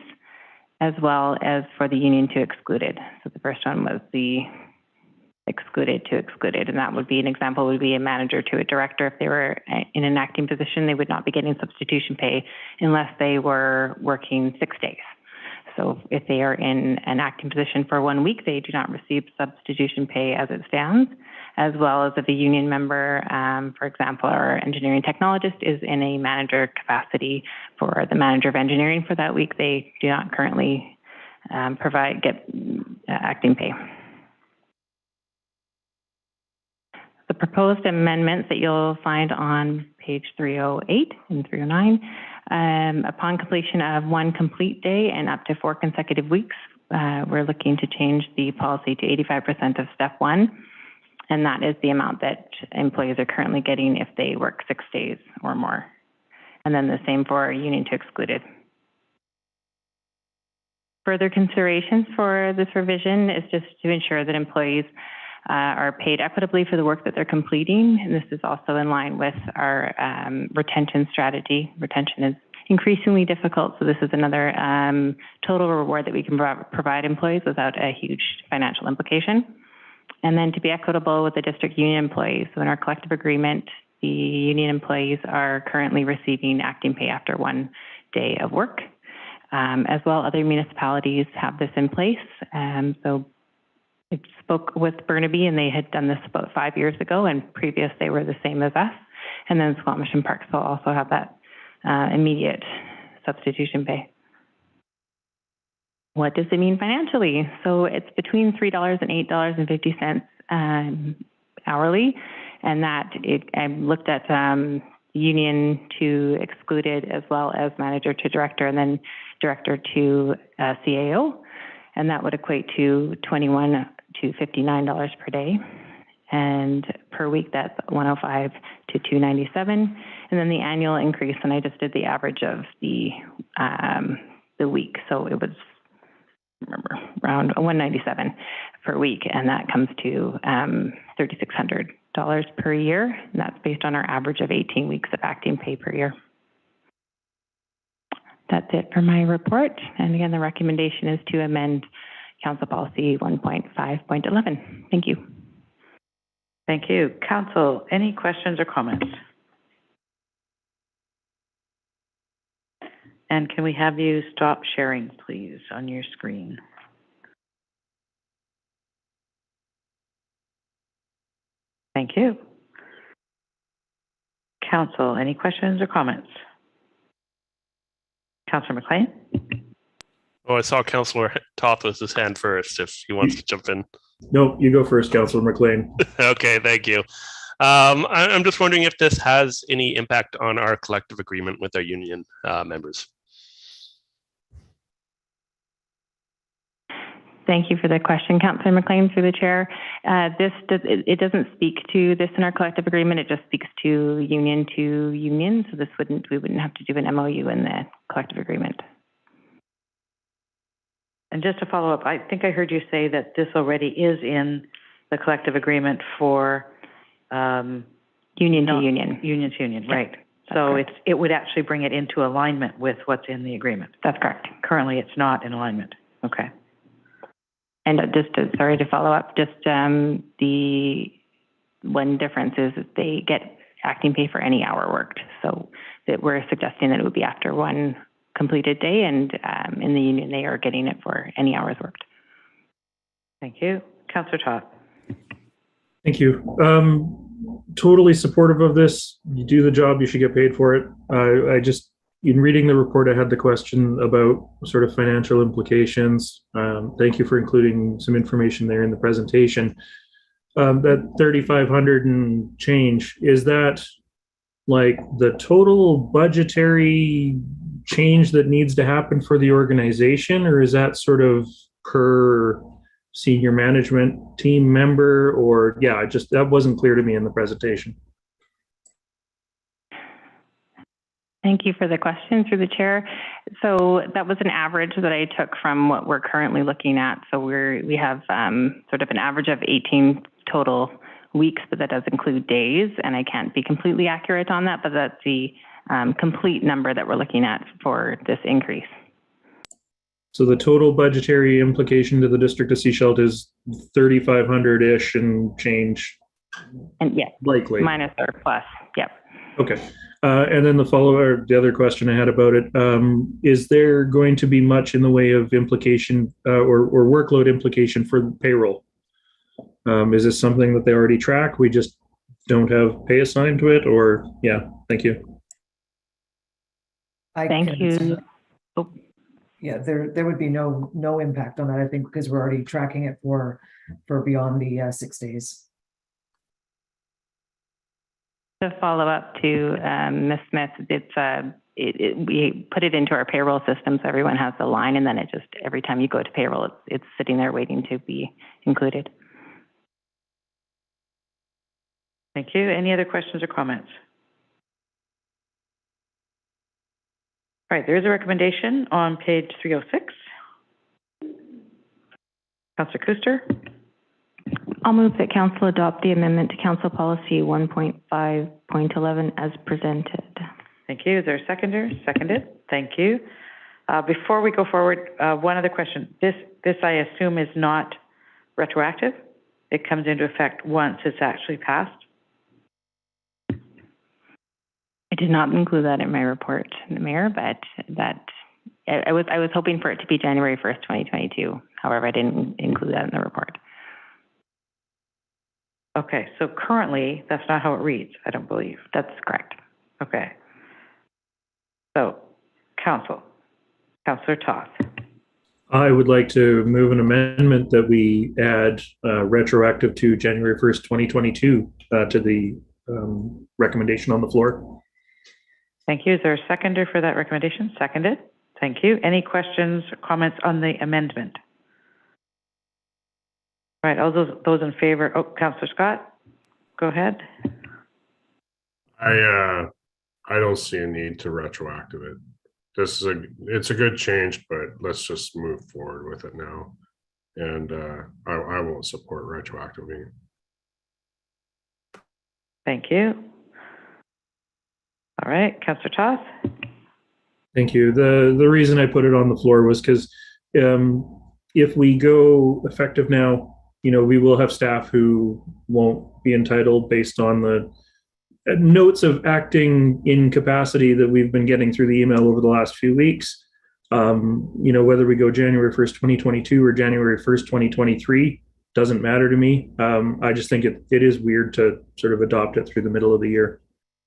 [SPEAKER 12] as well as for the union to excluded. So the first one was the excluded to excluded, and that would be an example would be a manager to a director. If they were in an acting position, they would not be getting substitution pay unless they were working 6 days. So if they are in an acting position for 1 week, they do not receive substitution pay as it stands, as well as if a union member, for example, our engineering technologist is in a manager capacity for the manager of engineering for that week, they do not currently get acting pay. The proposed amendments that you'll find on page 308 and 309, upon completion of 1 complete day and up to 4 consecutive weeks, we're looking to change the policy to 85% of step 1. And that is the amount that employees are currently getting if they work 6 days or more. And then the same for union to excluded. Further considerations for this revision is just to ensure that employees are paid equitably for the work that they're completing. And this is also in line with our retention strategy. Retention is increasingly difficult. So this is another total reward that we can provide employees without a huge financial implication. And then to be equitable with the district union employees. So in our collective agreement, the union employees are currently receiving acting pay after 1 day of work. As well, other municipalities have this in place. So I spoke with Burnaby, and they had done this about 5 years ago, and previous they were the same as us. And then Squamish and Parksville also have that immediate substitution pay. What does it mean financially? So it's between $3 and $8.50 hourly, and that I looked at union to excluded as well as manager to director, and then director to CAO, and that would equate to $21 to $59 per day, and per week that's $105 to $297, and then the annual increase. And I just did the average of the week, so it was around $197 per week, and that comes to $3,600 per year, and that's based on our average of 18 weeks of acting pay per year. That's it for my report. And again, the recommendation is to amend Council Policy 1.5.11. Thank you.
[SPEAKER 1] Thank you. Council, any questions or comments? And can we have you stop sharing, please, on your screen? Thank you. Council, any questions or comments? Councillor McLean?
[SPEAKER 2] Oh, I saw Councillor Toth with his hand first, if he wants to jump in.
[SPEAKER 5] No, you go first, Councillor McLean.
[SPEAKER 2] Okay, thank you. I'm just wondering if this has any impact on our collective agreement with our union members.
[SPEAKER 12] Thank you for the question, Councillor McLean, through the chair. It doesn't speak to this in our collective agreement. It just speaks to union. So we wouldn't have to do an MOU in the collective agreement.
[SPEAKER 1] And just to follow up, I think I heard you say that this already is in the collective agreement for
[SPEAKER 12] union to union.
[SPEAKER 1] Union to union,
[SPEAKER 12] Yeah,
[SPEAKER 1] right. So it would actually bring it into alignment with what's in the agreement.
[SPEAKER 12] That's correct.
[SPEAKER 1] Currently, it's not in alignment. Okay.
[SPEAKER 12] And sorry to follow up, just the one difference is that they get acting pay for any hour worked. So that we're suggesting that it would be after one completed day, and in the union they are getting it for any hours worked.
[SPEAKER 1] Thank you. Councillor Toth.
[SPEAKER 5] Thank you. Totally supportive of this. You do the job, you should get paid for it. I just, in reading the report, I had the question about sort of financial implications. Thank you for including some information there in the presentation. That 3,500 and change, is that like the total budgetary change that needs to happen for the organization, or is that sort of per senior management team member? Or that wasn't clear to me in the presentation.
[SPEAKER 12] Thank you for the question through the chair. So that was an average that I took from what we're currently looking at. So we have sort of an average of 18 total weeks, but that does include days, and I can't be completely accurate on that, but that's the complete number that we're looking at for this increase.
[SPEAKER 5] So the total budgetary implication to the District of Seashell is 3,500-ish and change.
[SPEAKER 12] And yeah,
[SPEAKER 5] likely.
[SPEAKER 12] Minus or plus, yep.
[SPEAKER 5] Okay. And then the other question I had about it, is there going to be much in the way of implication or workload implication for payroll? Is this something that they already track? We just don't have pay assigned to it, or thank you.
[SPEAKER 12] Thank you.
[SPEAKER 8] Yeah, there would be no impact on that, I think, because we're already tracking it for beyond the 6 days.
[SPEAKER 12] To follow up to Ms. Smith, we put it into our payroll system, so everyone has the line, and then it just, every time you go to payroll, it's sitting there waiting to be included.
[SPEAKER 1] Thank you. Any other questions or comments? All right, there is a recommendation on page 306. Councillor Kuster.
[SPEAKER 12] I'll move that Council adopt the amendment to Council Policy 1.5.11 as presented.
[SPEAKER 1] Thank you. Is there a seconder? Seconded. Thank you. Before we go forward, one other question. This I assume is not retroactive. It comes into effect once it's actually passed.
[SPEAKER 12] I did not include that in my report, Mayor, but I was hoping for it to be January 1st, 2022. However, I didn't include that in the report.
[SPEAKER 1] Okay, so currently that's not how it reads, I don't believe.
[SPEAKER 12] That's correct.
[SPEAKER 1] Okay. So, Councillor Toth.
[SPEAKER 5] I would like to move an amendment that we add retroactive to January 1st, 2022 to the recommendation on the floor.
[SPEAKER 1] Thank you. Is there a seconder for that recommendation? Seconded. Thank you. Any questions or comments on the amendment? All right, all those in favor. Oh, Councillor Scott, go ahead.
[SPEAKER 6] I don't see a need to retroactive it. It's a good change, but let's just move forward with it now. And I won't support retroactively.
[SPEAKER 1] Thank you. All right, Councillor Toth.
[SPEAKER 5] Thank you. The reason I put it on the floor was because if we go effective now, we will have staff who won't be entitled based on the notes of acting incapacity that we've been getting through the email over the last few weeks. Whether we go January 1st, 2022 or January 1st, 2023, doesn't matter to me. I just think it is weird to sort of adopt it through the middle of the year.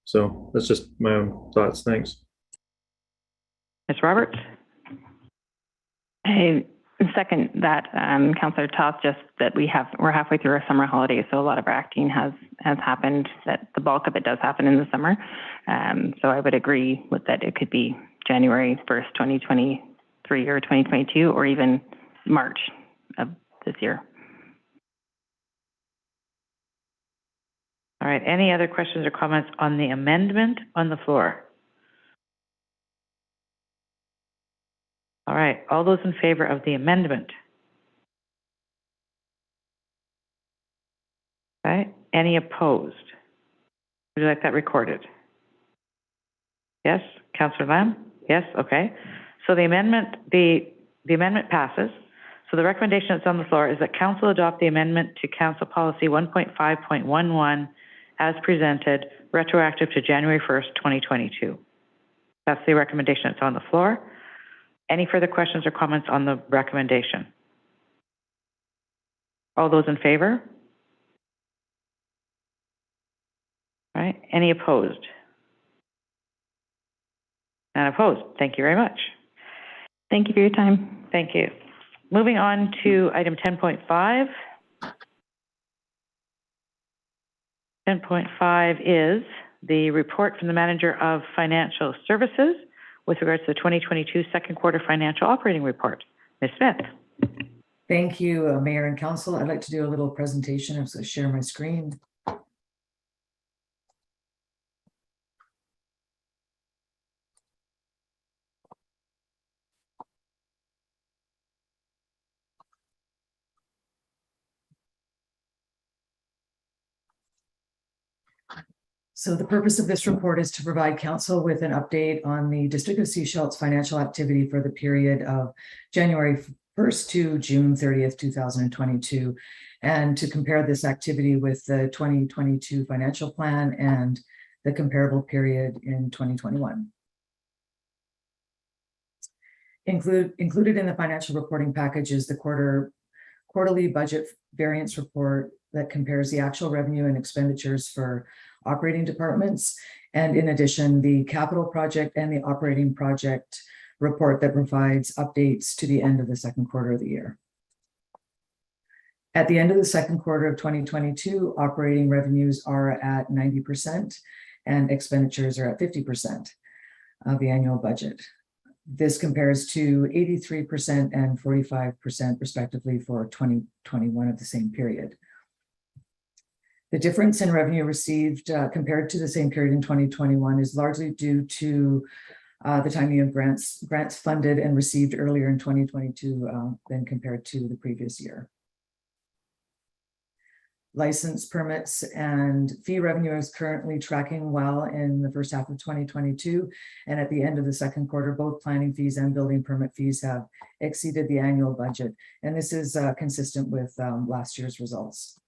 [SPEAKER 5] So that's just my own thoughts. Thanks.
[SPEAKER 1] Ms. Roberts?
[SPEAKER 12] I second that, Councillor Toth, just that we're halfway through our summer holidays, so a lot of our acting has happened, that the bulk of it does happen in the summer. So I would agree with that it could be January 1st, 2023 or 2022, or even March of this year.
[SPEAKER 1] All right, any other questions or comments on the amendment on the floor? All right, all those in favor of the amendment? Okay, any opposed? Would you like that recorded? Yes, Councillor Lamb? Yes, okay. So the amendment passes. So the recommendation that's on the floor is that Council adopt the amendment to Council Policy 1.5.11 as presented, retroactive to January 1st, 2022. That's the recommendation that's on the floor. Any further questions or comments on the recommendation? All those in favor? All right, any opposed? None opposed. Thank you very much.
[SPEAKER 12] Thank you for your time.
[SPEAKER 1] Thank you. Moving on to item 10.5. 10.5 is the report from the Manager of Financial Services with regards to the 2022 second quarter financial operating report. Ms. Smith.
[SPEAKER 8] Thank you, Mayor and Council. I'd like to do a little presentation. I'm going to share my screen. So the purpose of this report is to provide Council with an update on the District of Seashell's financial activity for the period of January 1st to June 30th, 2022, and to compare this activity with the 2022 financial plan and the comparable period in 2021. Included in the financial reporting package is the quarterly budget variance report that compares the actual revenue and expenditures for operating departments, and in addition, the capital project and the operating project report that provides updates to the end of the second quarter of the year. At the end of the second quarter of 2022, operating revenues are at 90% and expenditures are at 50% of the annual budget. This compares to 83% and 45% respectively for 2021 of the same period. The difference in revenue received compared to the same period in 2021 is largely due to the timing of grants funded and received earlier in 2022 than compared to the previous year. License permits and fee revenue is currently tracking well in the first half of 2022. And at the end of the second quarter, both planning fees and building permit fees have exceeded the annual budget. And this is consistent with last year's results.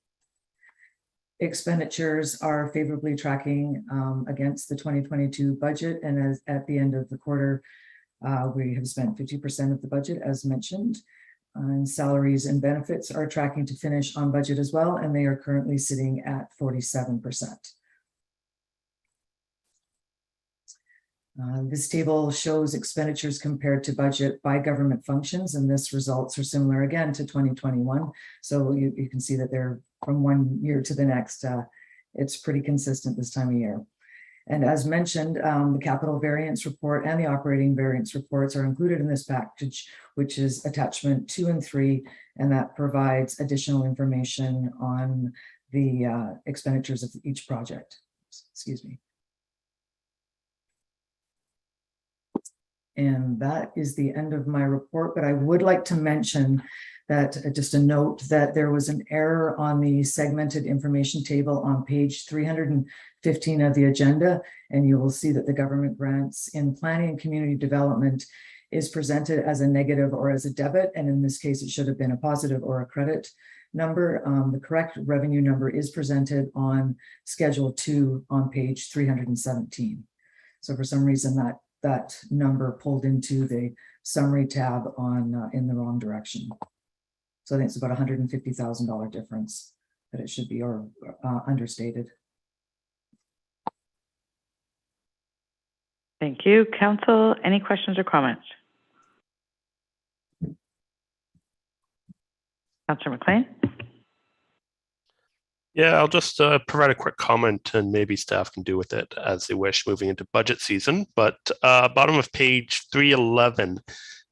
[SPEAKER 8] Expenditures are favorably tracking against the 2022 budget. And as at the end of the quarter, we have spent 50% of the budget as mentioned. And salaries and benefits are tracking to finish on budget as well, and they are currently sitting at 47%. This table shows expenditures compared to budget by government functions, and this results are similar again to 2021. So you can see that they're from one year to the next. It's pretty consistent this time of year. And as mentioned, the capital variance report and the operating variance reports are included in this package, which is attachment 2 and 3, and that provides additional information on the expenditures of each project. Excuse me. And that is the end of my report, but I would like to mention that just a note that there was an error on the segmented information table on page 315 of the agenda, and you will see that the government grants in planning and community development is presented as a negative or as a debit, and in this case it should have been a positive or a credit number. The correct revenue number is presented on schedule 2 on page 317. So for some reason that number pulled into the summary tab on in the wrong direction. So I think it's about $150,000 difference that it should be or understated.
[SPEAKER 1] Thank you. Council, any questions or comments? Councillor McLean?
[SPEAKER 2] Yeah, I'll just provide a quick comment, and maybe staff can do with it as they wish moving into budget season. But bottom of page 311,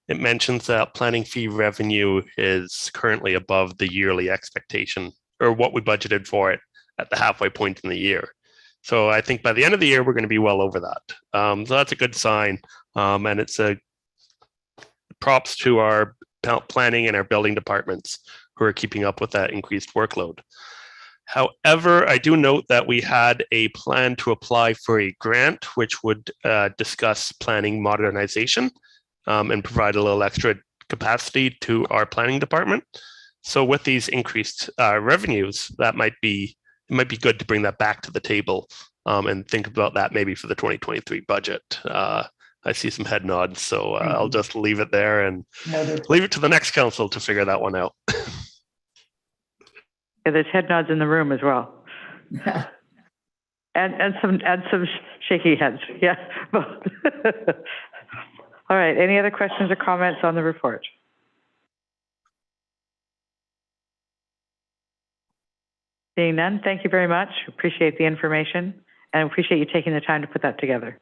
[SPEAKER 2] it mentions that planning fee revenue is currently above the yearly expectation, or what we budgeted for it at the halfway point in the year. So I think by the end of the year, we're going to be well over that. So that's a good sign. And it's a props to our planning and our building departments who are keeping up with that increased workload. However, I do note that we had a plan to apply for a grant, which would discuss planning modernization and provide a little extra capacity to our planning department. So with these increased revenues, it might be good to bring that back to the table and think about that maybe for the 2023 budget. I see some head nods, so I'll just leave it there and leave it to the next council to figure that one out.
[SPEAKER 1] Yeah, there's head nods in the room as well. and some shaky heads. Yeah. All right. Any other questions or comments on the report? Seeing none, thank you very much. Appreciate the information and appreciate you taking the time to put that together.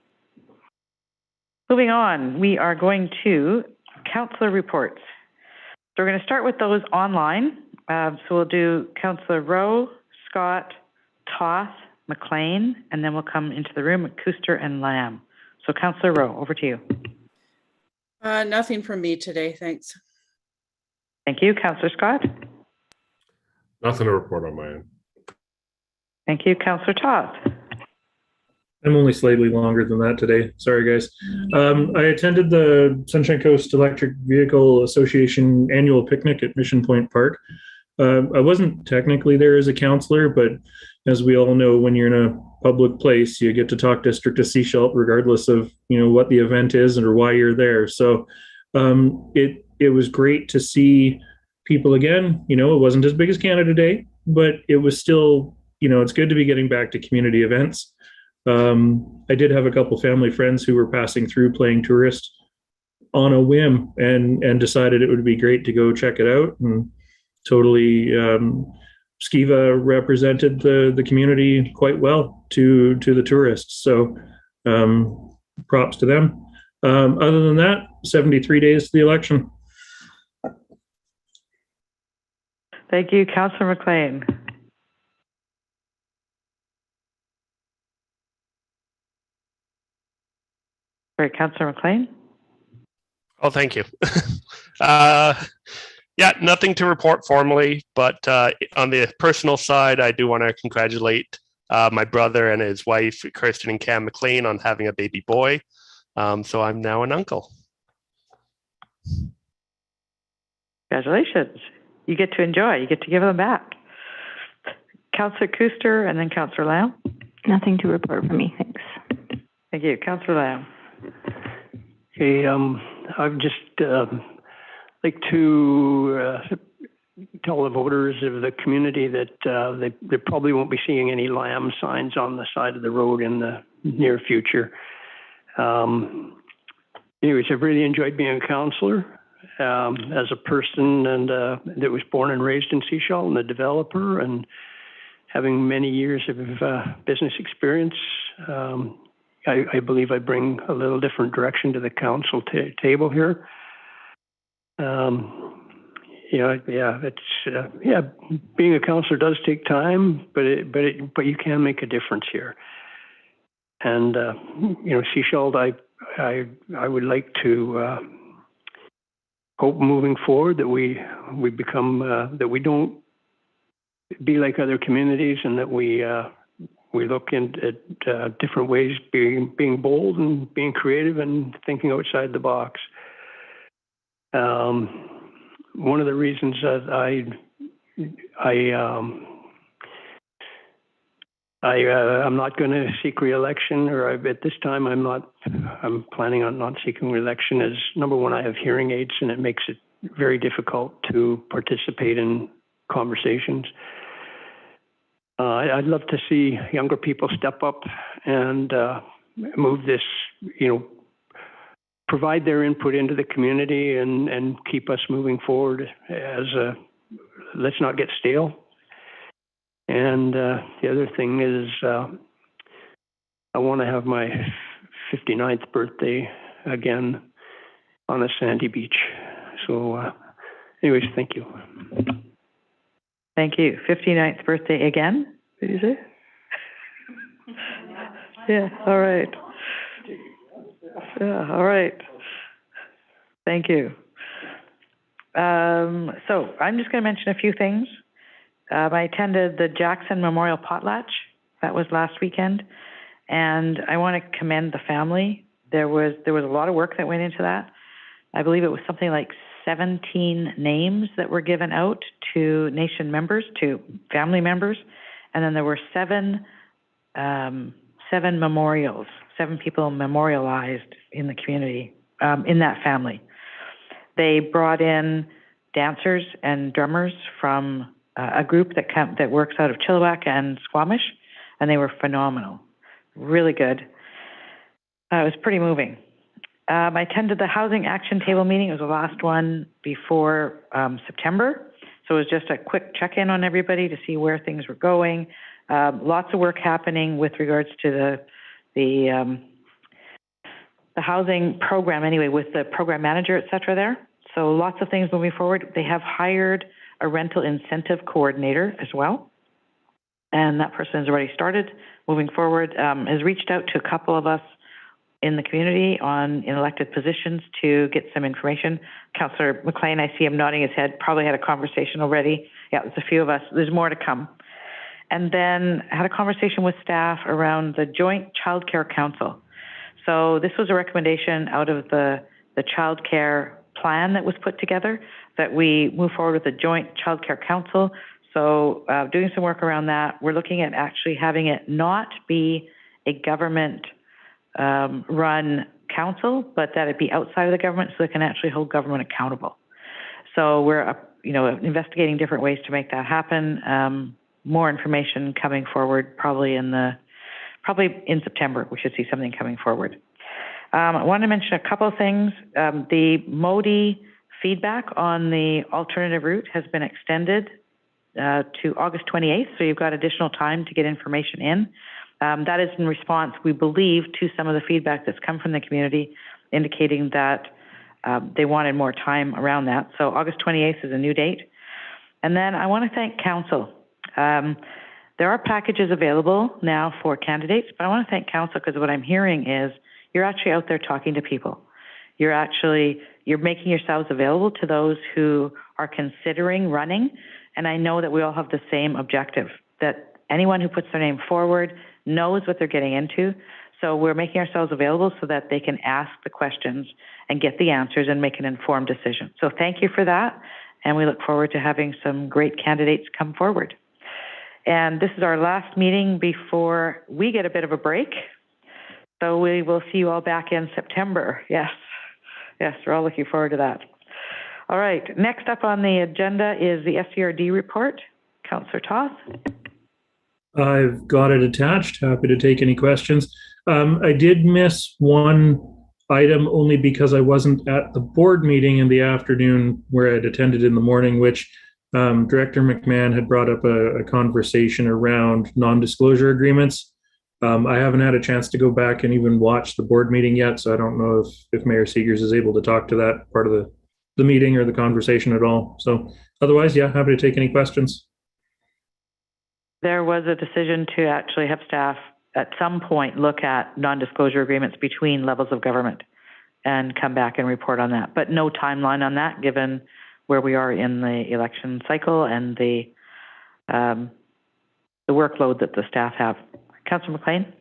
[SPEAKER 1] Moving on, we are going to councillor reports. So we're going to start with those online. So we'll do Councillor Rowe, Scott, Toth, McLean, and then we'll come into the room at Kuster and Lamb. So Councillor Rowe, over to you.
[SPEAKER 16] Nothing from me today, thanks.
[SPEAKER 1] Thank you. Councillor Scott?
[SPEAKER 6] Nothing to report on my end.
[SPEAKER 1] Thank you. Councillor Toth?
[SPEAKER 5] I'm only slightly longer than that today. Sorry, guys. I attended the Sunshine Coast Electric Vehicle Association annual picnic at Mission Point Park. I wasn't technically there as a counselor, but as we all know, when you're in a public place, you get to talk district to Seashell, regardless of what the event is or why you're there. So it was great to see people again. It wasn't as big as Canada Day, but it was still, it's good to be getting back to community events. I did have a couple family friends who were passing through playing tourist on a whim and decided it would be great to go check it out. And totally, Skiva represented the community quite well to the tourists. So props to them. Other than that, 73 days to the election.
[SPEAKER 1] Thank you. Councillor McLean. Sorry, Councillor McLean.
[SPEAKER 2] Oh, thank you. Yeah, nothing to report formally, but on the personal side, I do want to congratulate my brother and his wife, Kirsten and Cam McLean, on having a baby boy. So I'm now an uncle.
[SPEAKER 1] Congratulations. You get to enjoy. You get to give them back. Councillor Kuster and then Councillor Lamb.
[SPEAKER 12] Nothing to report from me, thanks.
[SPEAKER 1] Thank you. Councillor Lamb.
[SPEAKER 4] Okay, I've just like to tell the voters of the community that they probably won't be seeing any lamb signs on the side of the road in the near future. Anyways, I've really enjoyed being a councillor as a person and that was born and raised in Seashell and a developer, and having many years of business experience. I believe I bring a little different direction to the council table here. Being a councillor does take time, but you can make a difference here. And Seashell, I would like to hope moving forward that we become that we don't be like other communities, and that we look at different ways, being bold and being creative and thinking outside the box. One of the reasons that I'm not going to seek re-election, or at this time I'm planning on not seeking re-election, is number one, I have hearing aids, and it makes it very difficult to participate in conversations. I'd love to see younger people step up and move this, provide their input into the community and keep us moving forward let's not get stale. And the other thing is I want to have my 59th birthday again on a sandy beach. So anyways, thank you.
[SPEAKER 1] Thank you. 59th birthday again, did you say? Yeah, all right. Yeah, all right. Thank you. So I'm just going to mention a few things. I attended the Jackson Memorial Potlatch. That was last weekend. And I want to commend the family. There was a lot of work that went into that. I believe it was something like 17 names that were given out to nation members, to family members. And then there were seven memorials, 7 people memorialized in the community, in that family. They brought in dancers and drummers from a group that works out of Chilliwack and Squamish, and they were phenomenal, really good. It was pretty moving. I attended the Housing Action Table meeting. It was the last one before September. So it was just a quick check-in on everybody to see where things were going. Lots of work happening with regards to the housing program anyway, with the program manager, et cetera there. So lots of things moving forward. They have hired a rental incentive coordinator as well. And that person has already started moving forward, has reached out to a couple of us in the community in elected positions to get some information. Councillor McLean, I see him nodding his head, probably had a conversation already. Yeah, there's a few of us. There's more to come. And then I had a conversation with staff around the Joint Childcare Council. So this was a recommendation out of the childcare plan that was put together, that we move forward with the Joint Childcare Council. So doing some work around that. We're looking at actually having it not be a government run council, but that it be outside of the government so it can actually hold government accountable. So we're investigating different ways to make that happen. More information coming forward probably in September. We should see something coming forward. I want to mention a couple of things. The MODI feedback on the alternative route has been extended to August 28th, so you've got additional time to get information in. That is in response, we believe, to some of the feedback that's come from the community indicating that they wanted more time around that. So August 28th is a new date. And then I want to thank Council. There are packages available now for candidates, but I want to thank Council because what I'm hearing is you're actually out there talking to people. You're making yourselves available to those who are considering running. And I know that we all have the same objective, that anyone who puts their name forward knows what they're getting into. So we're making ourselves available so that they can ask the questions and get the answers and make an informed decision. So thank you for that. And we look forward to having some great candidates come forward. And this is our last meeting before we get a bit of a break. So we will see you all back in September. Yes, we're all looking forward to that. All right, next up on the agenda is the SCRD report. Councillor Toth.
[SPEAKER 5] I've got it attached. Happy to take any questions. I did miss one item only because I wasn't at the board meeting in the afternoon where I'd attended in the morning, which Director McMahon had brought up a conversation around non-disclosure agreements. I haven't had a chance to go back and even watch the board meeting yet, so I don't know if Mayor Seegers is able to talk to that part of the meeting or the conversation at all. So otherwise, yeah, happy to take any questions.
[SPEAKER 1] There was a decision to actually have staff at some point look at non-disclosure agreements between levels of government and come back and report on that, but no timeline on that given where we are in the election cycle and the workload that the staff have. Councillor McLean?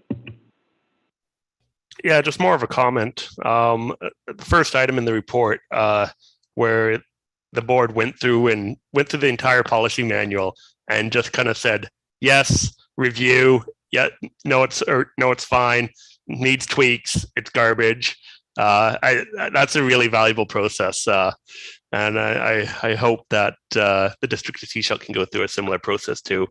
[SPEAKER 2] Yeah, just more of a comment. The first item in the report where the board went through the entire policy manual and just kind of said, yes, review, yeah, no, it's fine, needs tweaks, it's garbage. That's a really valuable process. And I hope that the District of Seashell can go through a similar process too.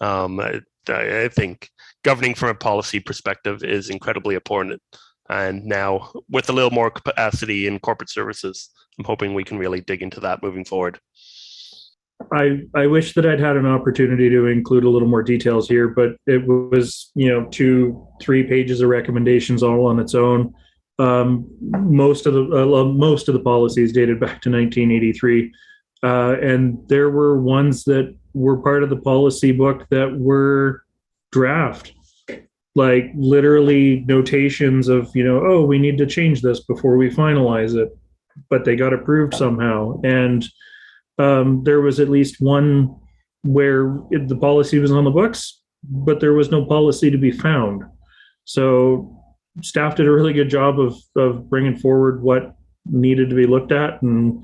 [SPEAKER 2] I think governing from a policy perspective is incredibly important. And now with a little more capacity in corporate services, I'm hoping we can really dig into that moving forward.
[SPEAKER 5] I wish that I'd had an opportunity to include a little more details here, but it was, 2-3 pages of recommendations all on its own. Most of the policies dated back to 1983. And there were ones that were part of the policy book that were draft, like literally notations of, oh, we need to change this before we finalize it, but they got approved somehow. And there was at least one where the policy was on the books, but there was no policy to be found. So staff did a really good job of bringing forward what needed to be looked at. And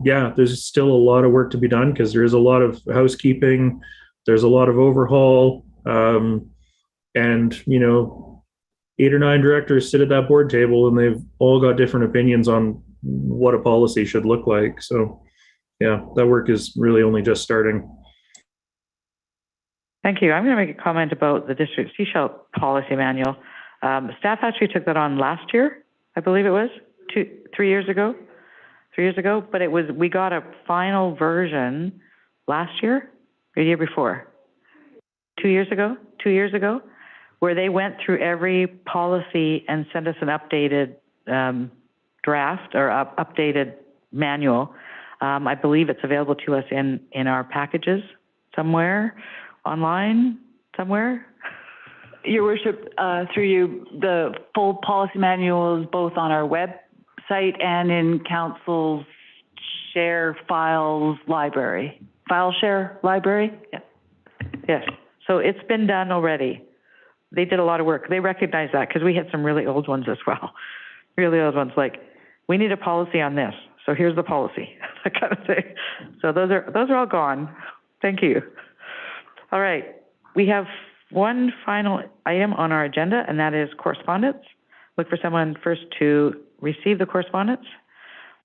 [SPEAKER 5] yeah, there's still a lot of work to be done because there is a lot of housekeeping. There's a lot of overhaul. And, 8 or 9 directors sit at that board table and they've all got different opinions on what a policy should look like. So yeah, that work is really only just starting.
[SPEAKER 1] Thank you. I'm going to make a comment about the District Seashell policy manual. Staff actually took that on last year, I believe it was, 3 years ago. 3 years ago, but we got a final version last year or the year before. 2 years ago, where they went through every policy and sent us an updated draft or updated manual. I believe it's available to us in our packages somewhere, online, somewhere.
[SPEAKER 18] Your Worship, through you, the full policy manual is both on our website and in Council's share files library. File share library?
[SPEAKER 1] Yeah. Yes. So it's been done already. They did a lot of work. They recognize that because we had some really old ones as well. Really old ones like, we need a policy on this. So here's the policy, that kind of thing. So those are all gone. Thank you. All right. We have one final item on our agenda, and that is correspondence. Look for someone first to receive the correspondence.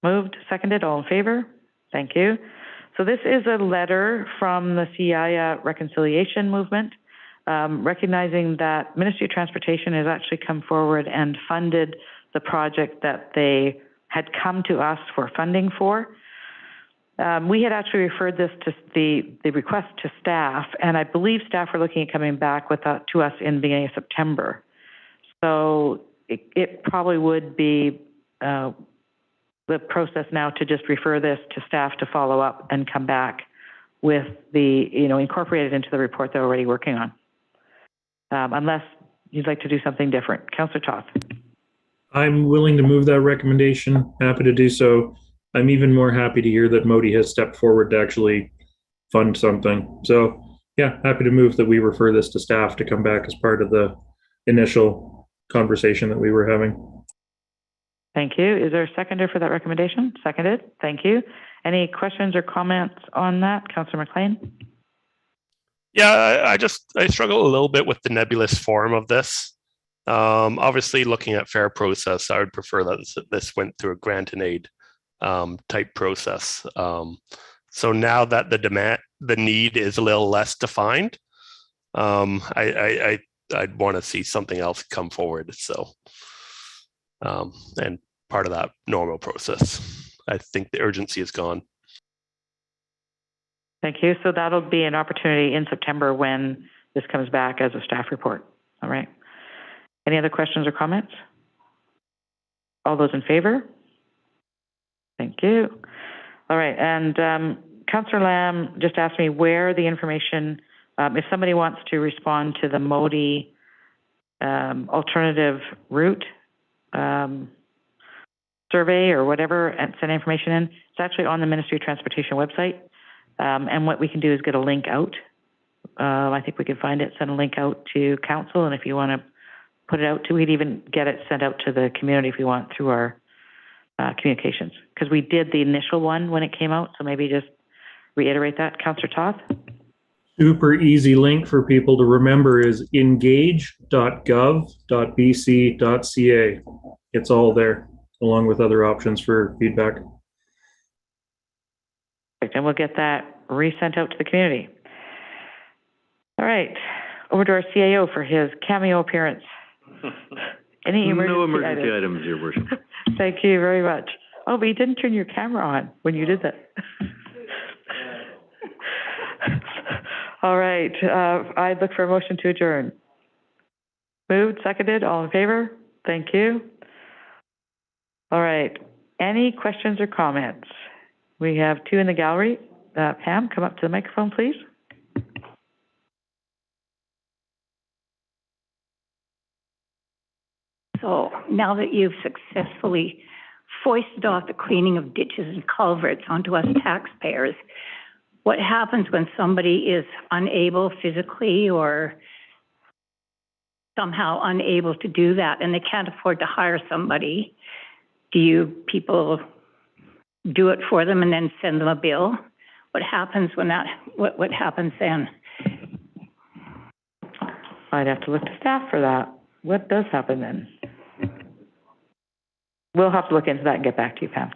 [SPEAKER 1] Moved, seconded, all in favor? Thank you. So this is a letter from the CIA Reconciliation Movement, recognizing that Ministry of Transportation has actually come forward and funded the project that they had come to us for funding for. We had actually referred this to the request to staff, and I believe staff were looking at coming back with to us in the beginning of September. So it probably would be the process now to just refer this to staff to follow up and come back with incorporate it into the report they're already working on. Unless you'd like to do something different. Councillor Toth.
[SPEAKER 5] I'm willing to move that recommendation. Happy to do so. I'm even more happy to hear that Modi has stepped forward to actually fund something. So yeah, happy to move that we refer this to staff to come back as part of the initial conversation that we were having.
[SPEAKER 1] Thank you. Is there a seconder for that recommendation? Seconded. Thank you. Any questions or comments on that, Councillor McLean?
[SPEAKER 2] Yeah, I struggle a little bit with the nebulous form of this. Obviously, looking at fair process, I would prefer that this went through a grant and aid type process. So now that the need is a little less defined, I'd want to see something else come forward. So, and part of that normal process, I think the urgency is gone.
[SPEAKER 1] Thank you. So that'll be an opportunity in September when this comes back as a staff report. All right. Any other questions or comments? All those in favor? Thank you. All right. And Councillor Lamb just asked me where the information, if somebody wants to respond to the Modi alternative route survey or whatever and send information in, it's actually on the Ministry of Transportation website. And what we can do is get a link out. I think we can find it, send a link out to council. And if you want to put it out to, we'd even get it sent out to the community if you want through our communications. Because we did the initial one when it came out. So maybe just reiterate that. Councillor Toth?
[SPEAKER 5] Super easy link for people to remember is engage.gov.bc.ca. It's all there, along with other options for feedback.
[SPEAKER 1] And we'll get that resent out to the community. All right, over to our CAO for his cameo appearance. Any emergency
[SPEAKER 19] No emergency items, Your Worship.
[SPEAKER 1] Thank you very much. Oh, but you didn't turn your camera on when you did that. All right, I'd look for a motion to adjourn. Moved, seconded, all in favor? Thank you. All right, any questions or comments? We have two in the gallery. Pam, come up to the microphone, please.
[SPEAKER 20] So now that you've successfully foisted off the cleaning of ditches and culverts onto us taxpayers, what happens when somebody is unable physically or somehow unable to do that and they can't afford to hire somebody? Do you people do it for them and then send them a bill? What happens when that, what happens then?
[SPEAKER 1] I'd have to look to staff for that. What does happen then? We'll have to look into that and get back to you, Pam.